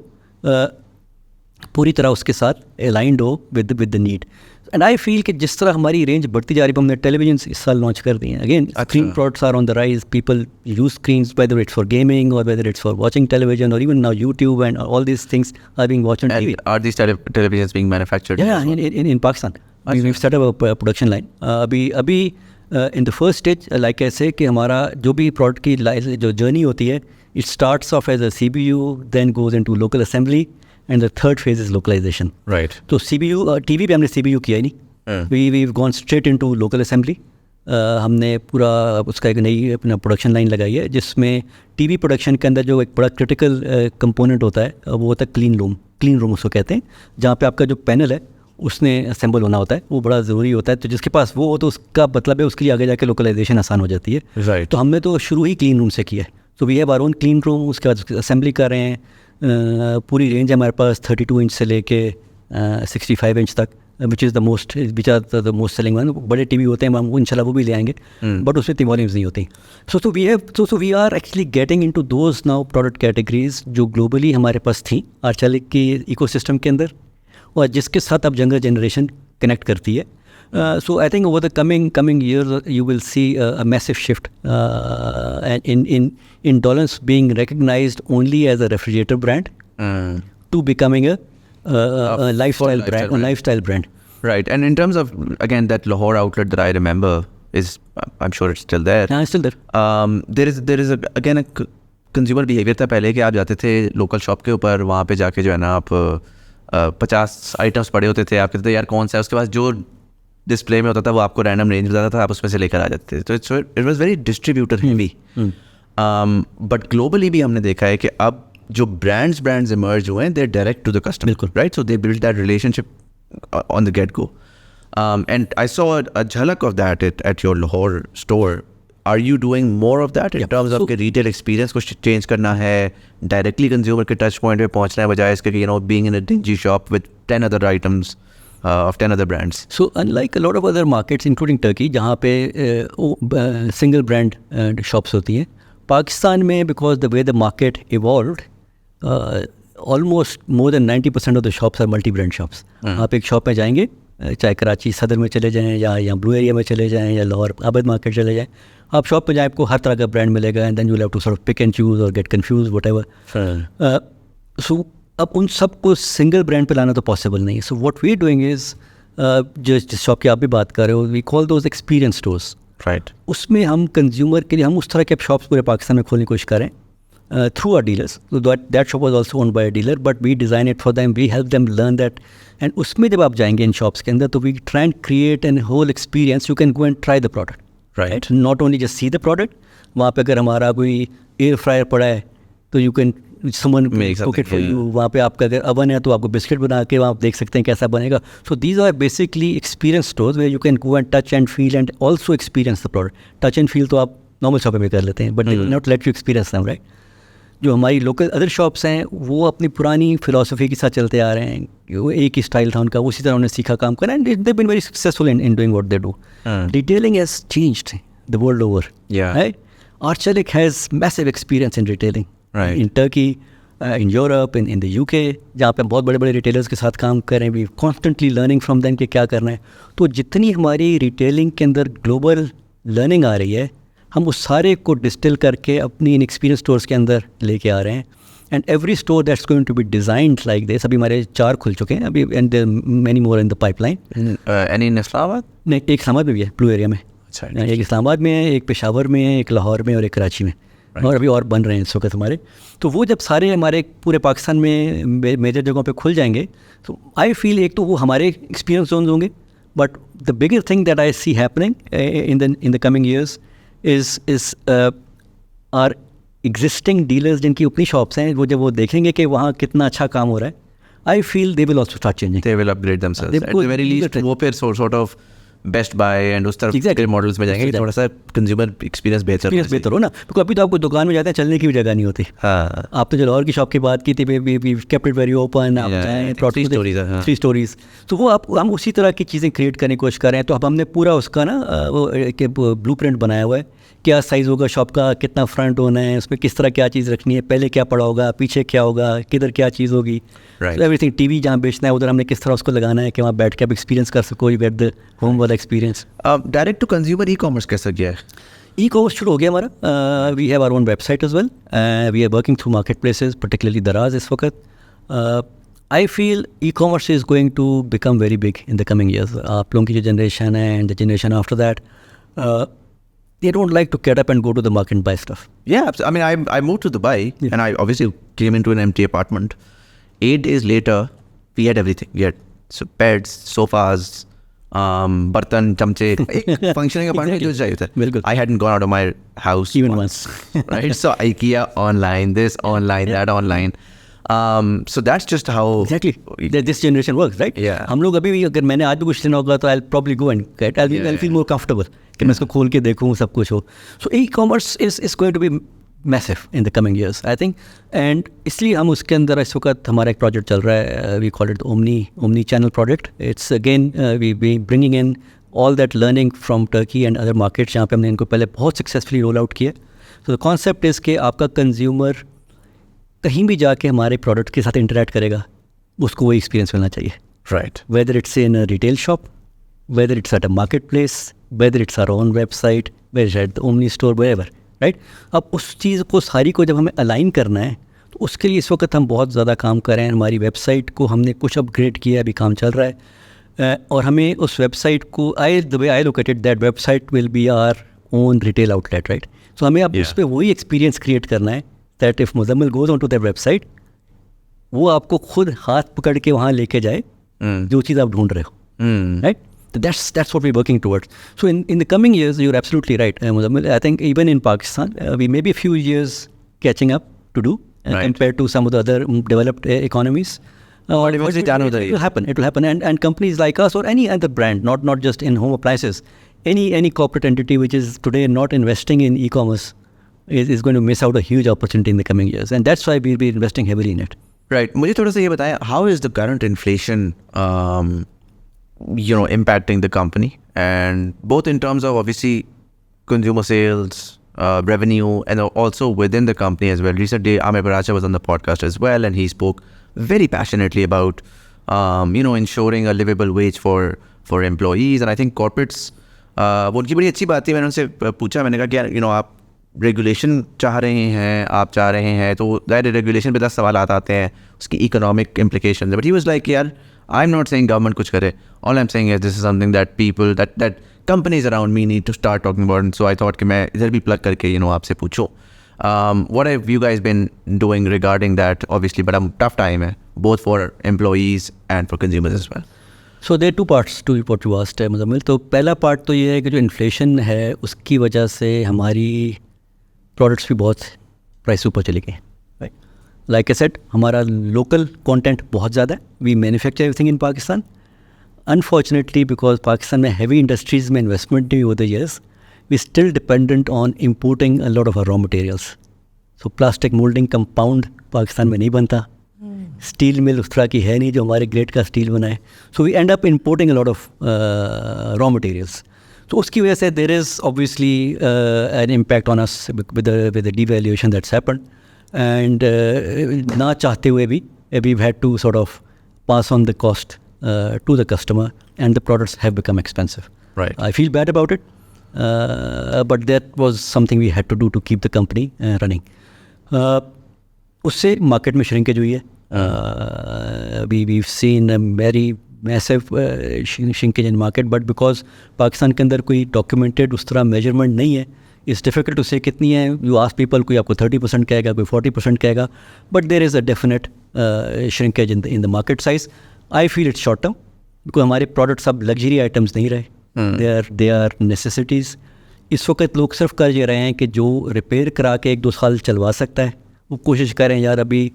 पूरी तरह उसके साथ aligned हो with the need. And I feel कि जिस तरह हमारी रेंज बढ़ती जा रही है, हमने टेलीविजन इस साल लॉन्च कर दिए हैं. Again screen products are on the rise, people use screens whether it's for gaming or whether it's for watching television or even now YouTube and all these things are being watched on TV. Are these televisions being manufactured? Yeah, in Pakistan. We've set up a production line. अभी in the first stage like ऐसे कि हमारा जो भी product की जो journey होती है, it starts off as a CBU, then goes into local assembly, and the third phase is localisation. Right. तो CBU टीवी पे हमने CBU किया ही नहीं, we gone straight into local assembly. हमने पूरा उसका एक नई अपना प्रोडक्शन लाइन लगाई है, जिसमें टीवी प्रोडक्शन के अंदर जो एक बड़ा क्रिटिकल कंपोनेंट होता है वो होता है क्लीन रूम उसको कहते हैं, जहाँ पे आपका जो पैनल है उसने असेंबल होना होता है, वो बड़ा ज़रूरी होता है. तो जिसके पास वो हो तो उसका मतलब है उसके लिए आगे जाके लोकलाइजेशन आसान हो जाती है. राइट. तो हमने तो शुरू ही क्लीन रूम से किया है. So we have our own clean room. उसके बाद असेंबली कर रहे हैं. पूरी रेंज है हमारे पास 32 इंच से लेके 65 इंच तक, which are the most selling one. बड़े टीवी होते हैं, हम इंशाल्लाह वो भी ले आएंगे, बट उसमें इतनी वॉल्यूम्स नहीं होती. So we are actually getting into those now product categories जो ग्लोबली हमारे पास थी आर्चेलिक की इकोसिस्टम के अंदर, और जिसके साथ अब यंगर जनरेशन कनेक्ट करती है. So I think over the coming years you will see a massive shift in Dawlance being recognized only as a refrigerator brand to becoming a lifestyle brand. Right. And in terms of, again, that Lahore outlet that I remember is, I'm sure it's still there. Yeah, it's still there. There is again a consumer behavior था पहले कि आप जाते थे local shop के ऊपर, वहाँ पे जाके जो है ना आप 50 आइटम्स पड़े होते थे, आप कहते थे यार कौन सा है, उसके बाद जो डिस्प्ले में होता था वो आपको रैंडम रेंज बताता था, आप उसमें से लेकर आ जाते थे. तो it was very distributor heavy. But globally भी हमने देखा है कि अब जो ब्रांड्स इमर्ज हुए हैं, they direct to the customer, right. So they build that relationship on the get go. And I saw a झलक of that at your Lahore store. Are you doing more of that in terms of के retail experience को change करना है, directly consumer के touch point पे पहुंचना है, बजाय इसके कि being in a dingy shop with 10 other items of 10 other brands? So unlike a lot of other markets including Turkey, जहाँ पे single brand shops होती हैं, पाकिस्तान में because the way the market evolved, almost more than 90% of the shops are multi-brand shops. आप एक shop में जाएंगे, चाहे कराची सदर में चले जाएं या ब्लू एरिया में चले जाएं या लाहौर आबद मार्केट चले जाएं, आप शॉप पे जाएं, आपको हर तरह का ब्रांड मिलेगा, and then you have to sort of pick and choose और गेट कंफ्यूज व्हाटएवर. सो अब उन सबको सिंगल ब्रांड पे लाना तो पॉसिबल नहीं है. So what we doing is, जिस शॉप की आप भी बात कर रहे हो, we call those experience stores. Right. उसमें हम कंज्यूमर के लिए हम उस तरह के शॉप्स पूरे पाकिस्तान में खोलने की कोशिश करें through our dealers. That shop was also owned by a dealer, but we design it for them, we help them learn that. And उसमें जब आप जाएंगे इन शॉप्स के अंदर, तो we try and create an whole experience. You can go and try the product, right, not only just see the product. वहाँ पे अगर हमारा कोई एयर फ्रायर पड़ा है तो you can someone cook it for you. वहाँ पे आपका अगर अवन है तो आपको बिस्किट बना के आप देख सकते हैं कैसा बनेगा. So these are basically experience stores where you can go and touch and feel and also experience the product. Touch and feel तो आप नॉर्मल शॉप में कर लेते हैं, but they will not let you experience them, right. जो हमारी local other shops हैं वो अपनी पुरानी फिलॉसफी के साथ चलते आ रहे हैं. वो एक ही स्टाइल था उनका, उसी तरह उन्होंने सीखा काम करना, and they been very successful in doing what they do. Retailing has changed the world over. Yeah. Right? Arçelik has massive experience in retailing. Right. In Turkey, in Europe, in the UK, जहाँ पे बहुत बड़े बड़े retailers के साथ काम कर रहे हैं. We constantly learning from them कि क्या करना है. तो जितनी हमारी रिटेलिंग के अंदर ग्लोबल लर्निंग आ रही है, हम उस सारे को डिस्टिल करके अपनी इन एक्सपीरियंस स्टोर्स के अंदर लेके आ रहे हैं. And every store that's going to be designed like this. अभी हमारे 4 खुल चुके हैं अभी, and there many more in the pipeline. Any in Islamabad? नहीं, एक इस्लामाबाद में भी है, ब्लू एरिया में. एक इस्लामाबाद में है, एक पेशावर में है, एक लाहौर में और एक कराची में. और अभी और बन रहे हैं इस वक्त हमारे. तो वो जब सारे हमारे पूरे पाकिस्तान में मेजर जगहों पे खुल जाएंगे, तो आई फील एक तो वो हमारे एक्सपीरियंस जोन्स होंगे, but the bigger thing that I see happening in the coming years is our existing dealers जिनकी अपनी शॉप्स हैं, वो जब वो देखेंगे कि वहाँ कितना अच्छा काम हो रहा है, I feel they will also start changing. They will upgrade themselves at the very least. वो फिर sort of Best Buy and उस तरफ के मॉडल्स में जाएंगे, थोड़ा सा कंज्यूमर एक्सपीरियंस बेहतर हो ना. बिकॉज अभी तो आपको दुकान में जाते हैं, चलने की भी जगह नहीं होती. हाँ. आप तो जो लाहौर की शॉप की बात की थी, we kept it very open. आप जाएं, 3 स्टोरीज. तो वो हम उसी तरह की चीज़ें क्रिएट करने की कोशिश कर रहे हैं. तो अब हमने पूरा उसका ना वो ब्लू प्रिंट बनाया हुआ है, क्या साइज़ होगा शॉप का, कितना फ्रंट होना है, उसमें किस तरह क्या चीज़ रखनी है, पहले क्या पड़ा होगा, पीछे क्या होगा, किधर क्या चीज़ होगी. एवरीथिंग. टीवी जहाँ बेचना है उधर हमने किस तरह उसको लगाना है कि वहाँ बैठ के आप एक्सपीरियंस कर सको, यू गेट द होम वाला experience. Direct to consumer e commerce कैसा गया है? ई कॉमर्स शुरू हो गया हमारा. We have our own website as well. We are working through market places, particularly Daraz इस वक्त. I feel e commerce is going to become very big in the coming years. आप लोगों की जो जनरेशन है and the generation after that, they don't like to get up and go to the market and buy stuff. Yeah, I mean, I moved to Dubai and I obviously came into an empty apartment. 8 days later, we had everything. We had beds, sofas, bartan, chamche, functioning apartment. Exactly. I hadn't gone out of my house even once. Right? So IKEA online, this online, that online. So that's just how exactly this generation works, right? Yeah. हम लोग अभी भी अगर मैंने आज भी कुछ लेना होगा तो I'll probably go and get. I'll feel more comfortable कि मैं इसको खोल के देखूँ सब कुछ हो. So e-commerce is going to be massive in the coming years, I think. And इसलिए हम उसके अंदर इस वक्त हमारा एक project चल रहा है. We call it Omni Channel project. It's again we bringing in all that learning from Turkey and other markets जहाँ पे हमने इनको पहले बहुत successfully roll out किया. So the concept is कि आपका consumer कहीं भी जाके हमारे प्रोडक्ट के साथ इंटरेक्ट करेगा, उसको वही एक्सपीरियंस मिलना चाहिए. Right. Whether it's in a retail shop, whether it's at a marketplace, whether it's our own website, whether it's at the Omni store, wherever, right? अब उस चीज़ को सारी को जब हमें अलाइन करना है तो उसके लिए इस वक्त हम बहुत ज़्यादा काम कर रहे हैं. हमारी वेबसाइट को हमने कुछ अपग्रेड किया, अभी काम चल रहा है. और हमें उस वेबसाइट को the way I look at it, that website will be our own retail outlet, right? So हमें अब उस पर वही एक्सपीरियंस क्रिएट करना है that if Muzamil goes onto their website, वो आपको खुद हाथ पकड़ के वहाँ लेके जाए जो चीज़ आप ढूंढ रहे हो, right? So that's what we're working towards. So in the coming years, you're absolutely right, Muzamil. I think even in Pakistan, we may be a few years catching up to do compared to some of the other developed economies. It will happen. It will happen, and companies like us or any other brand, not just in home appliances, any corporate entity which is today not investing in e-commerce is going to miss out a huge opportunity in the coming years, and that's why we'll be investing heavily in it. Right. मुझे थोड़ा सा ये बताएं, how is the current inflation, impacting the company, and both in terms of obviously consumer sales, revenue, and also within the company as well. Recently, Amir Baracha was on the podcast as well, and he spoke very passionately about, ensuring a livable wage for employees, and I think corporates. वो उनकी बड़ी अच्छी बात थी. मैंने उनसे पूछा, मैंने कहा कि आप रेगुलेशन चाह रहे हैं, आप चाह रहे हैं, तो दैट रेगुलेशन पे 10 सवाल आते हैं, उसकी economic implication. But he was like, यार, I am not saying government कुछ करे, all I am saying is this is something that people that companies around me need to start talking about. So I thought कि मैं इधर भी plug करके आपसे पूछूं, what have you guys been doing regarding that? Obviously बड़ा tough time है, both for employees and for consumers as well. So there are two parts to what you asked, Muzamil. तो पहला पार्ट तो ये है कि जो इन्फ्लेशन है उसकी वजह से हमारी प्रोडक्ट्स भी बहुत प्राइस ऊपर चले गए. लाइक आई सेड, हमारा लोकल कंटेंट बहुत ज़्यादा है. We manufacture everything in Pakistan. Unfortunately because Pakistan में हैवी इंडस्ट्रीज़ में इन्वेस्टमेंट नहीं होते years, we still dependent on importing a lot of raw materials. So plastic moulding compound Pakistan में नहीं बनता. स्टील मिल उस तरह की है नहीं जो हमारे ग्रेड का स्टील बनाए. So we end up importing a lot of raw materials. तो उसकी वजह से there is obviously an impact on us with the devaluation that's happened. And ना चाहते हुए भी we had to sort of pass on the cost to the customer, and the products have become expensive. Right. I feel bad about it, but that was something we had to do to keep the company running. उससे market में shrinkage हुई है. we've seen a very massive shrinkage in market, but because Pakistan के अंदर कोई documented उस तरह measurement नहीं है, it's difficult to say कितनी है. You ask people, कोई आपको 30% कहेगा, कोई 40% कहेगा, but there is a definite shrinkage in the market size. I feel it's short term because हमारे products अब luxury items नहीं रहे. they are necessities. इस वक्त लोग सिर्फ कर ये रहे हैं कि जो रिपेयर करा के 1-2 साल चलवा सकता है वो कोशिश करें, यार अभी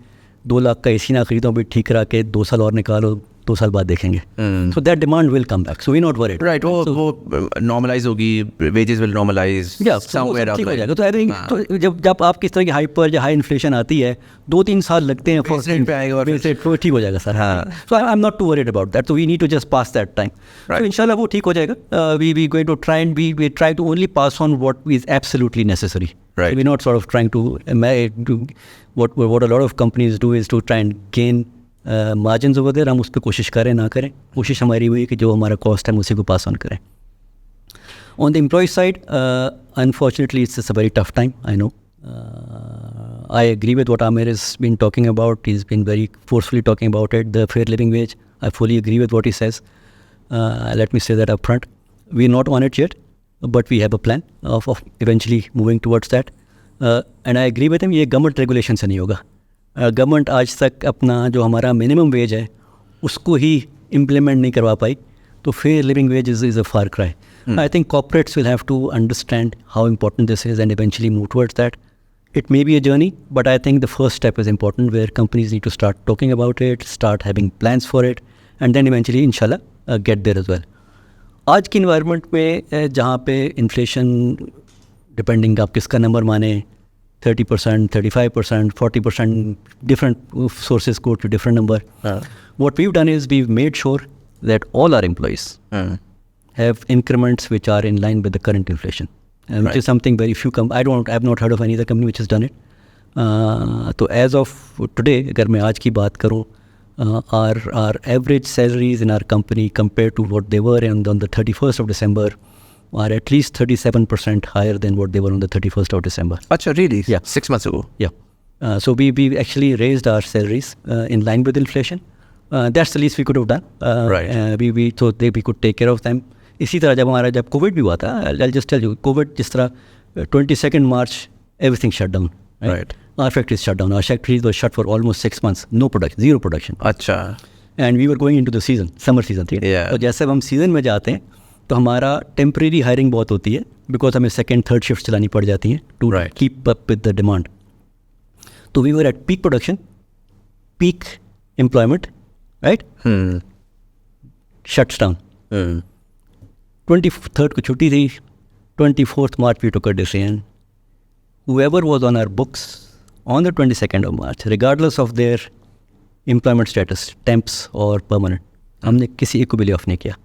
2 लाख का एसी ना खरीदो, अभी ठीक करा के 2 साल और निकालो, 2 साल बाद देखेंगे. So that demand will come back, so we not worried. Right. वो नॉर्मलाइज होगी, wages will normalise somewhere up. तो आई थिंक तो जब आप किस तरह की हाइपर या हाई इन्फ्लेशन आती है, 2-3 साल लगते हैं रेट पे आएगा और फिर ठीक हो जाएगा sir. So I am not too worried about that. So we need to just pass that time. तो इंशाल्लाह वो ठीक हो जाएगा. We going to try and we try to only pass on what is absolutely necessary. Right. So we're not sort of trying to what a lot of companies do is to try and gain margins over there. हम उस पर कोशिश करें ना करें, कोशिश हमारी हुई कि जो हमारा कॉस्ट है उसी को पास ऑन करें. On the employee side, unfortunately it's a very tough time, I know. I agree with what Amir has been talking about. He's been very forcefully talking about it, the fair living wage. I fully agree with what he says. Let me say that up front. We're not on it yet. but we have a plan of eventually moving towards that. And I agree with him, ये government regulation से नहीं होगा. Government आज तक अपना जो हमारा minimum wage है उसको ही इम्प्लीमेंट नहीं करवा पाई, तो fair living wage is a far cry. I think corporates will have to understand how important this is and eventually move towards that. It may be a journey, but I think the first step is important, where companies need to start talking about it, start having plans for it, and then eventually, inshallah, get there as well. आज की environment में जहाँ पे inflation, depending आप किसका number माने, 30%, 35%, 40%, different sources go to different number. What we've done is we've made sure that all our employees have increments which are in line with the current inflation. Which is something very few I've not heard of any other company which has done it. So as of today, अगर मैं आज की बात करूँ, our average salaries in our company compared to what they were on the 31st of December are at least 37% higher than what they were on the 31st of December. Achha, really? Yeah. 6 months ago? Yeah. So we actually raised our salaries in line with inflation. That's the least we could have done. Right. We thought we could take care of them. इसी तरह जब Covid भी हुआ था, I'll just tell you, Covid जिस तरह 22nd March everything shut down. Right. Our factories shut down. Our factories were shut for almost 6 months. No production, zero production. अच्छा. And we were going into the season, summer season. Yeah. तो जैसे हम season में जाते हैं तो हमारा temporary hiring बहुत होती है, बिकॉज हमें सेकेंड थर्ड शिफ्ट चलानी पड़ जाती हैं to keep up with the demand. तो we were at peak production, peak employment, right, shuts down. 23rd को छुट्टी थी, 24th March we took a decision. Whoever was on our books on the 22nd of March, regardless of their employment status, temps or permanent, हमने किसी एक को भी lay off नहीं किया.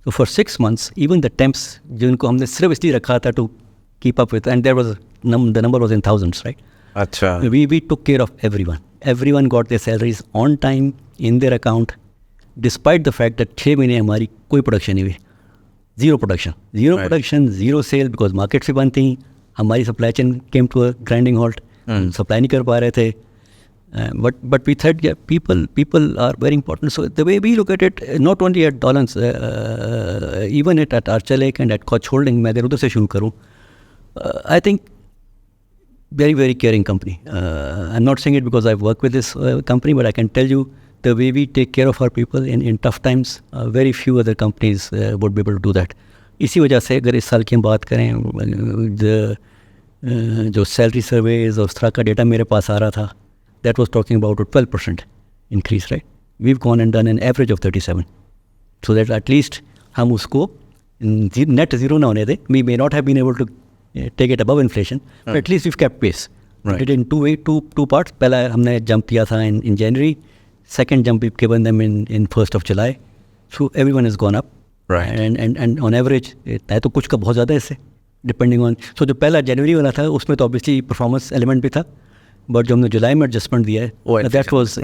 So for 6 months, even the temps जिनको हमने सिर्फ इसलिए रखा था to keep up with, and there was the number was in thousands, right? अच्छा. We took care of everyone. Everyone got their salaries on time in their account, despite the fact that 6 महीने हमारी कोई production नहीं हुई. Zero production, zero sale, because markets भी बंद थी. हमारी supply chain came to a grinding halt. Supply नहीं कर पा रहे थे. But we thought, yeah, people are very important. So the way we look at it, not only at Dawlance, even at Arçelik and at Koch Holding, मैं अगर उधर से शुरू करूँ, I think very, very caring company. I'm not saying it because I've worked with this company, but I can tell you, the way we take care of our people in tough times, very few other companies would be able to do that. इसी वजह से अगर इस साल की हम बात करें, जो सैलरी सर्वेज और उस तरह का डेटा मेरे पास आ रहा था, that was talking about a 12% increase, right? We've gone and done an average of 37. So that at least हम उसको net zero ना होने दें. We may not have been able to take it above inflation, but at least we've kept pace. Right. Did it in two parts. पहला हमने jump किया था in January. Second jump we've given them in 1st of July. So everyone has gone up. Right. And on average, है तो कुछ का बहुत ज़्यादा इससे, depending on. So जो पहला जनवरी वाला था उसमें तो obviously performance element भी था, but जो हमने जुलाई में adjustment दिया है, that was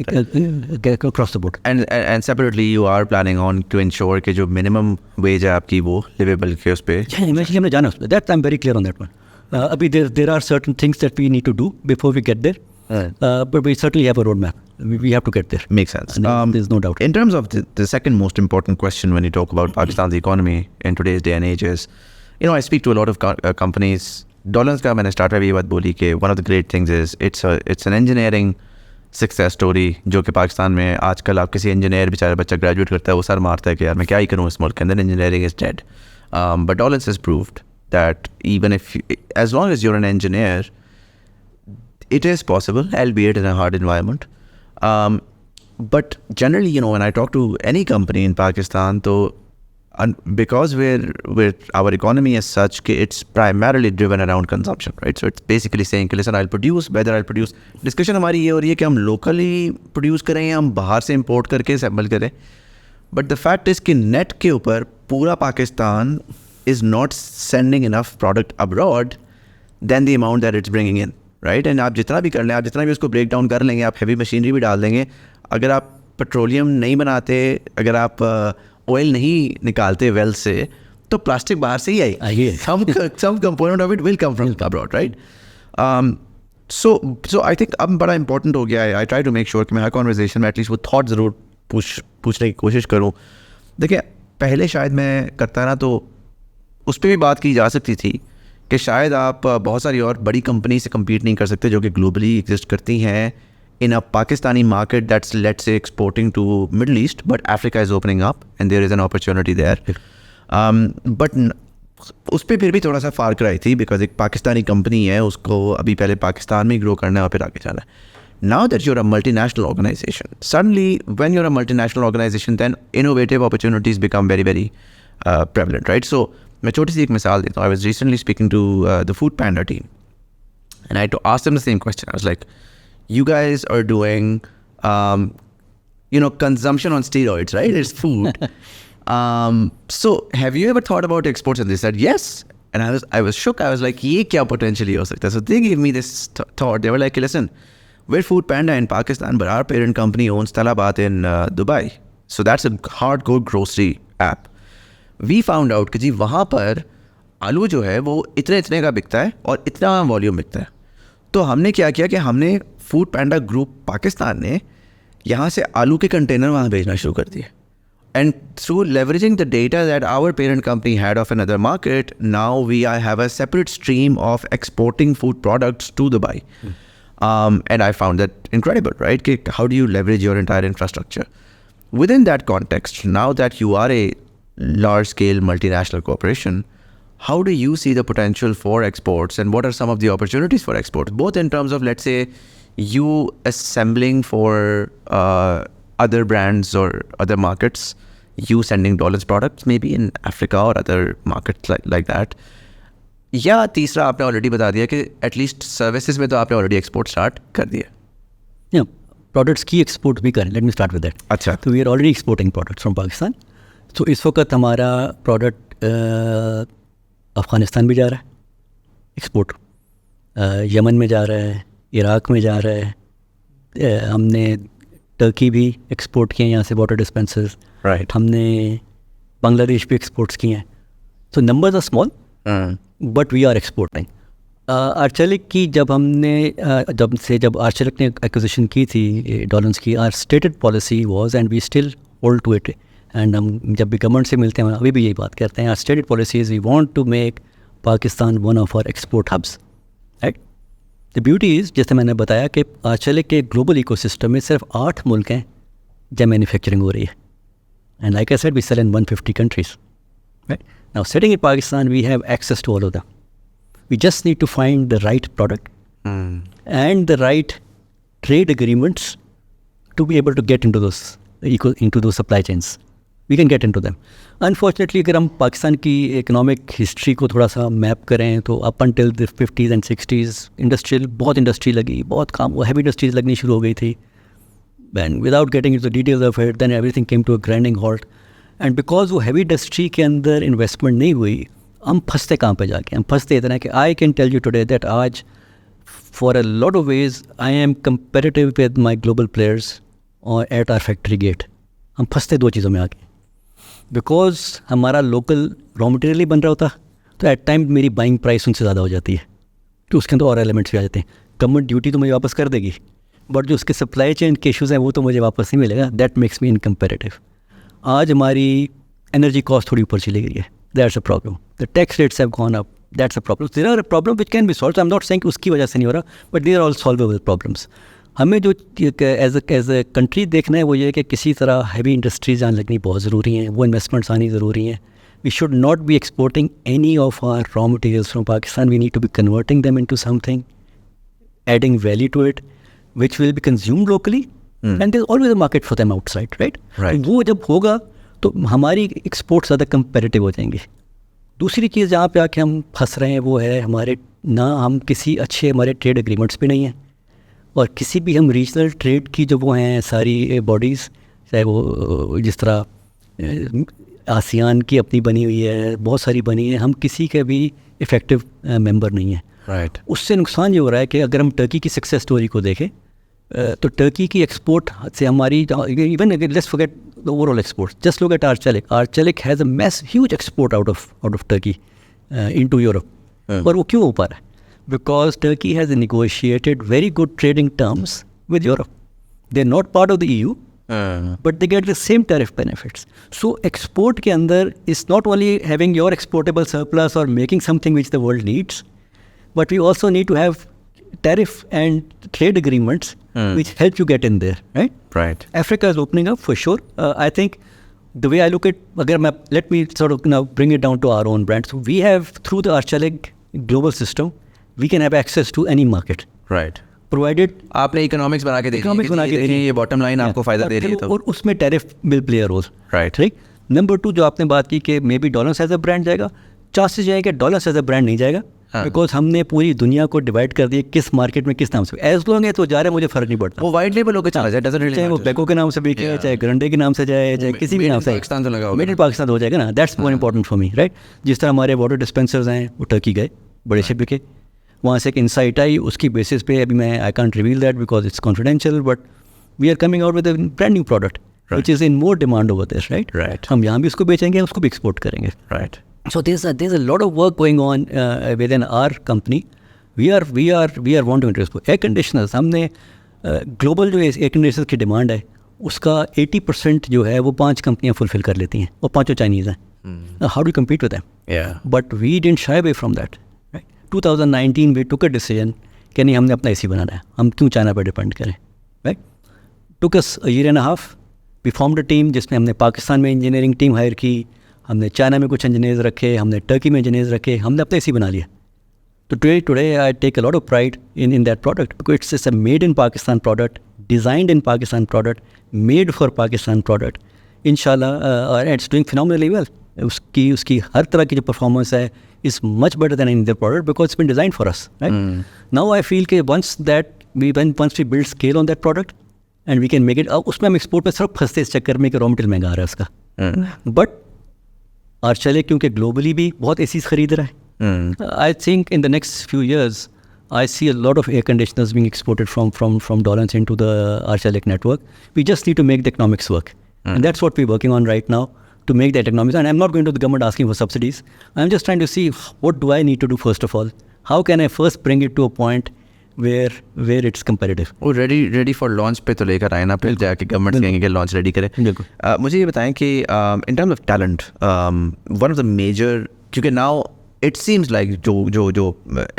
across the board. And separately you are planning on to ensure कि जो minimum wage है आपकी वो livable के उस पे. Yeah, eventually हमने जाना उस पे. That I'm very clear on that one. अभी there are certain things that we need to do before we get there. But we certainly have a roadmap. We have to get there. Makes sense. There's no doubt. In terms of the second most important question when you talk about Pakistan's economy in today's day and age is, I speak to a lot of companies. Dawlance का मैंने start में भी ये बात बोली कि one of the great things is it's an engineering success story जो कि पाकिस्तान में आजकल आप किसी engineer बेचारा बच्चा graduate करता है वो सर मारता है कि यार मैं क्या ही करूँ इस मुल्क के अंदर, engineering is dead. But Dawlance has proved that even as long as you're an engineer, it is possible, albeit in a hard environment. But generally, when I talk to any company in Pakistan, because our economy is such that it's primarily driven around consumption, right? So it's basically saying, listen, I'll produce, whether I'll produce. Discussion हमारी ये हो रही है कि हम locally produce करें या हम बाहर से import करके assemble करें. But the fact is कि net के ऊपर पूरा Pakistan is not sending enough product abroad than the amount that it's bringing in. Right. And आप जितना भी कर लें, आप जितना भी उसको ब्रेक डाउन कर लेंगे, आप हैवी मशीनरी भी डाल देंगे, अगर आप पेट्रोलियम नहीं बनाते, अगर आप ऑयल नहीं निकालते वेल से, तो प्लास्टिक बाहर से ही आएगी. some component of it will come from abroad, right? So I think अब बड़ा important हो गया है. I try to make sure कि मैं हर conversation में एटलीस्ट वो थॉट ज़रूर पूछने की कोशिश करूँ. देखिए, पहले शायद मैं करता ना तो उस पर भी बात की जा सकती थी कि शायद आप बहुत सारी और बड़ी कंपनी से compete नहीं कर सकते जो कि ग्लोबली एग्जिस्ट करती हैं in a Pakistani market that's, let's say, exporting to Middle East, but Africa is opening up and there is an opportunity there. But उस पर फिर भी थोड़ा सा फार क्राई थी बिकॉज एक पाकिस्तानी कंपनी है, उसको अभी पहले पाकिस्तान में ग्रो करना है और फिर आगे जाना है. Now that you're a multinational organization, suddenly when you're a multinational organization, then innovative opportunities become very, very prevalent, right? So मैं छोटी सी एक मिसाल देता हूँ. I was recently speaking to the Food Panda team and I had to ask them the same question. I was like, you guys are doing, consumption on steroids, right? It's food. So have you ever thought about exports? And they said, yes. And I was shook. I was like, ye kya potentially ho sakta hai? So they gave me this thought. They were like, listen, we're Food Panda in Pakistan, but our parent company owns Talabat in Dubai. So that's a hardcore grocery app. We found out कि जी वहाँ पर आलू जो है वो इतने का बिकता है और इतना वॉल्यूम बिकता है. तो हमने क्या किया कि हमने फूड पैंडा ग्रुप पाकिस्तान ने यहाँ से आलू के कंटेनर वहाँ भेजना शुरू कर दिए. And through leveraging the data that our parent company had of another market, now we have a separate stream of exporting food products to Dubai. And I found that incredible, right? How do you leverage your entire infrastructure? Within that context, now that you are a large-scale multinational corporation, how do you see the potential for exports and what are some of the opportunities for exports? Both in terms of, let's say, you assembling for other brands or other markets, you sending Dawlance products maybe in Africa or other markets like that. या तीसरा आपने already बता दिया कि at least services में तो आपने already export start कर दिया. या प्रोडक्ट्स की एक्सपोर्ट भी करें. Let me start with that. अच्छा. तो we are already exporting products from Pakistan. तो इस वक्त हमारा प्रोडक्ट अफ़गानिस्तान भी जा रहा है एक्सपोर्ट, यमन में जा रहा है, इराक में जा रहा है. हमने टर्की भी एक्सपोर्ट किए यहाँ से वाटर डिस्पेंसर्स. राइट. हमने बांग्लादेश भी एक्सपोर्ट्स किए हैं. तो numbers are small but we are exporting. Arcelik की जब आर्चेलिक ने एक्विजिशन की थी डॉलेंस की, our stated policy was and we still hold to it. And हम जब भी गवर्नमेंट से मिलते हैं अभी भी यही बात करते हैं. Our stated policy is we want to make Pakistan one of our export hubs, right. The beauty is, जैसे मैंने बताया कि आर्चेलिक के ग्लोबल इकोसिस्टम में सिर्फ 8 मुल्क हैं जहाँ मैन्युफैक्चरिंग हो रही है. And like I said, we sell in 150 countries, right. Now, sitting in Pakistan, we have access to all of them. We just need to find the right product and the right trade agreements to be able to get into those supply chains. We can get into them. Unfortunately, अगर हम पाकिस्तान की economic history को थोड़ा सा map करें तो up until the 50s and 60s, बहुत industry लगी, बहुत काम, वो heavy industries लगनी शुरू हो गई थी. And without getting into the details of it, then everything came to a grinding halt. And because वो हैवी इंडस्ट्री के अंदर इन्वेस्टमेंट नहीं हुई, हम फंसते कहाँ पे जाके, हम फंसते इतना कि I can tell you today that आज for a lot of ways I am comparative with my global players और एट आर फैक्ट्री गेट. हम फंसते 2 चीज़ों में आके, बिकॉज हमारा लोकल रॉ मटेरियल ही बन रहा होता तो एट टाइम मेरी बाइंग प्राइस उनसे ज़्यादा हो जाती है. तो उसके अंदर और एलिमेंट्स भी आ जाते हैं. गवर्नमेंट ड्यूटी तो मुझे वापस कर देगी बट जो उसके सप्लाई चेन के इशूज़ हैं वो तो मुझे वापस नहीं मिलेगा. That makes me incomparative. आज हमारी एनर्जी कॉस्ट थोड़ी ऊपर चली गई है. That's a problem. The tax rates have gone up. That's a problem. There are a problem which can be solved. I am not saying कि उसकी वजह से नहीं हो रहा, but there are all solvable problems. हमें जो एज अ कंट्री देखना है वो ये है कि किसी तरह हैवी इंडस्ट्रीज आने लगनी बहुत ज़रूरी हैं, वो इन्वेस्टमेंट्स आनी ज़रूरी हैं. We should not be exporting any of our raw materials from Pakistan. We need to be converting them into something, adding value to it which will be consumed locally and there is always a market for them outside, right. वो जब होगा तो हमारी export ज़्यादा comparative हो जाएंगे. दूसरी चीज़ जहाँ पे आके हम फंस रहे हैं वो है हमारे ना हम किसी अच्छे हमारे ट्रेड एग्रीमेंट्स पे नहीं हैं और किसी भी हम रीजनल ट्रेड की जो वो हैं सारी बॉडीज़, चाहे वो जिस तरह आसियान की अपनी बनी हुई है, बहुत सारी बनी है, हम किसी के भी इफ़ेक्टिव मेंबर नहीं हैं, राइट. उससे नुकसान ये हो रहा है कि अगर हम टर्की की सक्सेस स्टोरी को देखें तो टर्की की एक्सपोर्ट से हमारी even let's forget the overall export, just look at Arcelik. Arcelik has a mass huge export out of Turkey into Europe. और वो क्यों हो पा रहा है? Because Turkey has negotiated very good trading terms with Europe. They are not part of the EU but they get the same tariff benefits. So export के अंदर is not only having your exportable surplus or making something which the world needs, but we also need to have tariff and trade agreements which help you get in there, right? Right. Africa is opening up for sure. I think the way I look at, let me sort of now bring it down to our own brand. So we have, through the Arçelik global system, we can have access to any market. Right. Provided आपने economics बना के देखिए ये bottom line आपको फायदा दे रही है तो और उसमें tariff will play a role. Right. Number 2 जो आपने बात की कि maybe dollars as a brand जाएगा, चांसेस जाएगा कि डॉलर्स एज अ ब्रांड नहीं जाएगा, बिकॉज हमने पूरी दुनिया को डिवाइड कर दिया किस मार्केट में किस नाम से. एज लॉन्ग है तो जा रहे हैं, मुझे फर्क नहीं पड़ता. वो वाइट लेबल होकर चला जाए, चाहे वो बेको के नाम से बिके, चाहे ग्रंडे के नाम से जाए, चाहे किसी भी नाम से, पाकिस्तान तो लगा मेड इन पाकिस्तान हो जाएगा ना. That's more important for me, right. जिस तरह हमारे वाटर डिस्पेंसर्स हैं वो टर्की गए, बड़े से बिके, वहाँ से एक इंसाइट आई, उसकी बेसिस पे अभी मैं I can't reveal that because it's confidential, but we are coming out with a brand new product which is in more demand over this, right. हम यहाँ भी उसको बेचेंगे, उसको भी एक्सपोर्ट करेंगे, right. So there's a lot of work going on within our company. We are want to introduce air conditioners. हमने global जो एयर कंडीशनर की डिमांड है उसका 80% जो है वो 5 कंपनियां फुलफिल कर लेती हैं और 5 चाइनीज़ हैं. How do compete with them? But we didn't shy away from that. 2019 we took a decision कि नहीं, हमने अपना एसी बनाना है, हम क्यों चाइना पर डिपेंड करें, right. took us a year and a half. We formed a team जिसमें हमने पाकिस्तान में इंजीनियरिंग टीम हायर की, हमने चाइना में कुछ इंजीनियर्स रखे, हमने टर्की में इंजीनियर्स रखे, हमने अपने एसी बना लिया. तो today I take a lot of pride in that product because it's a made in Pakistan product, designed in Pakistan product, made for Pakistan product. Inshallah, and it's doing phenomenally well. उसकी हर तरह की जो performance है is much better than any other product because it's been designed for us, right? Now I feel कि once we build scale on that product and we can make it, उसमें हम export में सिर्फ फंसते इस चक्कर में कि रॉ मटेरियल महंगा आ रहा है उसका. बट आर्चेलिक क्योंकि ग्लोबली भी बहुत एसीज खरीद रहा है. I think in the next few years, I see a lot of air conditioners being exported from Dawlance into the Arçelik network. We just need to make the economics work. And that's what we're working on right now, to make that economics. And I'm not going to the government asking for subsidies. I'm just trying to see what do I need to do first of all. How can I first bring it to a point where it's competitive. वो ready for launch पे तो लेकर आए ना, फिर जाके government कहेंगे कि launch ready करें. मुझे ये बताएं कि in terms of talent, one of the major, क्योंकि now it seems like जो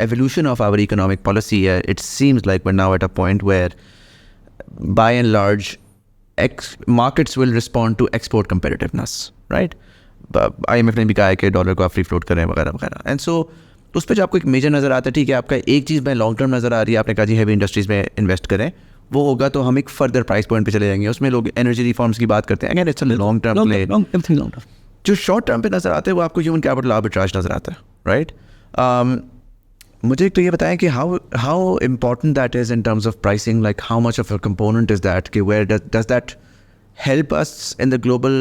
evolution of our economic policy है, it seems like we're now at a point where by and large markets will respond to export competitiveness, right? IMF ने भी कहा है कि dollar को आप फ्री फ्लोट करें वगैरह वगैरह. एंड सो उस पर जो आपको एक मेजर नज़र आता है, ठीक है, आपका एक चीज़ में लॉन्ग टर्म नज़र आ रही है, आपने कहा जी हैवी इंडस्ट्रीज़ में इन्वेस्ट करें, वो होगा तो हम एक फर्दर प्राइस पॉइंट पे चले जाएंगे. उसमें लोग एनर्जी रिफॉर्म्स की बात करते हैं, again it's a long term play. जो शॉर्ट टर्म पे नज़र आता है वो आपको ह्यूमन कैपिटल आर्बिट्राज नज़र आता है, राइट? मुझे एक तो ये बताएं कि how important that is in terms of pricing, like how much of a component is that, कि where does that help us in the global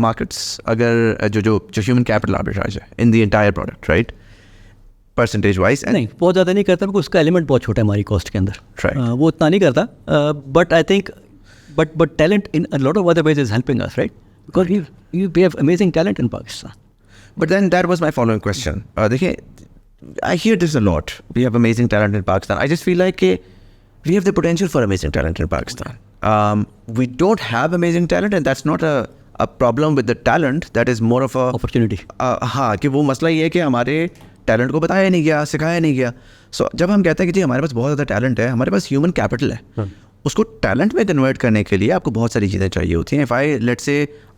markets, अगर जो human capital arbitrage है in the entire product, right, percentage wise? नहीं, बहुत ज़्यादा नहीं करता, because उसका element बहुत छोटा है हमारी cost के अंदर, right. वो उतना नहीं करता, but I think but talent in a lot of other ways is helping us, right, because we have amazing talent in Pakistan. But then that was my following question. देखिए, I hear this a lot, we have amazing talent in Pakistan. I just feel like we have the potential for amazing talent in Pakistan. We don't have amazing talent, and that's not a problem with the talent. That is more of a opportunity. हाँ, कि वो मसला ये है कि हमारे talent को बताया नहीं गया, सिखाया नहीं गया. सो जब हम कहते हैं कि जी हमारे पास बहुत ज़्यादा टैलेंट है, हमारे पास ह्यूमन कैपिटल है, उसको टैलेंट में कन्वर्ट करने के लिए आपको बहुत सारी चीज़ें चाहिए होती हैं. इफ़ आई लेट्स से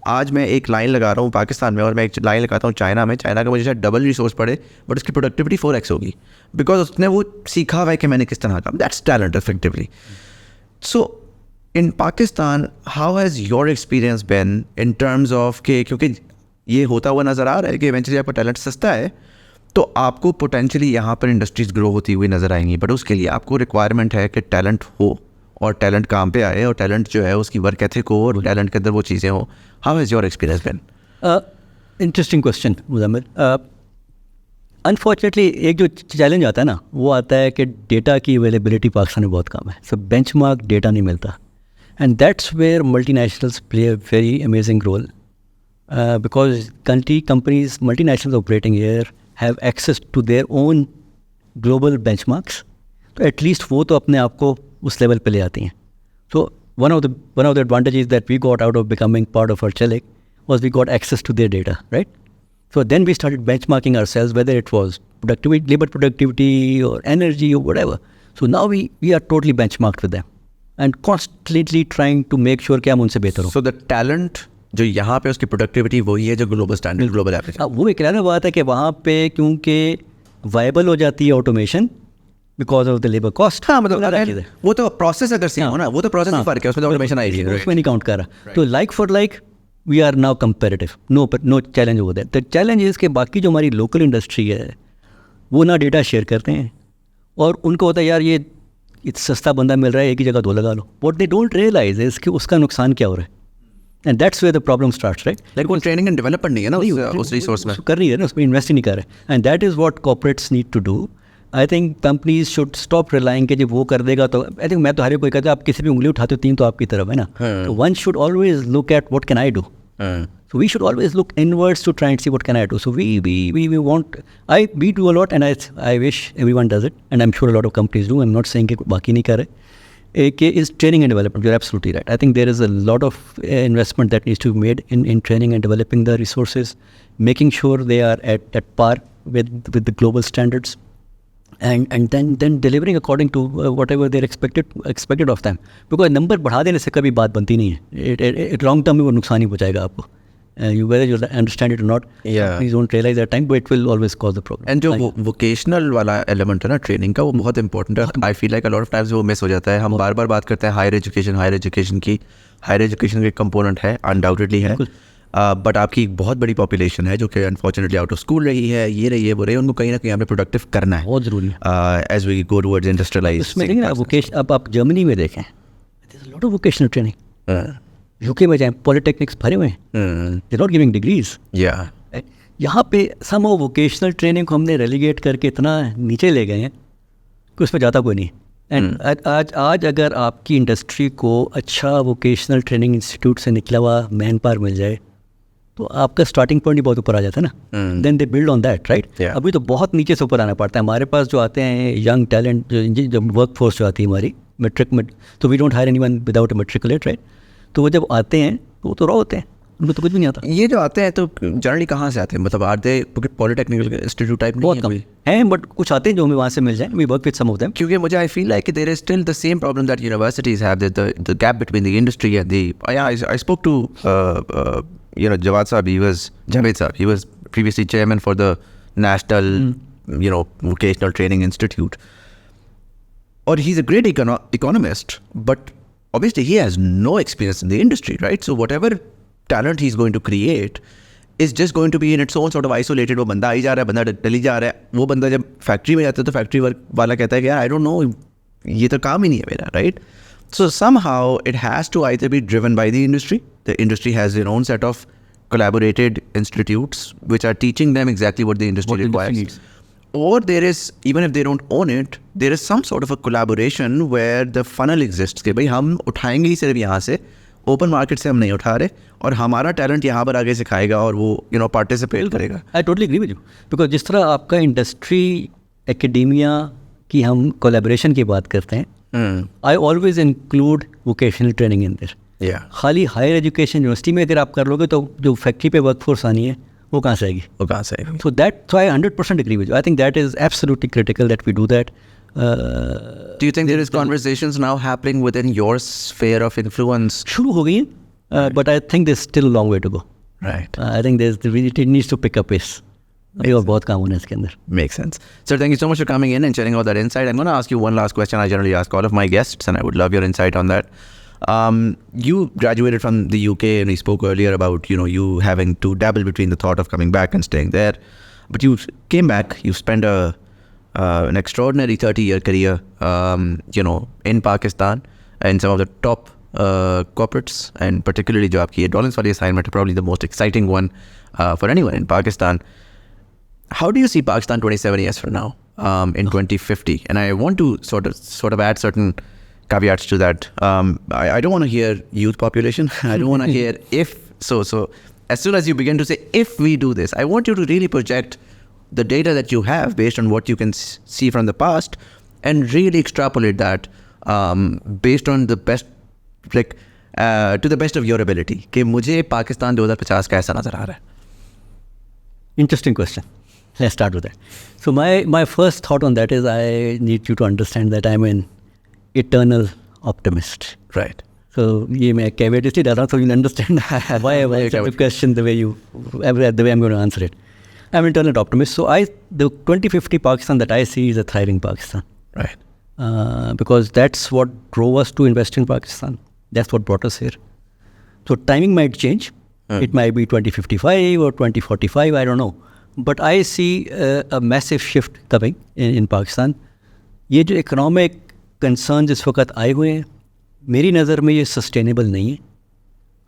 आज मैं एक लाइन लगा रहा हूँ पाकिस्तान में और मैं एक लाइन लगाता हूँ चाइना में, चाइना का मुझे शायद डबल रिसोर्स पड़े, बट उसकी प्रोडक्टिविटी 4x होगी, बिकॉज उसने वो सीखा हुआ है कि मैंने किस तरह का. That's talent effectively. So in Pakistan, how has your experience been in terms of कि क्योंकि ये होता हुआ नज़र आ रहा है कि eventually आपका टैलेंट सस्ता है, तो आपको पोटेंशली यहाँ पर इंडस्ट्रीज ग्रो होती हुई नज़र आएंगी, बट उसके लिए आपको रिक्वायरमेंट है कि टैलेंट हो और टैलेंट काम पे आए और टैलेंट जो है उसकी वर्क एथिक हो और टैलेंट के अंदर वो चीज़ें हो. How has your experience been? Interesting question Muzammil. Unfortunately एक जो चैलेंज आता है ना, वो आता है कि डेटा की अवेलेबिलिटी पाकिस्तान में बहुत कम है. सो बेंचमार्क डेटा नहीं मिलता. And that's where multinationals play a very amazing role, because companies, multinationals operating here have access to their own global benchmarks. तो at least वो तो अपने आप को उस लेवल पे ले आती हैं. So one of the advantages that we got out of becoming part of Arçelik was we got access to their data, right? So then we started benchmarking ourselves, whether it was productivity, labor productivity or energy or whatever. So now we are totally benchmarked with them and constantly trying to make sure कि हम उनसे बेहतर हो. So the talent जो यहाँ पे उसकी productivity वही है जो global standard, global average. वो एक अलग बात है कि वहाँ पे क्योंकि viable हो जाती है automation because of the labor cost. हाँ मतलब वो तो process अगर सेम हो ना, वो तो process ही फर्क है, उसमें तो automation आएगी. उसमें नहीं count कर रहा. तो like for like we are now competitive. No challenge over there. The challenge is कि बाकी जो हमारी local industry है वो ना डेटा शेयर करते हैं और उनको होता है यार ये सस्ता बंदा मिल रहा है एक ही जगह दो लगा लो. What they don't realize is कि उसका नुकसान क्या हो रहा है. And that's where the problem starts, right? Like वो training and development नहीं है ना उस resource में. कर रही है ना, उसमें invest ही नहीं कर रहे. And that is what corporates need to do. I think companies should stop relying कि जब वो कर देगा तो I think मैं तो हर एक कोई कहता है आप किसी भी उंगली उठाते हो तीन तो आपकी तरफ है ना. So one should always look at what can I do. So we should always look inwards to try and see what can I do. So we do a lot and I wish everyone does it and I'm sure a lot of companies do. I'm not saying कि बाकी नहीं कर रहे. एक is training and development. You're absolutely right. I think there is a lot of investment that needs to be made in training and developing the resources, making sure they are at par with the global standards, and then delivering according to whatever they're expected of them. Because number बढ़ा देने से कभी बात बनती नहीं है. Long term में वो नुकसान ही पहुंचाएगा आपको. Whether you understand it or not, please don't realize that time, but it will always cause the problem. And जो vocational वाला element है ना training का वो बहुत important है. I feel like a lot of times वो miss हो जाता है. हम बार बात करते हैं higher education की. Higher education का component है, undoubtedly है. But आपकी एक बहुत बड़ी population है जो कि unfortunately out of school रही है, ये रही है, वो रही है, उनको कहीं ना कहीं हमें productive करना है. बहुत ज़रूरी है. As we go towards industrialized. उसमें देखिए ना vocation, अब आप जर्मनी में देखें, there's a lot of vocational training. UK में जाएं, पॉलिटेक्निक्स भरे हुए हैं. They're not giving degrees. Yeah. यहाँ पे somehow vocational training को हमने relegate करके इतना नीचे ले गए हैं कि उसमें जाता कोई नहीं. And आज अगर आपकी इंडस्ट्री को अच्छा vocational training institute से निकला हुआ मैन पावर मिल जाए तो आपका स्टार्टिंग पॉइंट ही बहुत ऊपर आ जाता है ना. Then they build on that, right. अभी तो बहुत नीचे से ऊपर आना पड़ता है. हमारे पास जो आते हैं यंग टैलेंट, जो वर्क फोर्स जो आती है हमारी मैट्रिक में, तो we don't hire anyone without a matriculate, right. तो वो जब आते हैं तो वो तो रॉ होते हैं, उनको तो कुछ भी नहीं आता. ये जो आते हैं तो जनरली कहाँ से आते हैं, मतलब आते पॉलिटेक्निकल इंस्टीट्यूट टाइप बहुत कम हैं, बट कुछ आते हैं जो हमें वहाँ से मिल जाए. We work with some of them. क्योंकि मुझे I feel like there is still the same problem that universities have, the gap between the industry and the I spoke to Javed Saab, he was previously chairman for the National Vocational Training Institute. Or he's a great economist, but obviously he has no experience in the industry, right? So whatever talent he's going to create is just going to be in its own sort of isolated. वो बंदा आई जा रहा है, बंदा दिल्ली जा रहा है, वो बंदा जब फैक्ट्री में जाता है तो फैक्ट्री वाला कहता है कि आई डोंट नो, ये तो काम ही नहीं है मेरा, right? So somehow it has to either be driven by the industry. The industry has their own set of collaborated institutes which are teaching them exactly what the industry requires. Or there is, even if they don't own it, there is some sort of a collaboration where the funnel exists कि भाई हम उठाएंगे ही सिर्फ यहाँ से, open market से हम नहीं उठा रहे, और हमारा टैलेंट यहाँ पर आगे सिखाएगा और वो पार्टिसिपेट करेगा. I totally agree with you. Because जिस तरह आपका इंडस्ट्री एकेडेमिया की हम कोलैबोरेशन की बात करते हैं, I always include vocational training in their. खाली हायर एजुकेशन यूनिवर्सिटी में अगर आप कर लोगे तो जो फैक्ट्री पे वर्कफोर्स आनी है वो कहाँ से आएगी. So I 100% agree with you. I think that is absolutely critical that we do that. Do you think there is conversations now happening within your sphere of influence? शुरू हो गई है, but I think there's still a long way to go. Right. I think it needs to pick up pace. और बहुत काम होना है इसके अंदर. Makes sense. Sir, thank you so much for coming in and sharing all that insight. I'm going to ask you one last question I generally ask all of my guests, and I would love your insight on that. You graduated from the UK, and we spoke earlier about you having to dabble between the thought of coming back and staying there, but you came back. You spent an extraordinary 30-year career in Pakistan in some of the top corporates, and particularly जो आपकी Dawlance वाली assignment, probably the most exciting one for anyone in Pakistan. How do you see Pakistan 27 years from now, in 2050? And I want to sort of add certain caveats to that. I don't want to hear youth population. I don't want to hear if. So as soon as you begin to say, if we do this, I want you to really project the data that you have based on what you can see from the past and really extrapolate that based on the best like to the best of your ability कि मुझे पाकिस्तान 2050 का ऐसा नज़र आ रहा है? Interesting question. Let's start with that. So my first thought on that is I need you to understand that I'm an eternal optimist. Right. So ये मैं caveat इसलिए डाल रहा हूँ so you'll understand why I answered the question the way I'm going to answer it. I'm an eternal optimist. So the 2050 Pakistan that I see is a thriving Pakistan. Right. Because that's what drove us to invest in Pakistan. That's what brought us here. So timing might change. It might be 2055 or 2045, I don't know. But I see a massive shift coming in Pakistan. ये जो economic concerns इस वक्त आए हुए हैं, मेरी नज़र में ये sustainable नहीं है.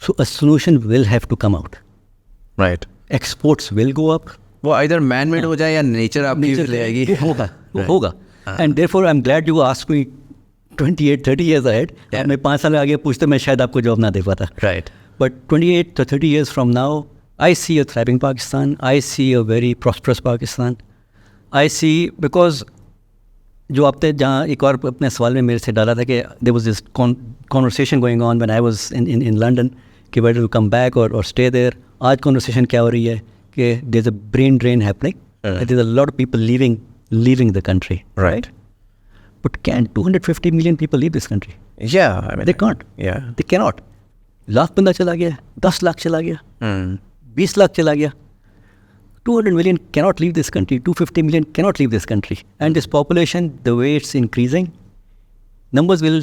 So a solution will have to come out. Right. Exports will go up. वो either man-made हो जाए या nature आपकी ले आएगी. होगा. And therefore I'm glad you asked me 28-30 years ahead. मैं 5 साल आगे पूछते मैं शायद आपको जवाब ना दे पाता. Right. But 28 to 30 years from now, I see a thriving Pakistan. I see a very prosperous Pakistan. I see because जो आपने जहाँ एक और अपने सवाल में मेरे से डाला था कि there was this conversation going on when I was in London कि whether to come back or stay there. आज conversation क्या हो रही है कि there's a brain drain happening. There's a lot of people leaving the country. Right. But can 250 million people leave this country? Yeah. I mean, They can't. Yeah. They cannot. Lakh बंदा चला गया, 10 लाख चला गया, 20 lakh चला गया. 200 million cannot leave this country. 250 million cannot leave this country. And this population, the way it's increasing, numbers will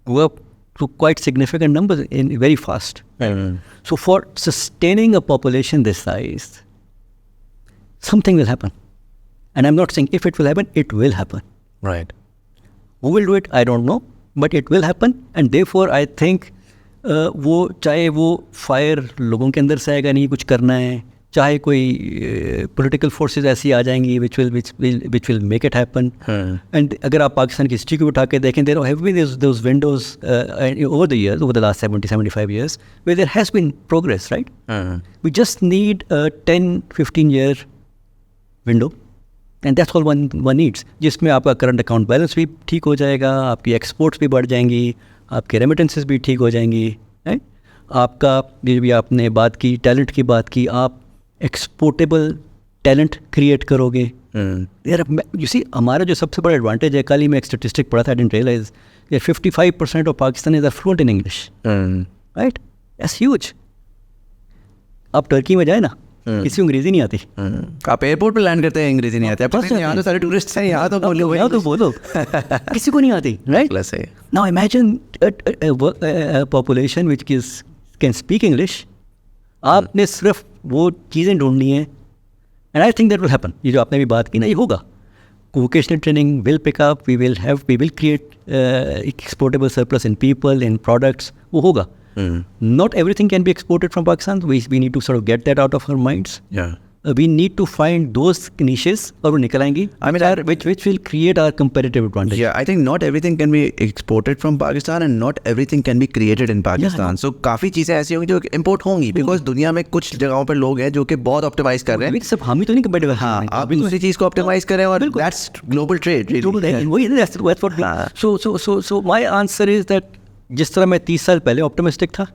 go up to quite significant numbers in very fast. So for sustaining a population this size, something will happen. And I'm not saying if it will happen, it will happen. Right. Who will do it? I don't know. But it will happen. And therefore, I think वो चाहे वो fire लोगों के अंदर से आएगा नहीं कुछ करना है, चाहे कोई पॉलिटिकल फोर्सेस ऐसी आ जाएंगी which will make it happen. And अगर आप पाकिस्तान की हिस्ट्री को उठा के देखें, there have been those windows over the last 70-75 years where there has been progress, right? We just need a 10-15 year window. And that's all one needs. जिसमें आपका current account balance भी ठीक हो जाएगा, आपकी एक्सपोर्ट्स भी बढ़ जाएंगी, आपके रेमिटेंसेस भी ठीक हो जाएंगी, राइट? आपका जो भी आपने बात की टैलेंट की बात की, आप एक्सपोर्टेबल टैलेंट क्रिएट करोगे. यू सी हमारा जो सबसे बड़ा एडवांटेज है, कल ही मैं एक स्टेटिस्टिक पढ़ा था, I didn't realise 55% of Pakistanis are fluent in English, right? That's huge. आप टर्की में जाए ना, किसी को अंग्रेजी नहीं आती. आप एयरपोर्ट पे लैंड करते हैं, अंग्रेजी नहीं आती. आप यहाँ तो सारे टूरिस्ट हैं, यहाँ तो बोलो किसी को नहीं आती, right? Now imagine a population which can speak English. आपने सिर्फ वो चीज़ें ढूंढनी है. And I think that will happen. ये जो आपने भी बात की ना, ये होगा. Vocational training will pick up. We will create exportable surplus in people, in products. वो होगा. Not everything can be exported from Pakistan. We need to sort of get that out of our minds. Yeah. We need to find those niches और वो निकल आएंगी. I mean, which will create our competitive advantage. Yeah, I think not everything can be exported from Pakistan and not everything can be created in Pakistan. So काफ़ी चीज़ें ऐसी होंगी जो import होंगी because दुनिया में कुछ जगहों पर लोग हैं जो कि बहुत optimize कर रहे हैं. सब हम ही तो नहीं competitive. हाँ, आप दूसरी चीज़ को optimize करें और that's global trade. वही that's what. So my answer is that जिस तरह मैं 30 साल पहले optimistic था,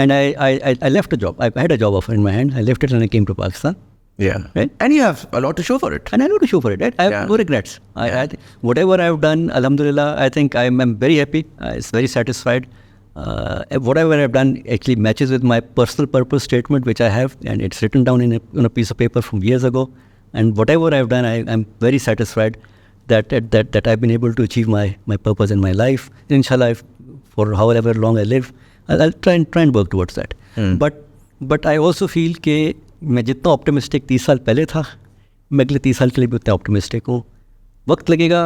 and I left a job. I had a job offer in my hand. I left it and I came to Pakistan. Yeah. Right? And you have a lot to show for it. And I know to show for it, right? I have no regrets. Whatever I've done, alhamdulillah, I think I'm very happy. It's very satisfied. Whatever I've done actually matches with my personal purpose statement, which I have, and it's written down on a piece of paper from years ago. And whatever I've done, I'm very satisfied that I've been able to achieve my purpose in my life. Inshallah, for however long I live, I'll try and work towards that. But I also feel कि मैं जितना optimistic 30 साल पहले था, मैं अगले 30 साल के लिए भी उतना ऑप्टिमिस्टिक हूँ. वक्त लगेगा.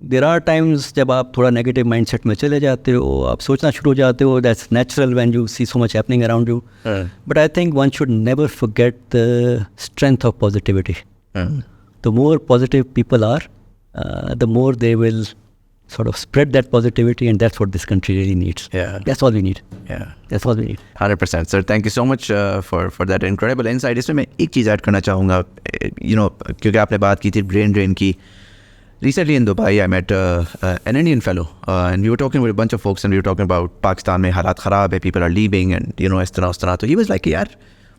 देयर आर टाइम्स जब आप थोड़ा नेगेटिव माइंडसेट में चले जाते हो, आप सोचना शुरू हो जाते हो. That's natural when you see so much happening around you. But I think one should never forget the strength of positivity. The more positive people are, the more they will sort of spread that positivity, and that's what this country really needs. Yeah. That's all we need. Yeah. That's all we need. 100%. Sir, thank you so much for that incredible insight. इसमें मैं एक चीज़ add करना चाहूँगा, क्योंकि आपने बात की थी ब्रेन ड्रेन की. Recently in Dubai, I met an Indian fellow, and we were talking with a bunch of folks, and we were talking about Pakistan में हालात ख़राब है, people are leaving, and you know इस तरह उस तरह. तो he was like, यार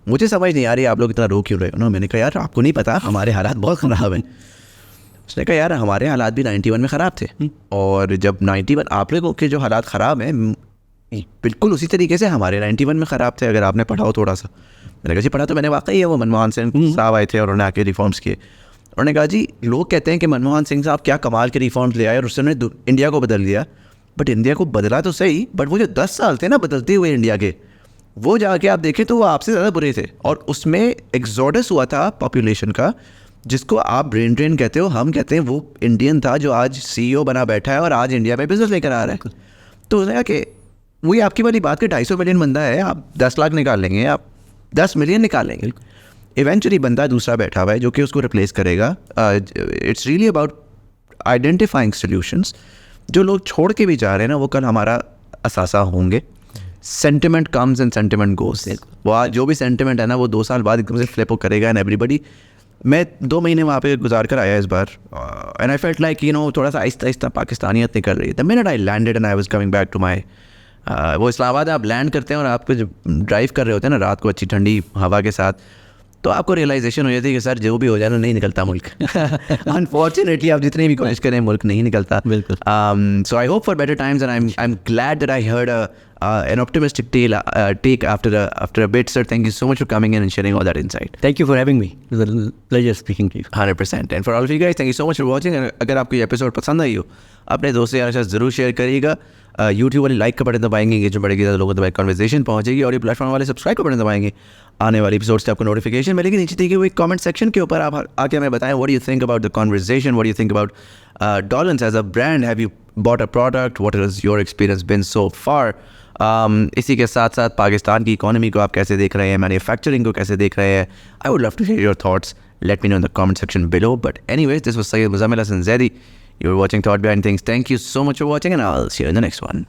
मुझे समझ नहीं आ रही आप लोग इतना रो क्यों रहे हो ना. मैंने कहा यार आपको नहीं पता हमारे हालात बहुत ख़राब हैं. उसने कहा यार हमारे हालात भी 91 में ख़राब थे, और जब 91 आप लोगों के जो हालात ख़राब हैं बिल्कुल उसी तरीके से हमारे 91 में ख़राब थे, अगर आपने पढ़ा हो थोड़ा सा. मैंने कहा जी पढ़ा तो मैंने वाकई है. वो मनमोहन सिंह साहब आए थे और उन्होंने आके रिफॉर्म्स किए. उन्होंने कहा जी लोग कहते हैं कि मनमोहन सिंह साहब क्या कमाल के रिफॉर्म्स ले आए और उसने इंडिया को बदल दिया, बट इंडिया को बदला तो सही, बट वो जो 10 साल थे ना बदलते हुए इंडिया के, वो जाके आप देखें तो वो आपसे ज़्यादा बुरे थे. और उसमें एक्सोडस हुआ था पॉपुलेशन का, जिसको आप ब्रेन ड्रेन कहते हो, हम कहते हैं वो इंडियन था जो आज CEO बना बैठा है और आज इंडिया में बिजनेस लेकर आ रहा है. तो उसने कहा कि वही आपकी वाली बात कि 250 मिलियन बंदा है, आप 10 लाख निकाल लेंगे, आप 10 मिलियन निकाल लेंगे, इवेंचुअली बंदा दूसरा बैठा हुआ है जो कि उसको रिप्लेस करेगा. It's really about identifying solutions. जो लोग छोड़ के भी जा रहे हैं ना वो कल हमारा असासा होंगे. सेंटिमेंट कम्स एंड सेंटिमेंट गोस. वो आज जो भी सेंटिमेंट है ना वो 2 साल बाद एकदम से फ्लिप करेगा एंड एवरीबडी. मैं 2 महीने वहाँ पे गुजार कर आया इस बार, and I felt like you know थोड़ा सा आहिस्ता आहिस्ता पाकिस्तानियत निकल रही है. The minute I landed and I was coming back to my वो इस्लामाबाद आप लैंड करते हैं और आपको जब ड्राइव कर रहे होते हैं ना रात को अच्छी ठंडी हवा के साथ, तो आपको रियलाइजेशन हो जाती है कि सर जो भी हो जाए ना नहीं निकलता मुल्क. अनफॉर्चुनेटली आप जितनी भी कोशिश करें मुल्क नहीं निकलता. बिल्कुल. So I hope for better times and I am glad that I heard an optimistic take after a bit. Sir, thank you so much for coming in and sharing all that insight. Thank you for having me. It was a pleasure speaking to you. 100%. And for all of you guys, thank you so much for watching. अगर आपको ये episode पसंद आई हो अपने दोस्तों यार के साथ ज़रूर शेयर करिएगा. यूट्यूब वाली लाइक का बटन दबाएंगे, एंगेजमेंट बढ़ेगी, ज़्यादा लोगों तक कन्वर्सेशन पहुंचेगी, और ये प्लेटफॉर्म वाले सब्सक्राइब का बटन दबाएंगे, आने वाली एपिसोड से आपको नोटिफिकेशन मिलेगी. नीचे दिए हुए कमेंट सेक्शन के ऊपर आप आके हमें बताएं what do you think about the conversation, what do you think about Dawlance as a brand. Have you bought a product? What has your experience been so far? इसी के साथ साथ पाकिस्तान की इकोनॉमी को आप कैसे देख रहे हैं, मैन्युफैक्चरिंग को कैसे देख रहे हैं. I would love to hear your thoughts. Let me know in the comment section below. But anyways, this was Muzamil Hassan Zedi. You were watching Thought Behind Things. Thank you so much for watching, and I'll see you in the next one.